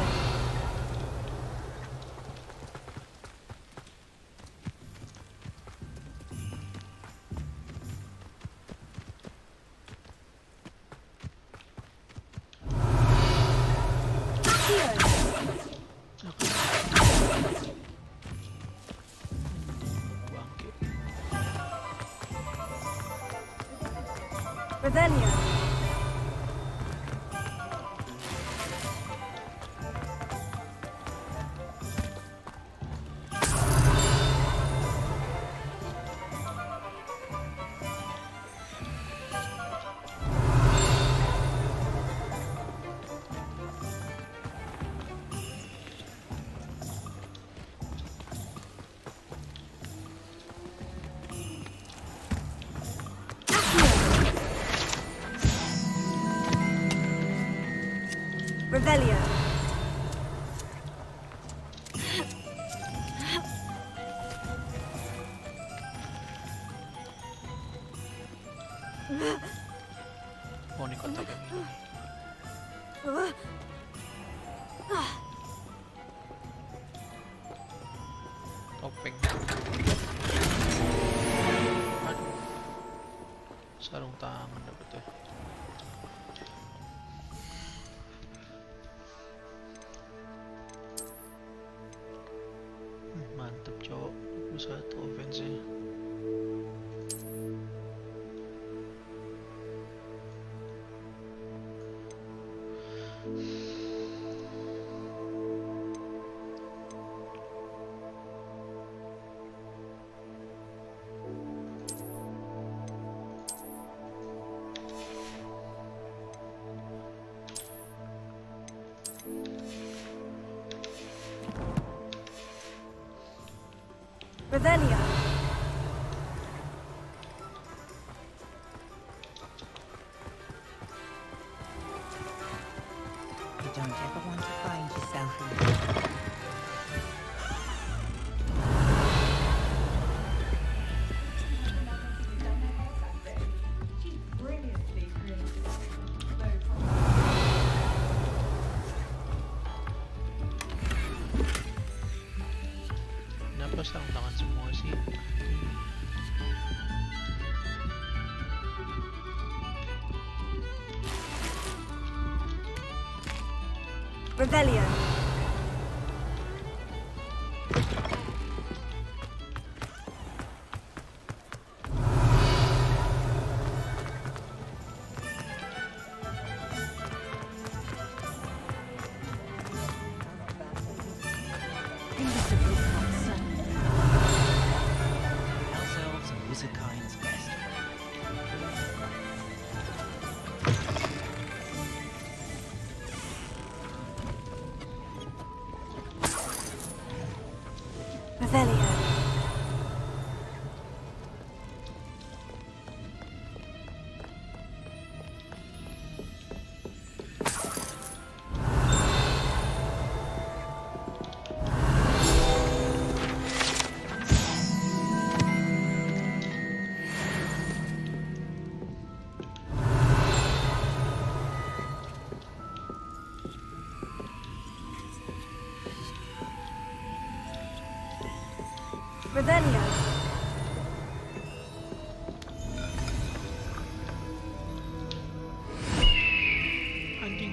Revelio. Revelio. Oh, ini kotak yang ini. Topeng. Aduh. Sarung tangan dapet ya. Mantep cowok, 21 offense-nya. Revelio. You don't ever want to find yourself in Kenapa sarung tangan semua sih? Revelio. House elves and wizard kind's best. Revelio. Revelio. Anjing.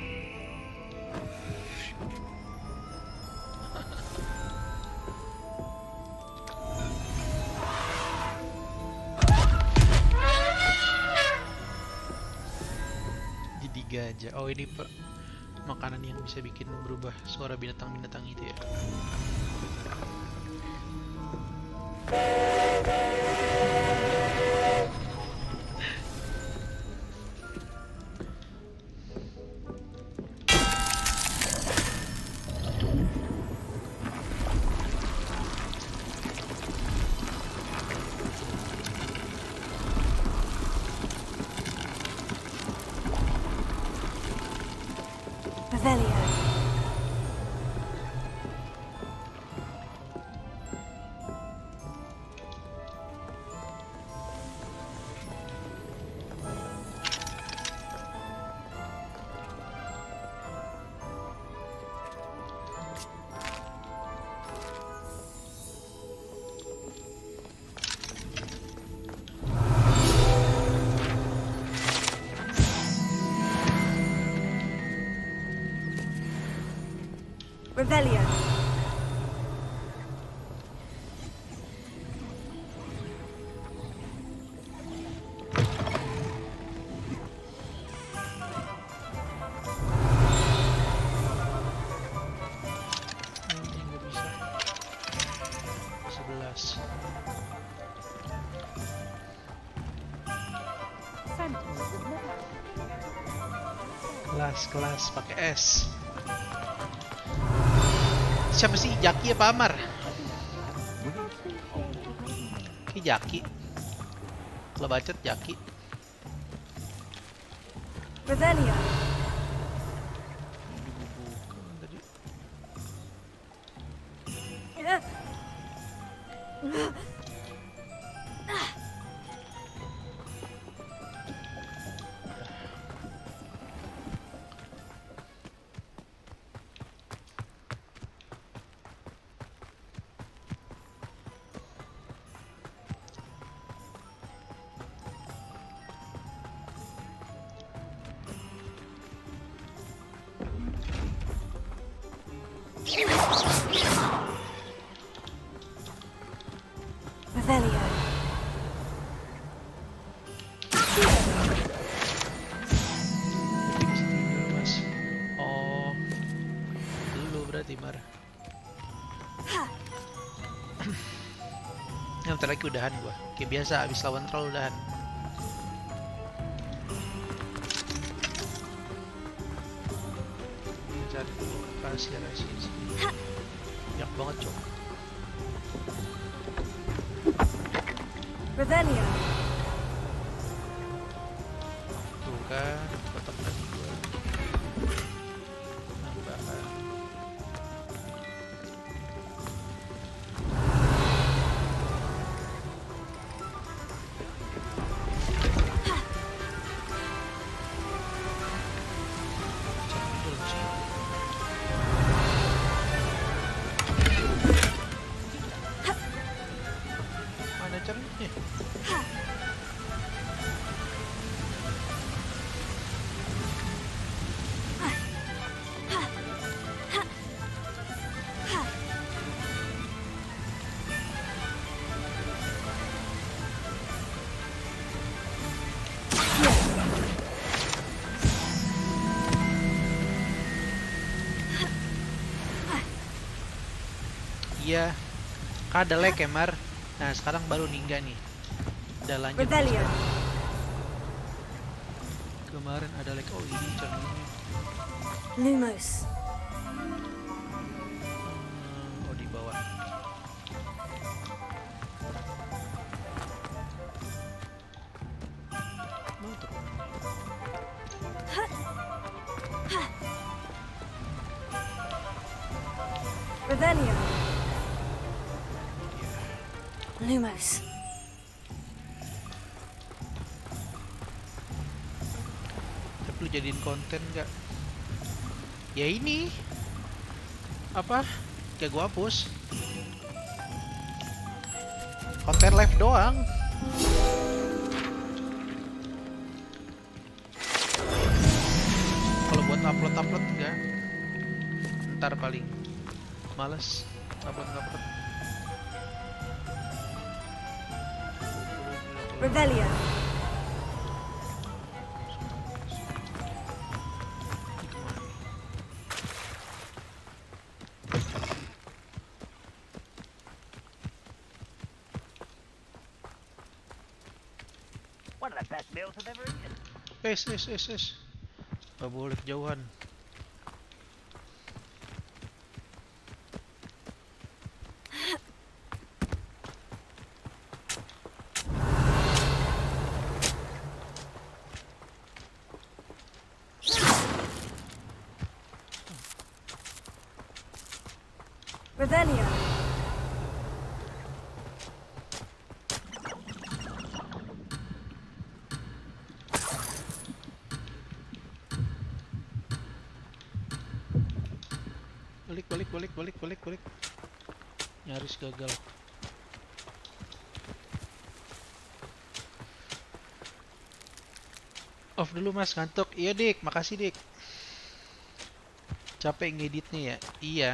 Jadi gajah. Oh, ini makanan yang bisa bikin berubah suara binatang-binatang itu ya. Revelio. Revelio. Ini nggak bisa. 11. Kelas pakai S. Siapa sih? Jaki apa Amar? Ki Jaki. Kalau bacot Jaki. Revelio. Revelio. Mas. Oh. Dulu berarti Mar. Ya, bentar lagi udahan gua. Kayak biasa abis lawan troll udahan. Cari rahasia-rahasia sini. Banyak banget, Cok. Revelio. Tuh kan, kotak lagi gua. Nah, Iya. Kan ada lag ya, Mar. Nah, sekarang baru Ningga nih. Udah lanjut. Rebellion. Kemarin ada lag. Oh, ini cerminnya. Lumos. Oh, di bawah. Rebellion. Lumos. Tapi lu jadiin konten nggak? Ya ini. Apa? Kayak gua hapus. Konten live doang. Kalau buat upload enggak. Ntar paling. Males upload. Rebellion. One of the best meals I've ever eaten. Es. Gak boleh kejauhan. Rebellion. Balik. Nyaris gagal. Off dulu mas, ngantuk. Iya Dik, makasih Dik. Capek ngeditnya ya? Iya.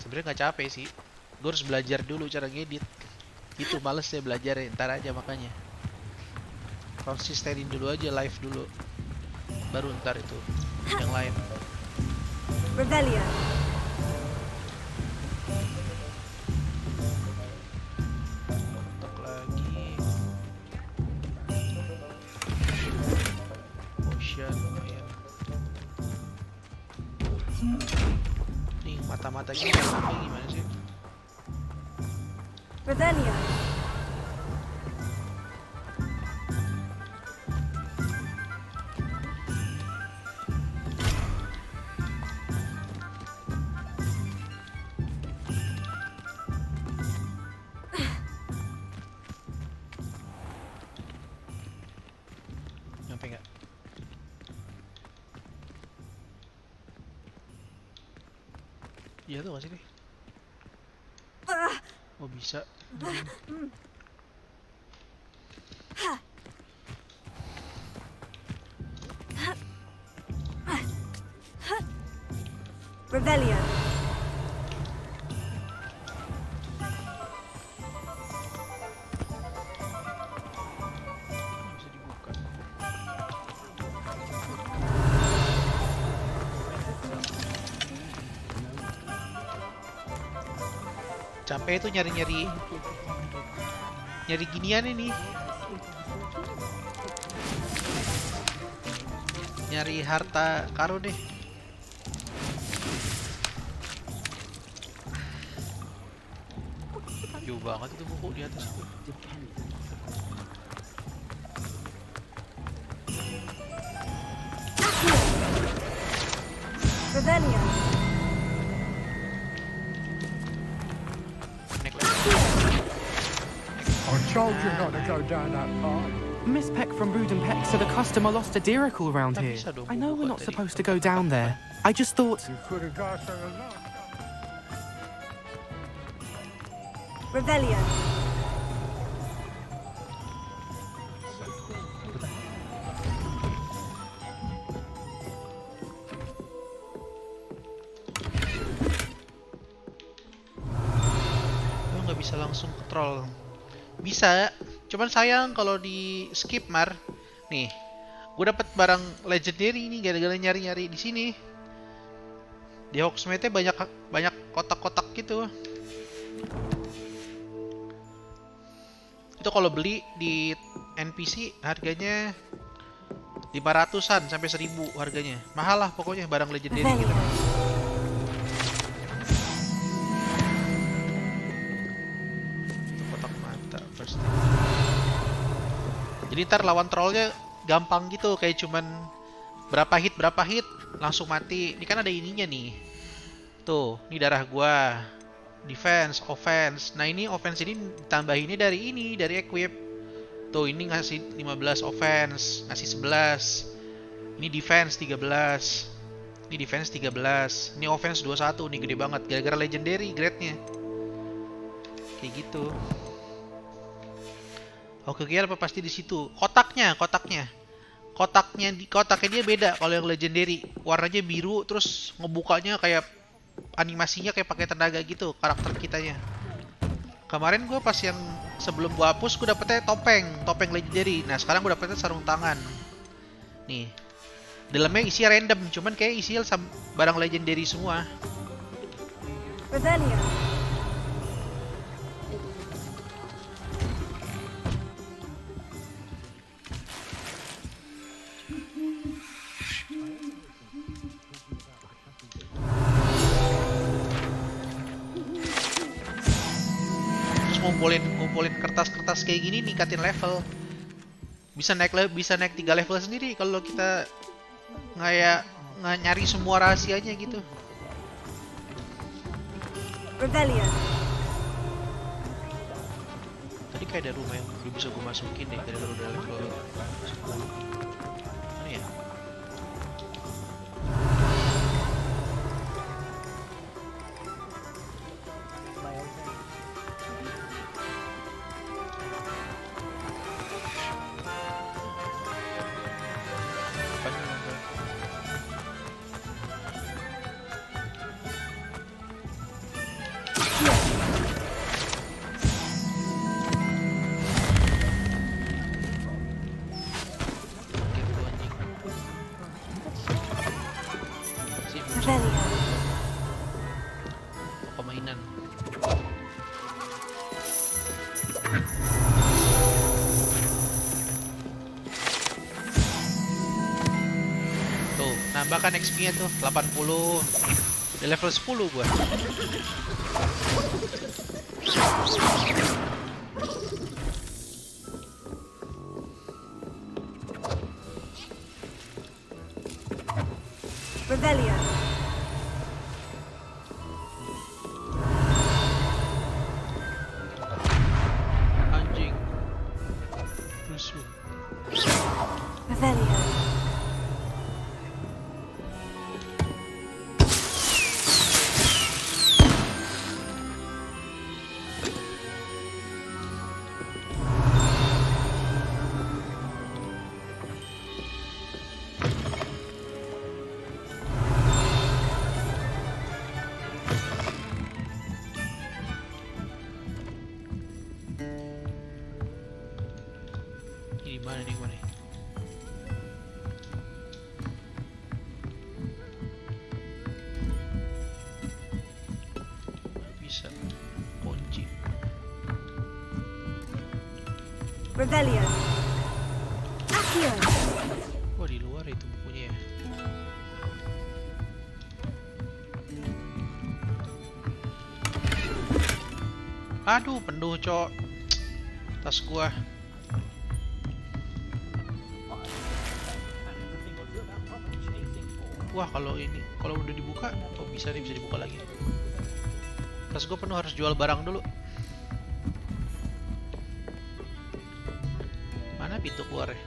Sebenarnya nggak capek sih. Gue harus belajar dulu cara ngedit. Itu males ya belajar ya, ntar aja makanya. Konsistenin dulu aja, live dulu. Baru ntar itu yang lain. Rebellion. Kontak lagi. Motion lumayan. Nih mata-mata gini gimana sih? Rebellion. Nyampe nggak? Iya tuh nggak sih nih? Oh bisa. Rebellion. Capek tuh nyari ginian ini. Nyari harta karun deh. Jauh banget itu buku di atas tuh. Rebellion. I told you not to go down that path. Miss Peck from Brood and Peck said a customer lost a diracle around here. I know we're not supposed to go down there. I just thought... You could have got there a lot. Rebellion. Lo nggak bisa langsung ke troll. Bisa, cuman sayang kalau di skip Mar. Nih, gue dapet barang legendary ini gara-gara nyari-nyari di sini. Di Hogsmeade banyak kotak-kotak gitu. Itu kalau beli di NPC harganya 500-an sampai 1000 harganya. Mahal lah pokoknya barang legendary gitu. Itu kotak mata first. Jadi ntar lawan trollnya gampang gitu, kayak cuman berapa hit langsung mati. Ini kan ada ininya nih. Tuh, ini darah gua. Defense, offense. Nah, ini offense ini ditambahinnya dari equip. Tuh, ini ngasih 15 offense, ngasih 11. Ini defense 13. Ini defense 13. Ini offense 21, nih gede banget gara-gara legendary grade-nya. Kayak gitu. Oke, apa pasti di situ. Kotaknya dia beda kalau yang legendary. Warnanya biru terus ngebukanya kayak animasinya kayak pakai tenaga gitu karakter kitanya. Kemarin gue pas yang sebelum gue hapus gue dapetnya topeng legendary. Nah sekarang gue dapetnya sarung tangan. Nih dalamnya isi random, cuman kayak isi barang legendary semua. Revelio. Ngumpulin kertas-kertas kayak gini ningkatin level. Bisa naik 3 level sendiri kalau kita nyari semua rahasianya gitu. Revelio. Tadi kayak ada rumah yang belum bisa gue masukin deh gara-gara udah level 10. Mana ya? Pemainan. Tuh, nambahkan XP-nya tuh 80. Di level 10 gua. Revelio. Anjing. Rusuh. Revelio. Ini mana nih gua nih? Bisa kunci. Revelio. Accio. Wah, di luar itu bukunya ya. Aduh, penuh, cok. Tas gua. Wah, kalau udah dibuka, oh bisa dibuka lagi. Tas gue penuh, harus jual barang dulu. Mana pintu keluar ya?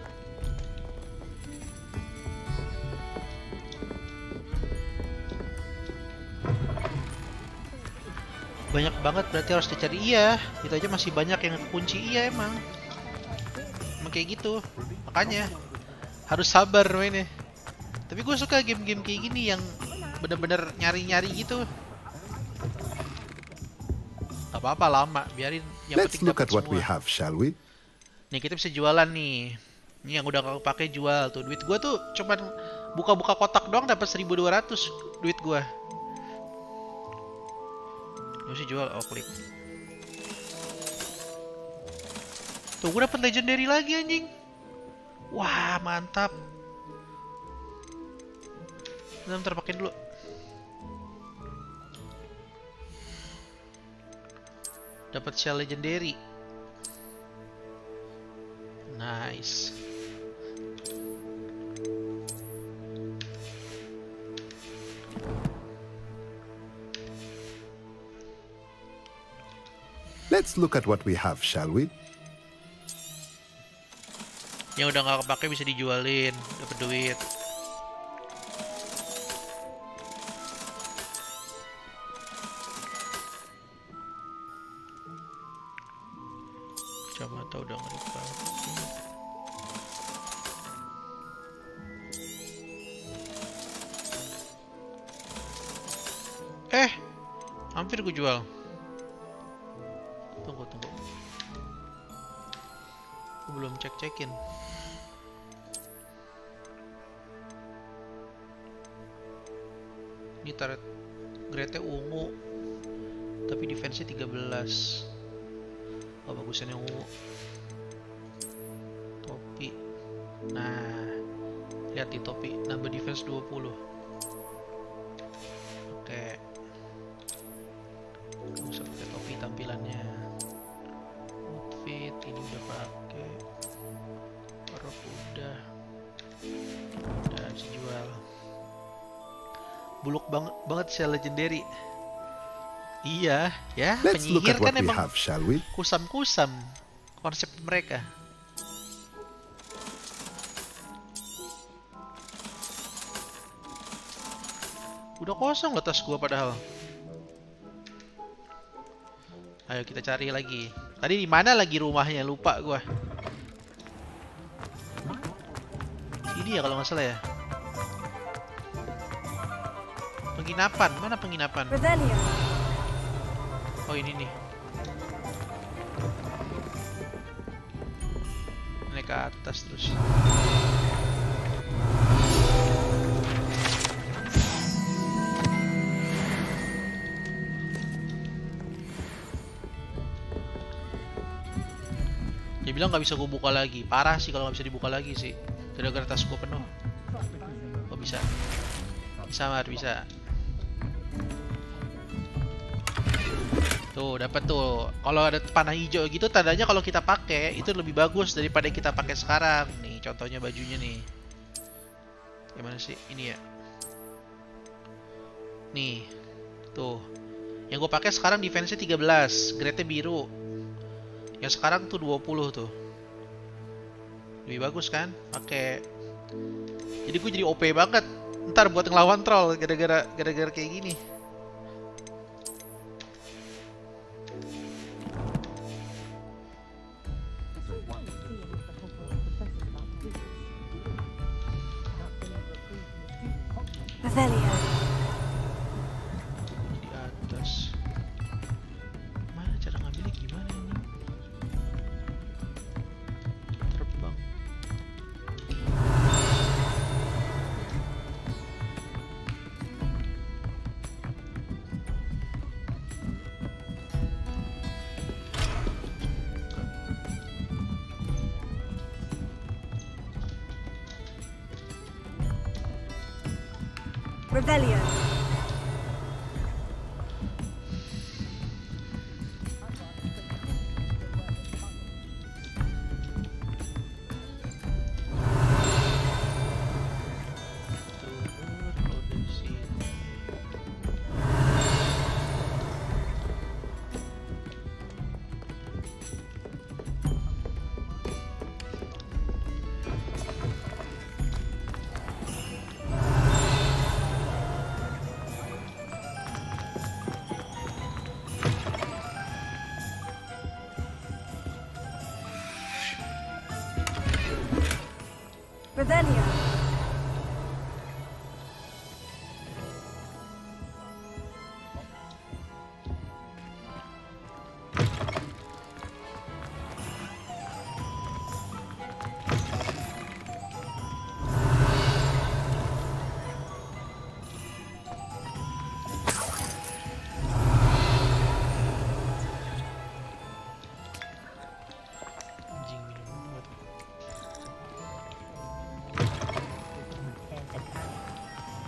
Banyak banget berarti harus dicari. Iya, itu aja masih banyak yang kekunci. Iya emang kayak gitu. Makanya harus sabar mainnya. Tapi gue suka game-game kayak gini yang bener-bener nyari-nyari gitu. Gak apa-apa lama, biarin yang Let's penting look dapat at what we semua. have, shall we? Nih kita bisa jualan nih. Ini yang udah kau pakai jual tuh. Duit gue tuh cuman buka-buka kotak doang dapat 1.200 duit gue. Mesti jual, oh klik. Tuh, gue dapet legendary lagi anjing. Wah, mantap. Bentar pakai dulu. Dapat shell legendary. Nice. Let's look at what we have, shall we? Yang udah nggak kepake bisa dijualin, dapat duit. Kacamata udah nggak dipakai. Hampir gue jual. Tunggu. Gue belum cek-cekin. Ini turret grade ungu, tapi defense-nya 13. Oh, bagusan yang ungu. Topi. Nah, lihat di topi, nambah defense 20. Oke. Gak usah pakai topi tampilannya. Outfit ini udah pakai. Rok udah bisa jual. Buluk banget shell legendary. Iya, ya. Let's look Penyihir at what kan we emang have, shall we? kusam-kusam konsep mereka. Udah kosong loh tas gua padahal. Ayo kita cari lagi. Tadi di mana lagi rumahnya? Lupa gua. Ini ya kalau nggak salah ya. Penginapan, mana penginapan? Oh ini nih. Naik ke atas terus. Dia bilang nggak bisa gue buka lagi. Parah sih kalau nggak bisa dibuka lagi sih. Gara-gara tas gue penuh. Oh bisa. Bisa Mar, bisa. Tuh, dapat tuh. Kalau ada panah hijau gitu tandanya kalau kita pakai itu lebih bagus daripada kita pakai sekarang. Nih, contohnya bajunya nih. Gimana sih? Ini ya. Nih. Tuh. Yang gue pakai sekarang defense-nya 13, grade-nya biru. Yang sekarang tuh 20 tuh. Lebih bagus kan? Pakai. Jadi gue jadi OP banget. Ntar buat ngelawan troll gara-gara kayak gini. Di atas. Mana cara ngambilnya gimana ini? Terbang. Rebellion.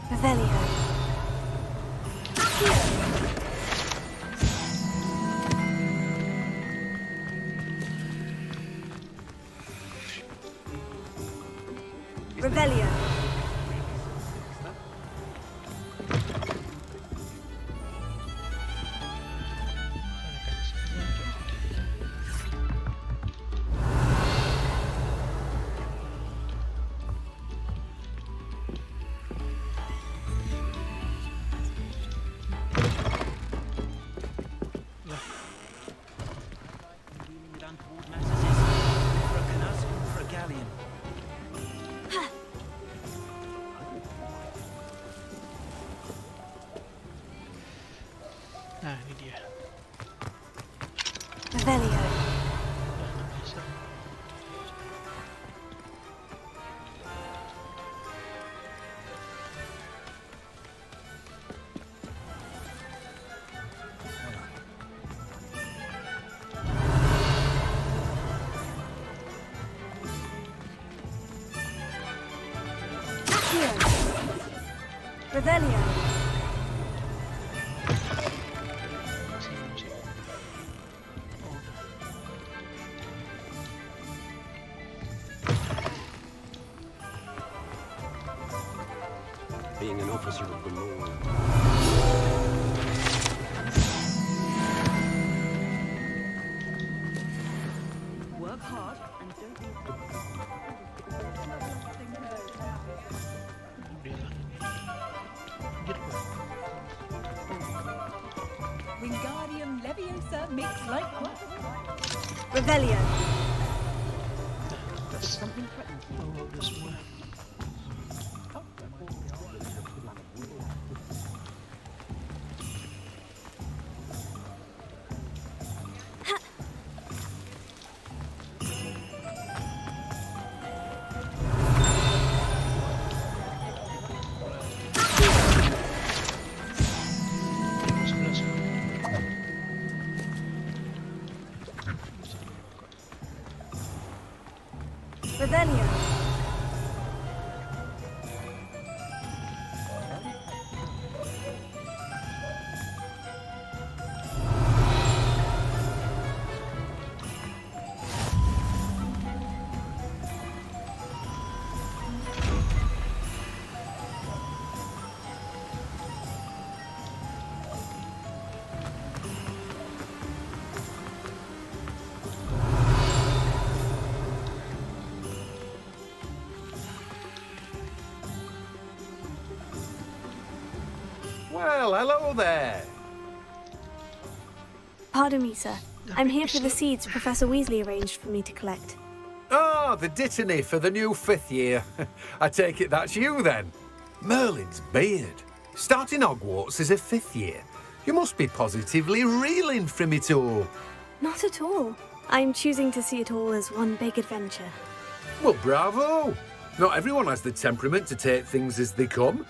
Revelio. Revelio. Nah, ini dia. Revelio. Bisa. Revelio. Being an officer of the law. Work hard and don't be Wingardium Leviosa makes life worth Revelio. something threatens you. Oh, udah semua. Revelio. Well, hello there. Pardon me, sir. I'm here for the seeds Professor Weasley arranged for me to collect. Oh, the dittany for the new 5th year. I take it that's you then. Merlin's beard. Starting Hogwarts as a 5th year. You must be positively reeling from it all. Not at all. I'm choosing to see it all as one big adventure. Well, bravo. Not everyone has the temperament to take things as they come.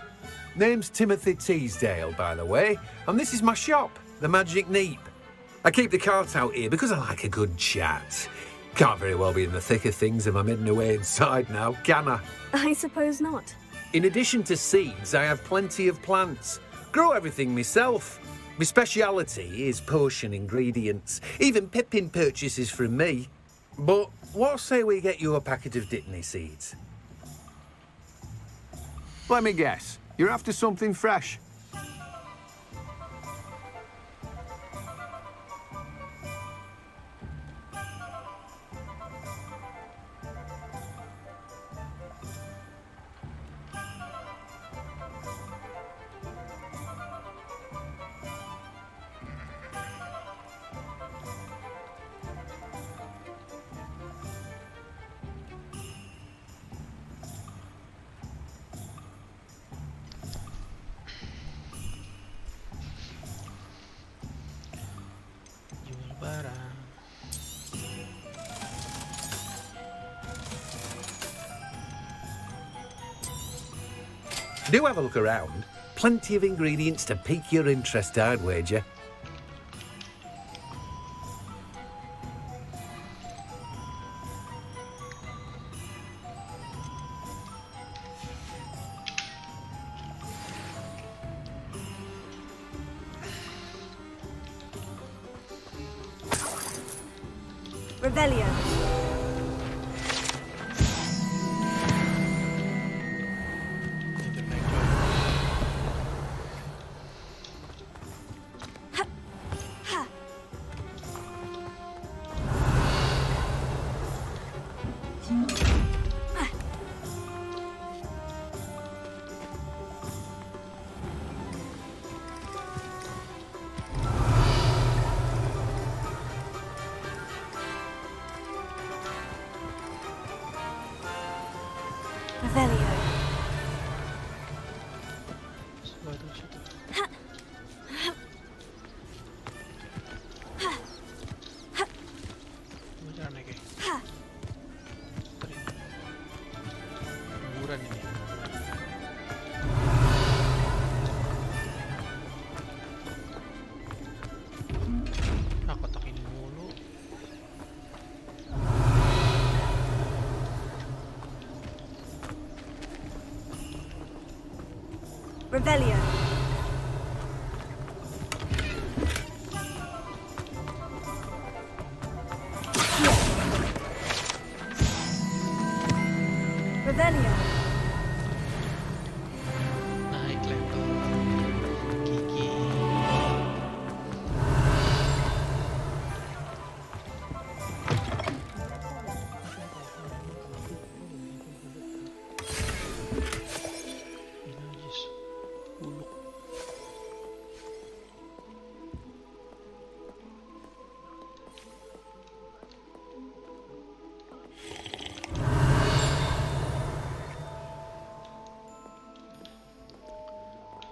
Name's Timothy Teasdale, by the way, and this is my shop, the Magic Neep. I keep the cart out here because I like a good chat. Can't very well be in the thick of things if I'm hidden away inside now, can I? I suppose not. In addition to seeds, I have plenty of plants. Grow everything myself. My speciality is potion ingredients. Even Pippin purchases from me. But what say we get you a packet of Dittany seeds? Let me guess. You're after something fresh. Do have a look around. Plenty of ingredients to pique your interest, I'd wager. Revelio. Revelio. Jalan lagi. Kuburan ini. Ah, kotak ini mulu. Revelio. Revelio. Naik level. Gigi. Najis. Buluk.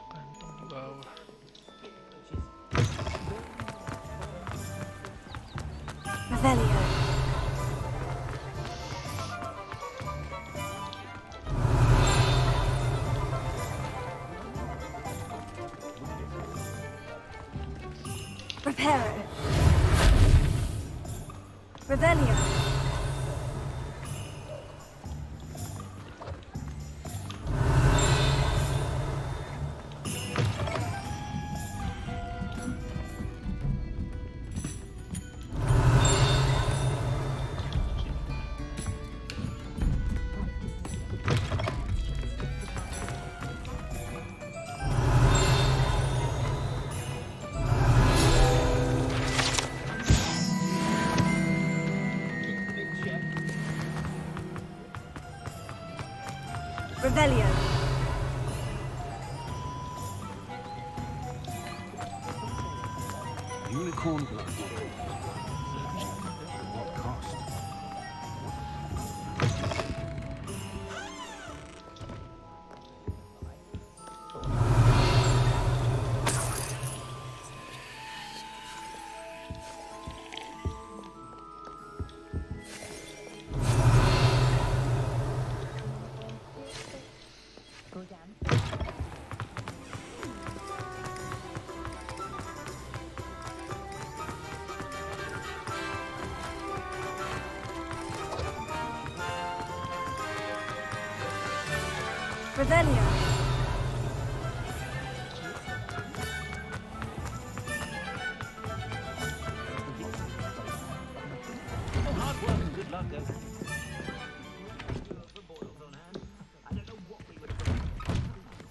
Kantong di bawah. Revelio. Reparo. Revelio. Revelio. Unicorn blood. At what cost? Revelio. Hard work and good luck, though.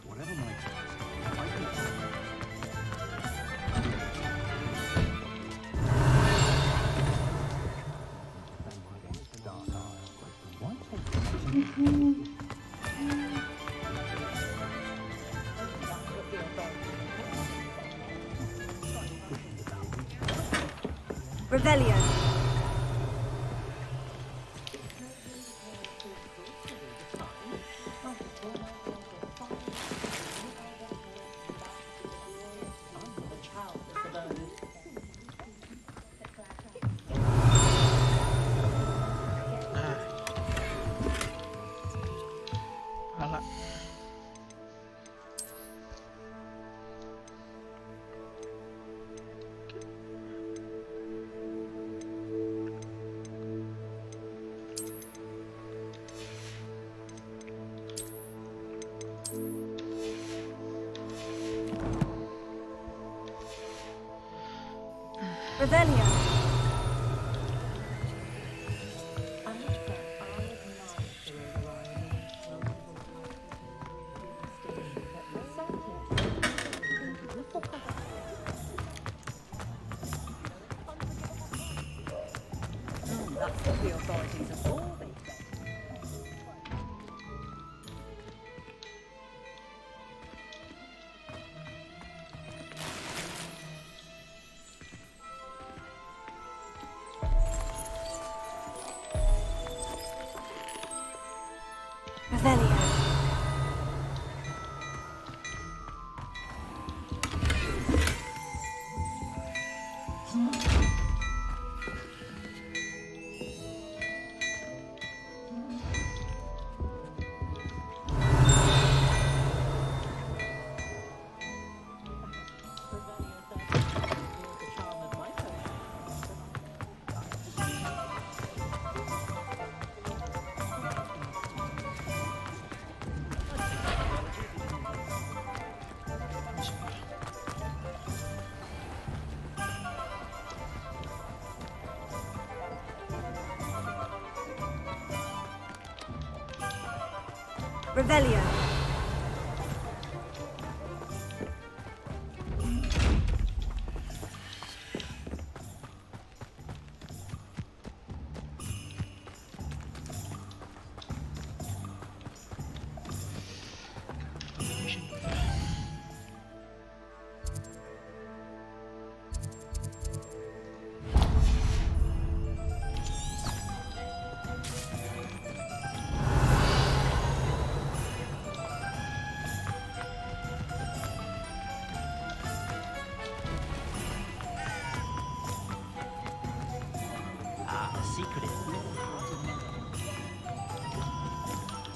Whatever my task, I can Revelio. Alah. Revelio. Revelio.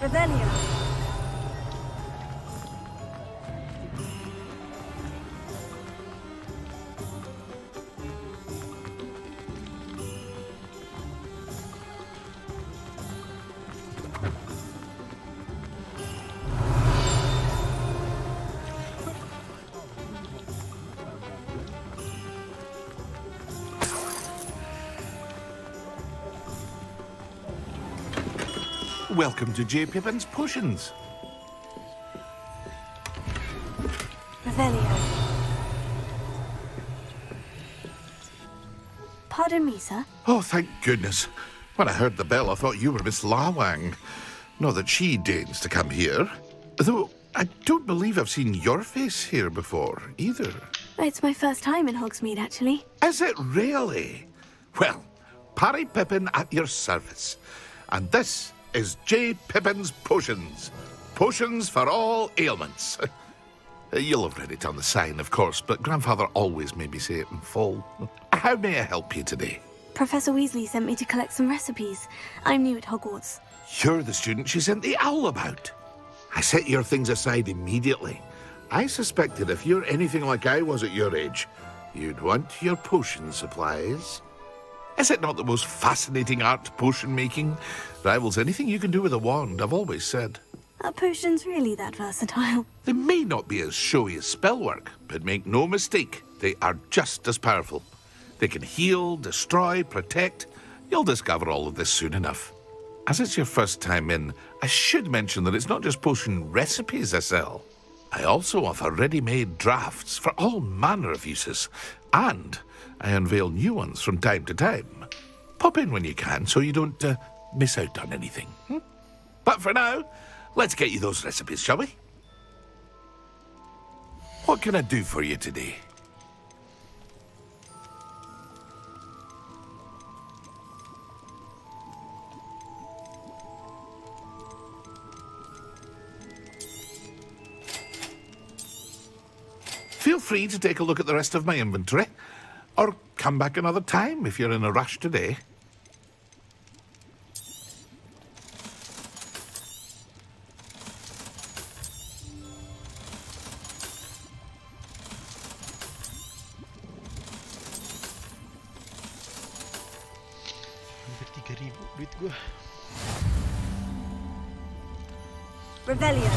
Revelio. Welcome to J. Pippin's Potions. Revelio. Pardon me, sir. Oh, thank goodness. When I heard the bell, I thought you were Miss Lawang. Not that she deigns to come here. Though, I don't believe I've seen your face here before, either. It's my first time in Hogsmeade, actually. Is it really? Well, Parry Pippin at your service. And this is J. Pippin's Potions. Potions for all ailments. You'll have read it on the sign, of course, but Grandfather always made me say it in full. How may I help you today? Professor Weasley sent me to collect some recipes. I'm new at Hogwarts. You're the student she sent the owl about. I set your things aside immediately. I suspected if you're anything like I was at your age, you'd want your potion supplies. Is it not the most fascinating art, potion making? Rivals anything you can do with a wand, I've always said. Are potions really that versatile? They may not be as showy as spellwork, but make no mistake, they are just as powerful. They can heal, destroy, protect. You'll discover all of this soon enough. As it's your first time in, I should mention that it's not just potion recipes I sell. I also offer ready-made drafts for all manner of uses, and I unveil new ones from time to time. Pop in when you can so you don't miss out on anything. But for now, let's get you those recipes, shall we? What can I do for you today? Feel free to take a look at the rest of my inventory, or come back another time if you're in a rush today. Hampir 3.000 duit gua. Revelio.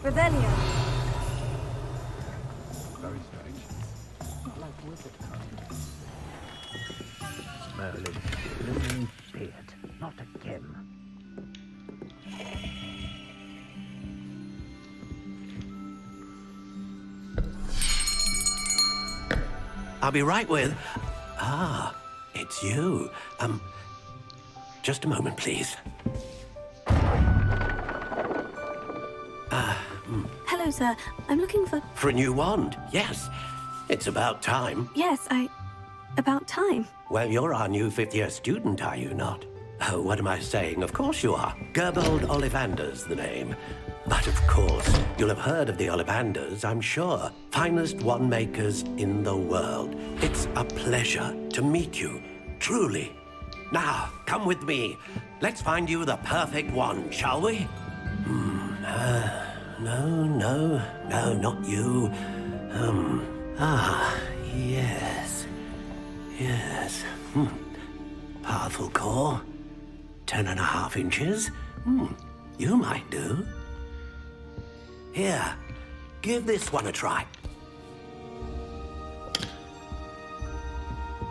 Revelio. Very strange. Not like wizard kind. Merlin's blooming beard. Not again. I'll be right with... Ah, it's you. Just a moment, please. Hello, sir. I'm looking for... For a new wand, yes. It's about time. Yes, about time. Well, you're our new fifth-year student, are you not? Oh, what am I saying? Of course you are. Gerbold Ollivander's the name. But of course, you'll have heard of the Ollivanders, I'm sure. Finest wand makers in the world. It's a pleasure to meet you, truly. Now, come with me. Let's find you the perfect wand, shall we? No, not you. Yes. Yes. Powerful core. 10.5 inches. You might do. Here, give this one a try.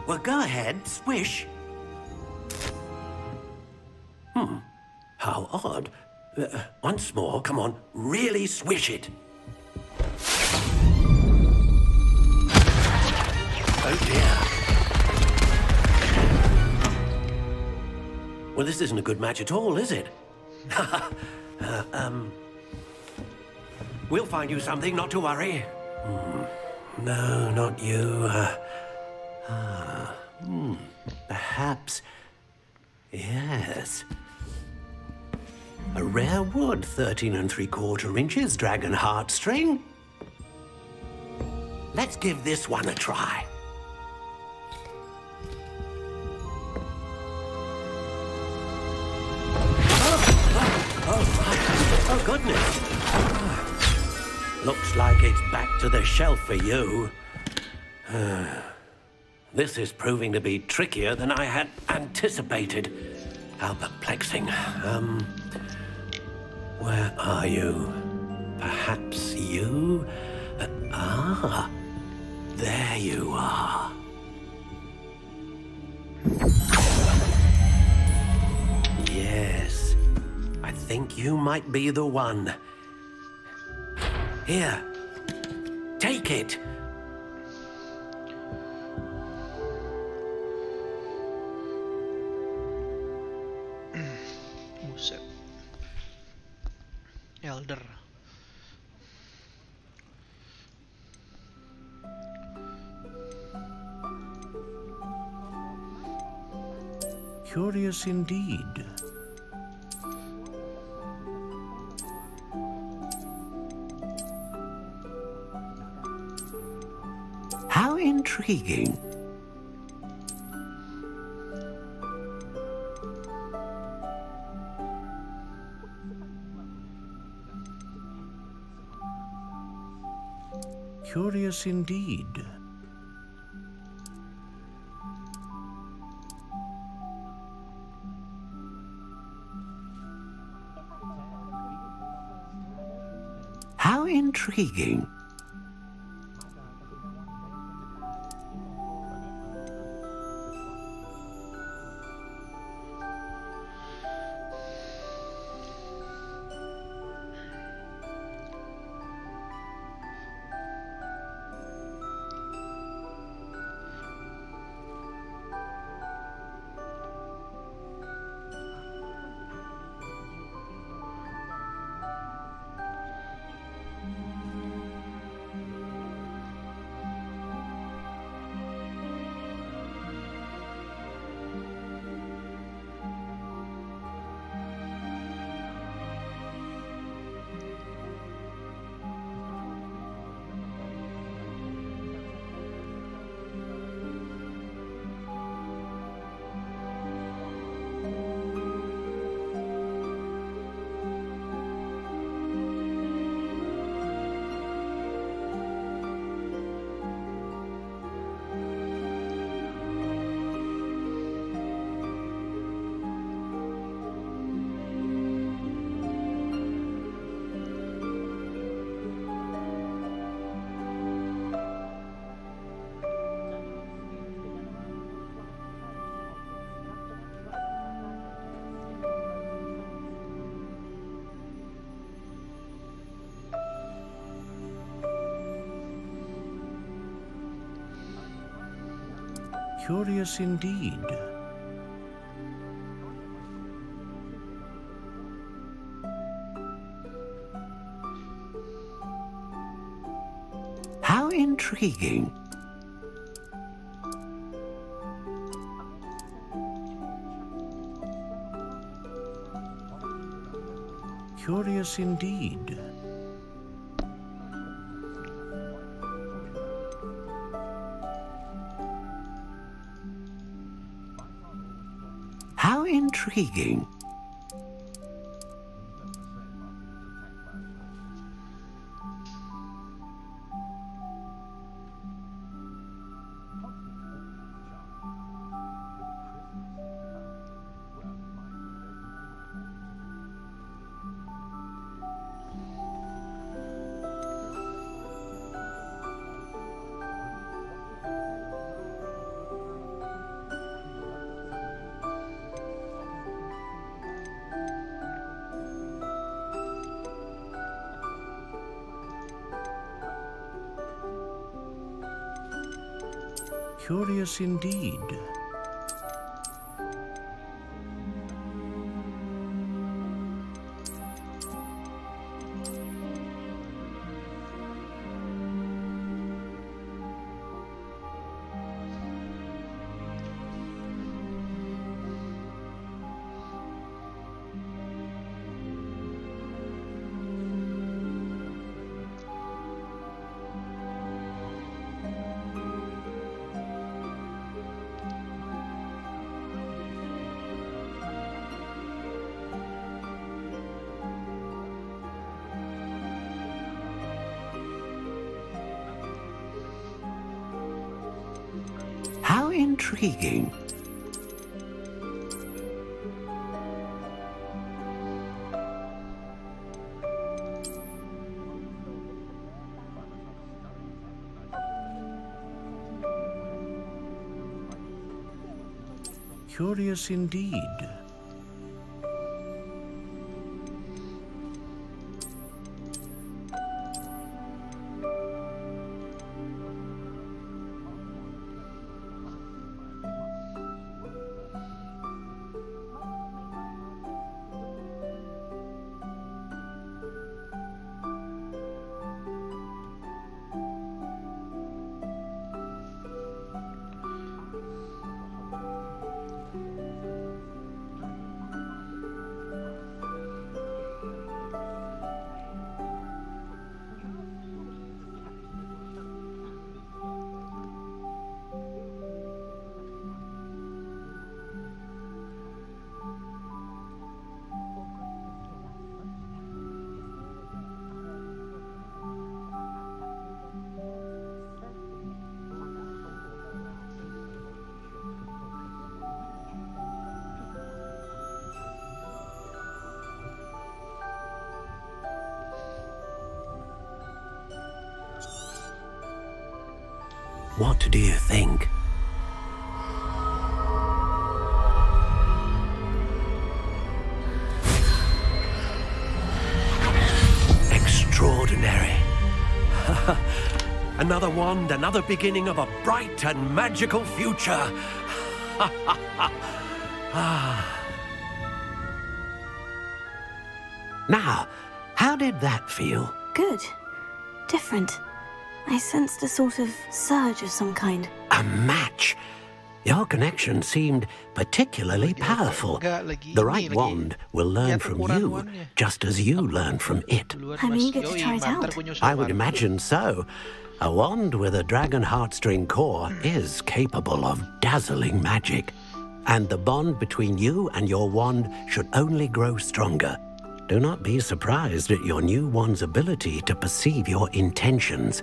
Well, go ahead, swish. How odd. Once more, come on, really swish it. Oh dear. Well, this isn't a good match at all, is it? We'll find you something, not to worry. No, not you. Perhaps. Yes. A rare wood, 13 3/4 inches, dragon heartstring. Let's give this one a try. Oh, goodness. Looks like it's back to the shelf for you. This is proving to be trickier than I had anticipated. How perplexing. Where are you? Perhaps you? There you are. Yes, I think you might be the one. Here, take it. Buset. Elder. Curious indeed. How intriguing. Curious indeed. How intriguing. Curious indeed. How intriguing. Curious indeed. How intriguing. Curious indeed. How intriguing. Curious indeed. What do you think? Extraordinary. Another wand, another beginning of a bright and magical future. Now, how did that feel? Good. Different. I sensed a sort of surge of some kind. A match. Your connection seemed particularly powerful. The right wand will learn from you, just as you learn from it. I'm eager to try it out. I would imagine so. A wand with a dragon heartstring core is capable of dazzling magic. And the bond between you and your wand should only grow stronger. Do not be surprised at your new wand's ability to perceive your intentions,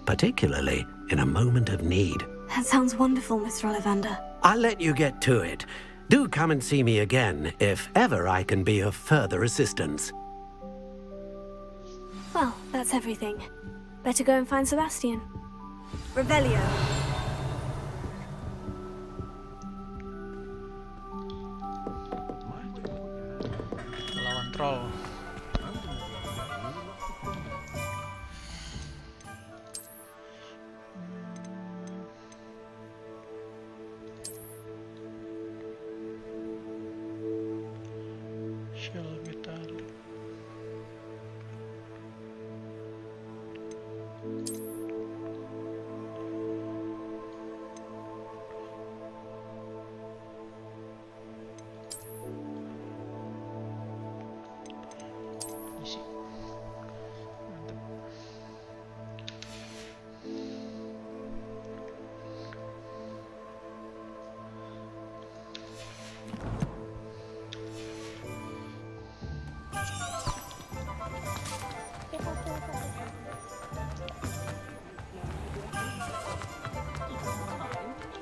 particularly in a moment of need. That sounds wonderful, Mr. Ollivander. I'll let you get to it. Do come and see me again if ever I can be of further assistance. Well, that's everything. Better go and find Sebastian. Revelio. Lawan troll. Shell metal.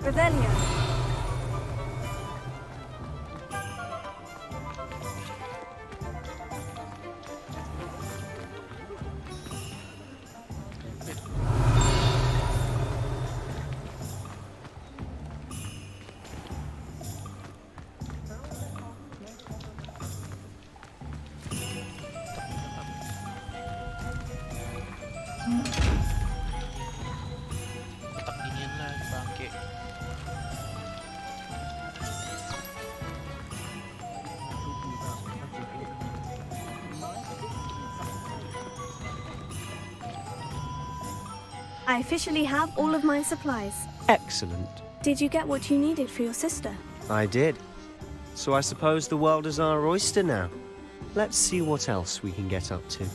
Revelio. Otak dingin lagi bangke. I officially have all of my supplies. Excellent. Did you get what you needed for your sister? I did. So I suppose the world is our oyster now. Let's see what else we can get up to.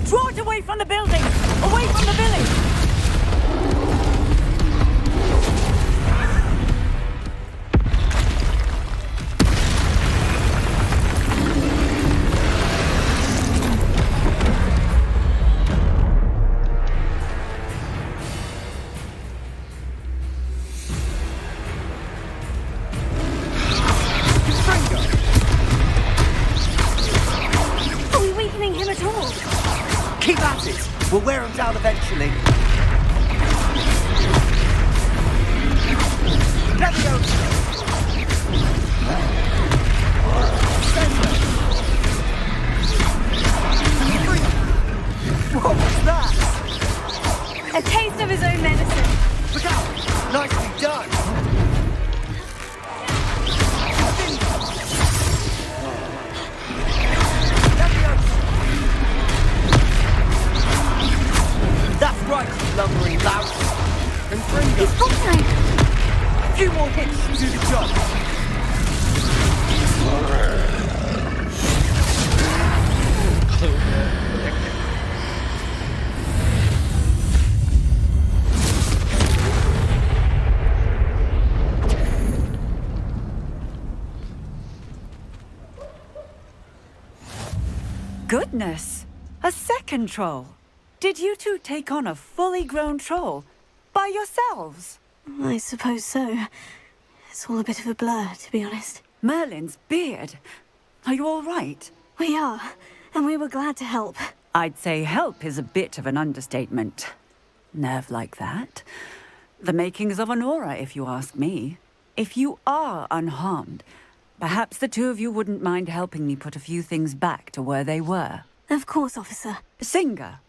Draw it away from the building! Away from the village! Are we weakening him at all? Keep at it! We'll wear him down eventually. Let me go! What was that? A taste of his own medicine. Look out! Nicely done! That's right, you lumbering lout. And Fringo. It's full time. A few more hits to do the job. Goodness! A second troll! Did you two take on a fully grown troll? By yourselves? I suppose so. It's all a bit of a blur, to be honest. Merlin's beard. Are you all right? We are, and we were glad to help. I'd say help is a bit of an understatement. Nerve like that. The makings of an aura, if you ask me. If you are unharmed, perhaps the two of you wouldn't mind helping me put a few things back to where they were. Of course, officer. Singer.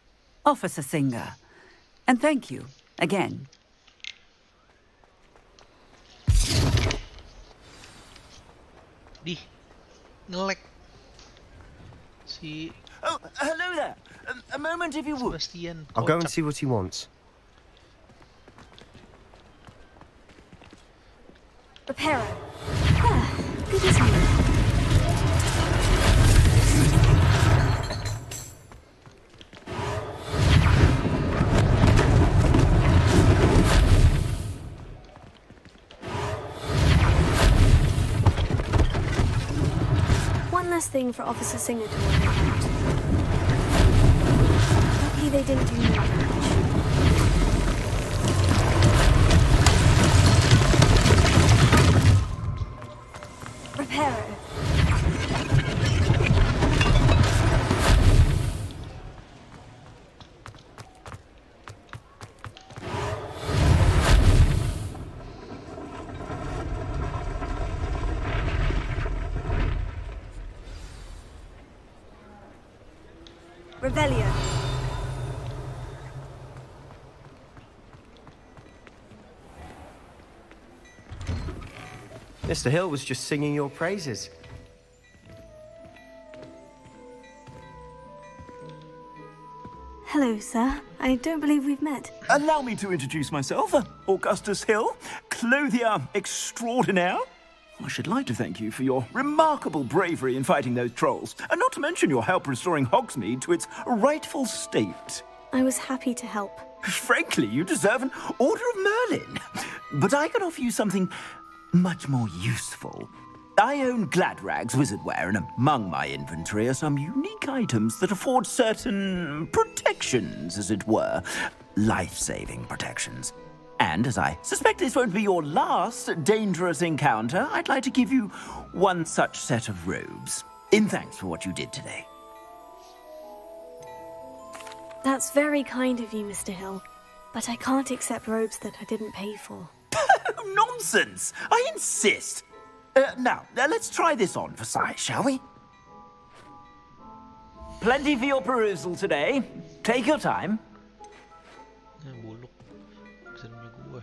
Officer Singer. And thank you, again. Di ngelek si. Oh, hello there. A moment if you would. Sebastian. I'll go and see what he wants. Reparo. Ah, good as new. One less thing for Officer Singer to worry about. Lucky they didn't do more damage. Reparo. Revelio. Mr. Hill was just singing your praises. Hello, Hello, sir. I don't believe we've met. Allow me to introduce myself. Augustus Hill, clothier extraordinaire. I should like to thank you for your remarkable bravery in fighting those trolls, and not to mention your help restoring Hogsmeade to its rightful state. I was happy to help. Frankly, you deserve an Order of Merlin. But I can offer you something much more useful. I own Gladrag's wizardware, and among my inventory are some unique items that afford certain protections, as it were. Life-saving protections. And as I suspect this won't be your last dangerous encounter, I'd like to give you one such set of robes, in thanks for what you did today. That's very kind of you, Mr. Hill. But I can't accept robes that I didn't pay for. Nonsense! I insist! Now, let's try this on for size, shall we? Plenty for your perusal today. Take your time. Buluk. Kesannya gue.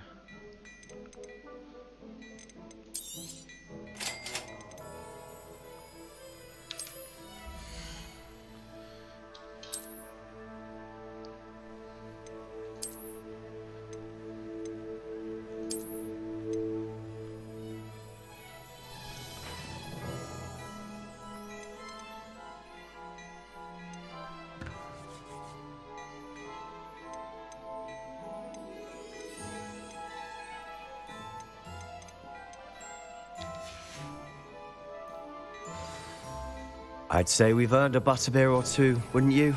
I'd say we've earned a butterbeer or two, wouldn't you?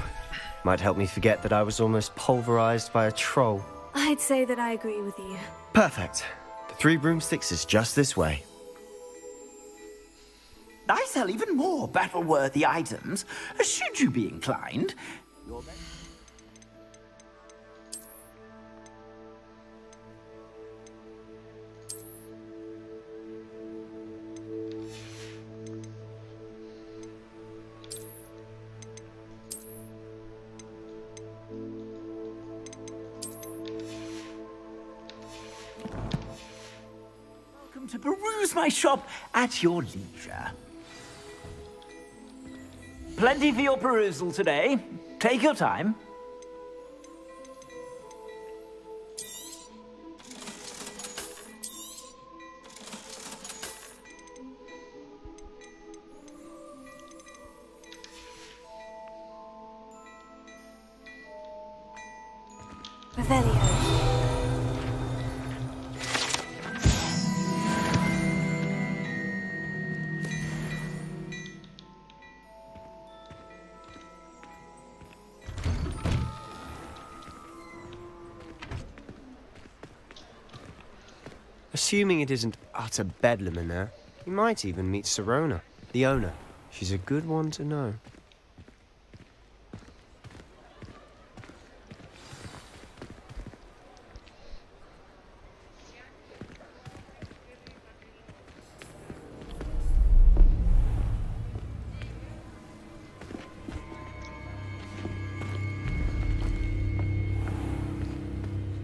Might help me forget that I was almost pulverized by a troll. I'd say that I agree with you. Perfect. The 3 broomsticks is just this way. I sell even more battle-worthy items, should you be inclined. To peruse my shop at your leisure. Plenty for your perusal today. Take your time. Revelio. Assuming it isn't utter bedlam in there, you might even meet Sirona, the owner. She's a good one to know.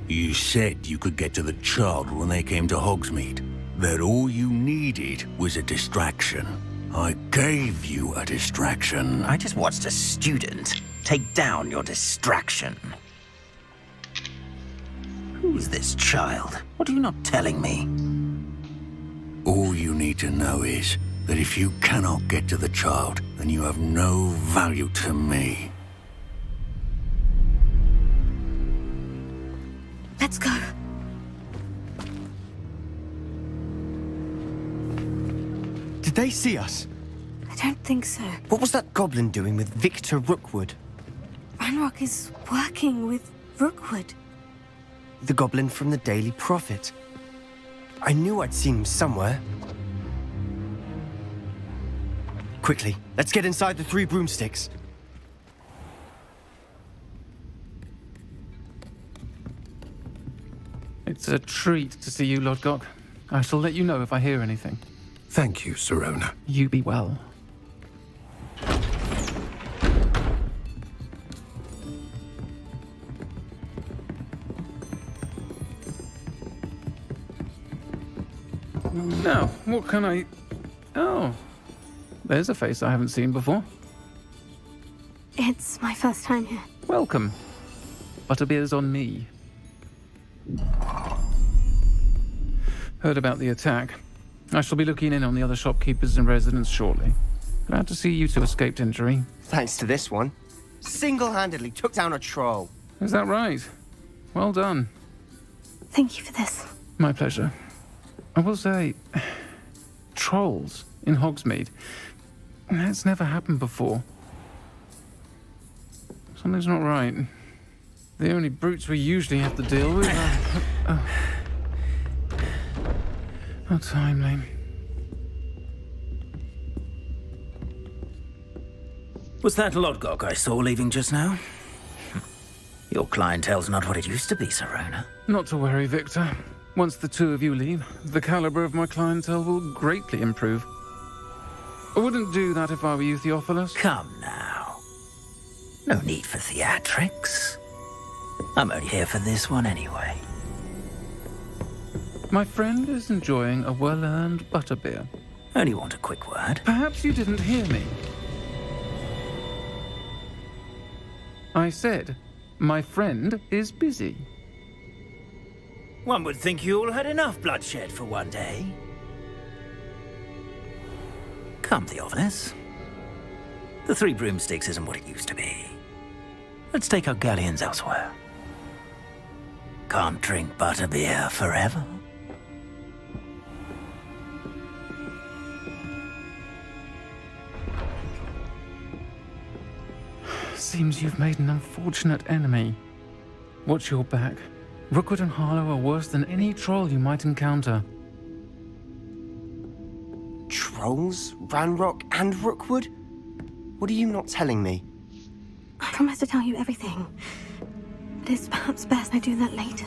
You said you could get to the child when they came to Hogsmeade. That all you needed was a distraction. I gave you a distraction. I just watched a student take down your distraction. Who is this child? What are you not telling me? All you need to know is that if you cannot get to the child, then you have no value to me. Let's go. Did they see us? I don't think so. What was that goblin doing with Victor Rookwood? Ranrock is working with Rookwood. The goblin from the Daily Prophet. I knew I'd seen him somewhere. Quickly, let's get inside the 3 broomsticks. It's a treat to see you, Lord Gok. I shall let you know if I hear anything. Thank you, Sirona. You be well. Now, what can I... Oh, there's a face I haven't seen before. It's my first time here. Welcome. Butterbeer's on me. Heard about the attack. I shall be looking in on the other shopkeepers and residents shortly. Glad to see you two escaped injury. Thanks to this one. Single-handedly took down a troll. Is that right? Well done. Thank you for this. My pleasure. I will say, trolls in Hogsmeade. That's never happened before. Something's not right. The only brutes we usually have to deal with are... How timely. Was that Lodgok I saw leaving just now? Your clientele's not what it used to be, Serona. Not to worry, Victor. Once the two of you leave, the caliber of my clientele will greatly improve. I wouldn't do that if I were you, Theophilus. Come now. No need for theatrics. I'm only here for this one anyway. My friend is enjoying a well-earned butterbeer. Only want a quick word. Perhaps you didn't hear me. I said, my friend is busy. One would think you all had enough bloodshed for one day. Come, Theophilus. The Three Broomsticks isn't what it used to be. Let's take our galleons elsewhere. Can't drink butterbeer forever. Seems you've made an unfortunate enemy. Watch your back. Rookwood and Harlow are worse than any troll you might encounter. Trolls? Ranrock and Rookwood? What are you not telling me? I promise to tell you everything. But it's perhaps best I do that later.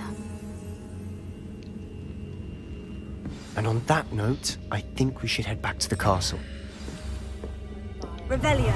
And on that note, I think we should head back to the castle. Revelio.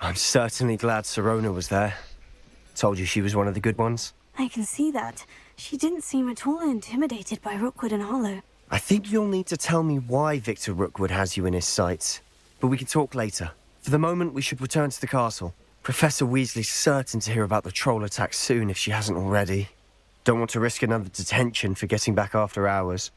I'm certainly glad Serona was there. Told you she was one of the good ones. I can see that. She didn't seem at all intimidated by Rookwood and Harlow. I think you'll need to tell me why Victor Rookwood has you in his sights. But we can talk later. For the moment, we should return to the castle. Professor Weasley's certain to hear about the troll attack soon if she hasn't already. Don't want to risk another detention for getting back after hours.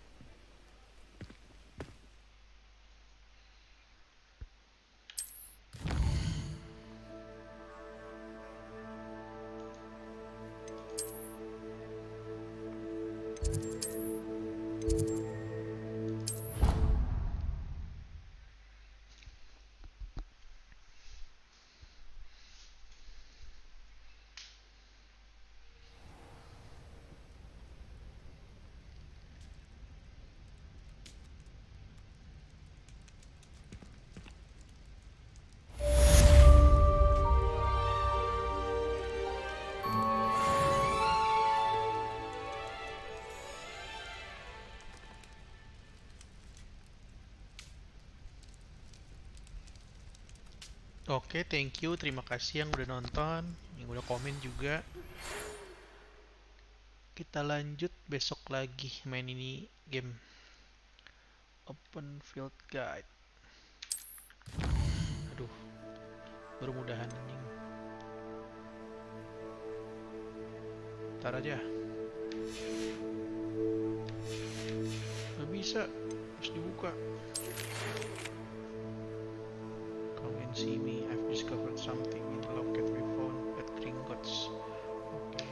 Oke, thank you. Terima kasih yang udah nonton, yang udah komen juga. Kita lanjut besok lagi main ini game Open Field Guide. Aduh, baru mudahan anjing. Ntar aja. Gak bisa, harus dibuka. Come and see me. I've discovered something in the locket we found at Gringotts. Okay.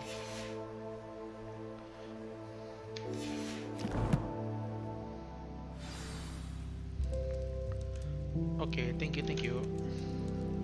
Okay, thank you.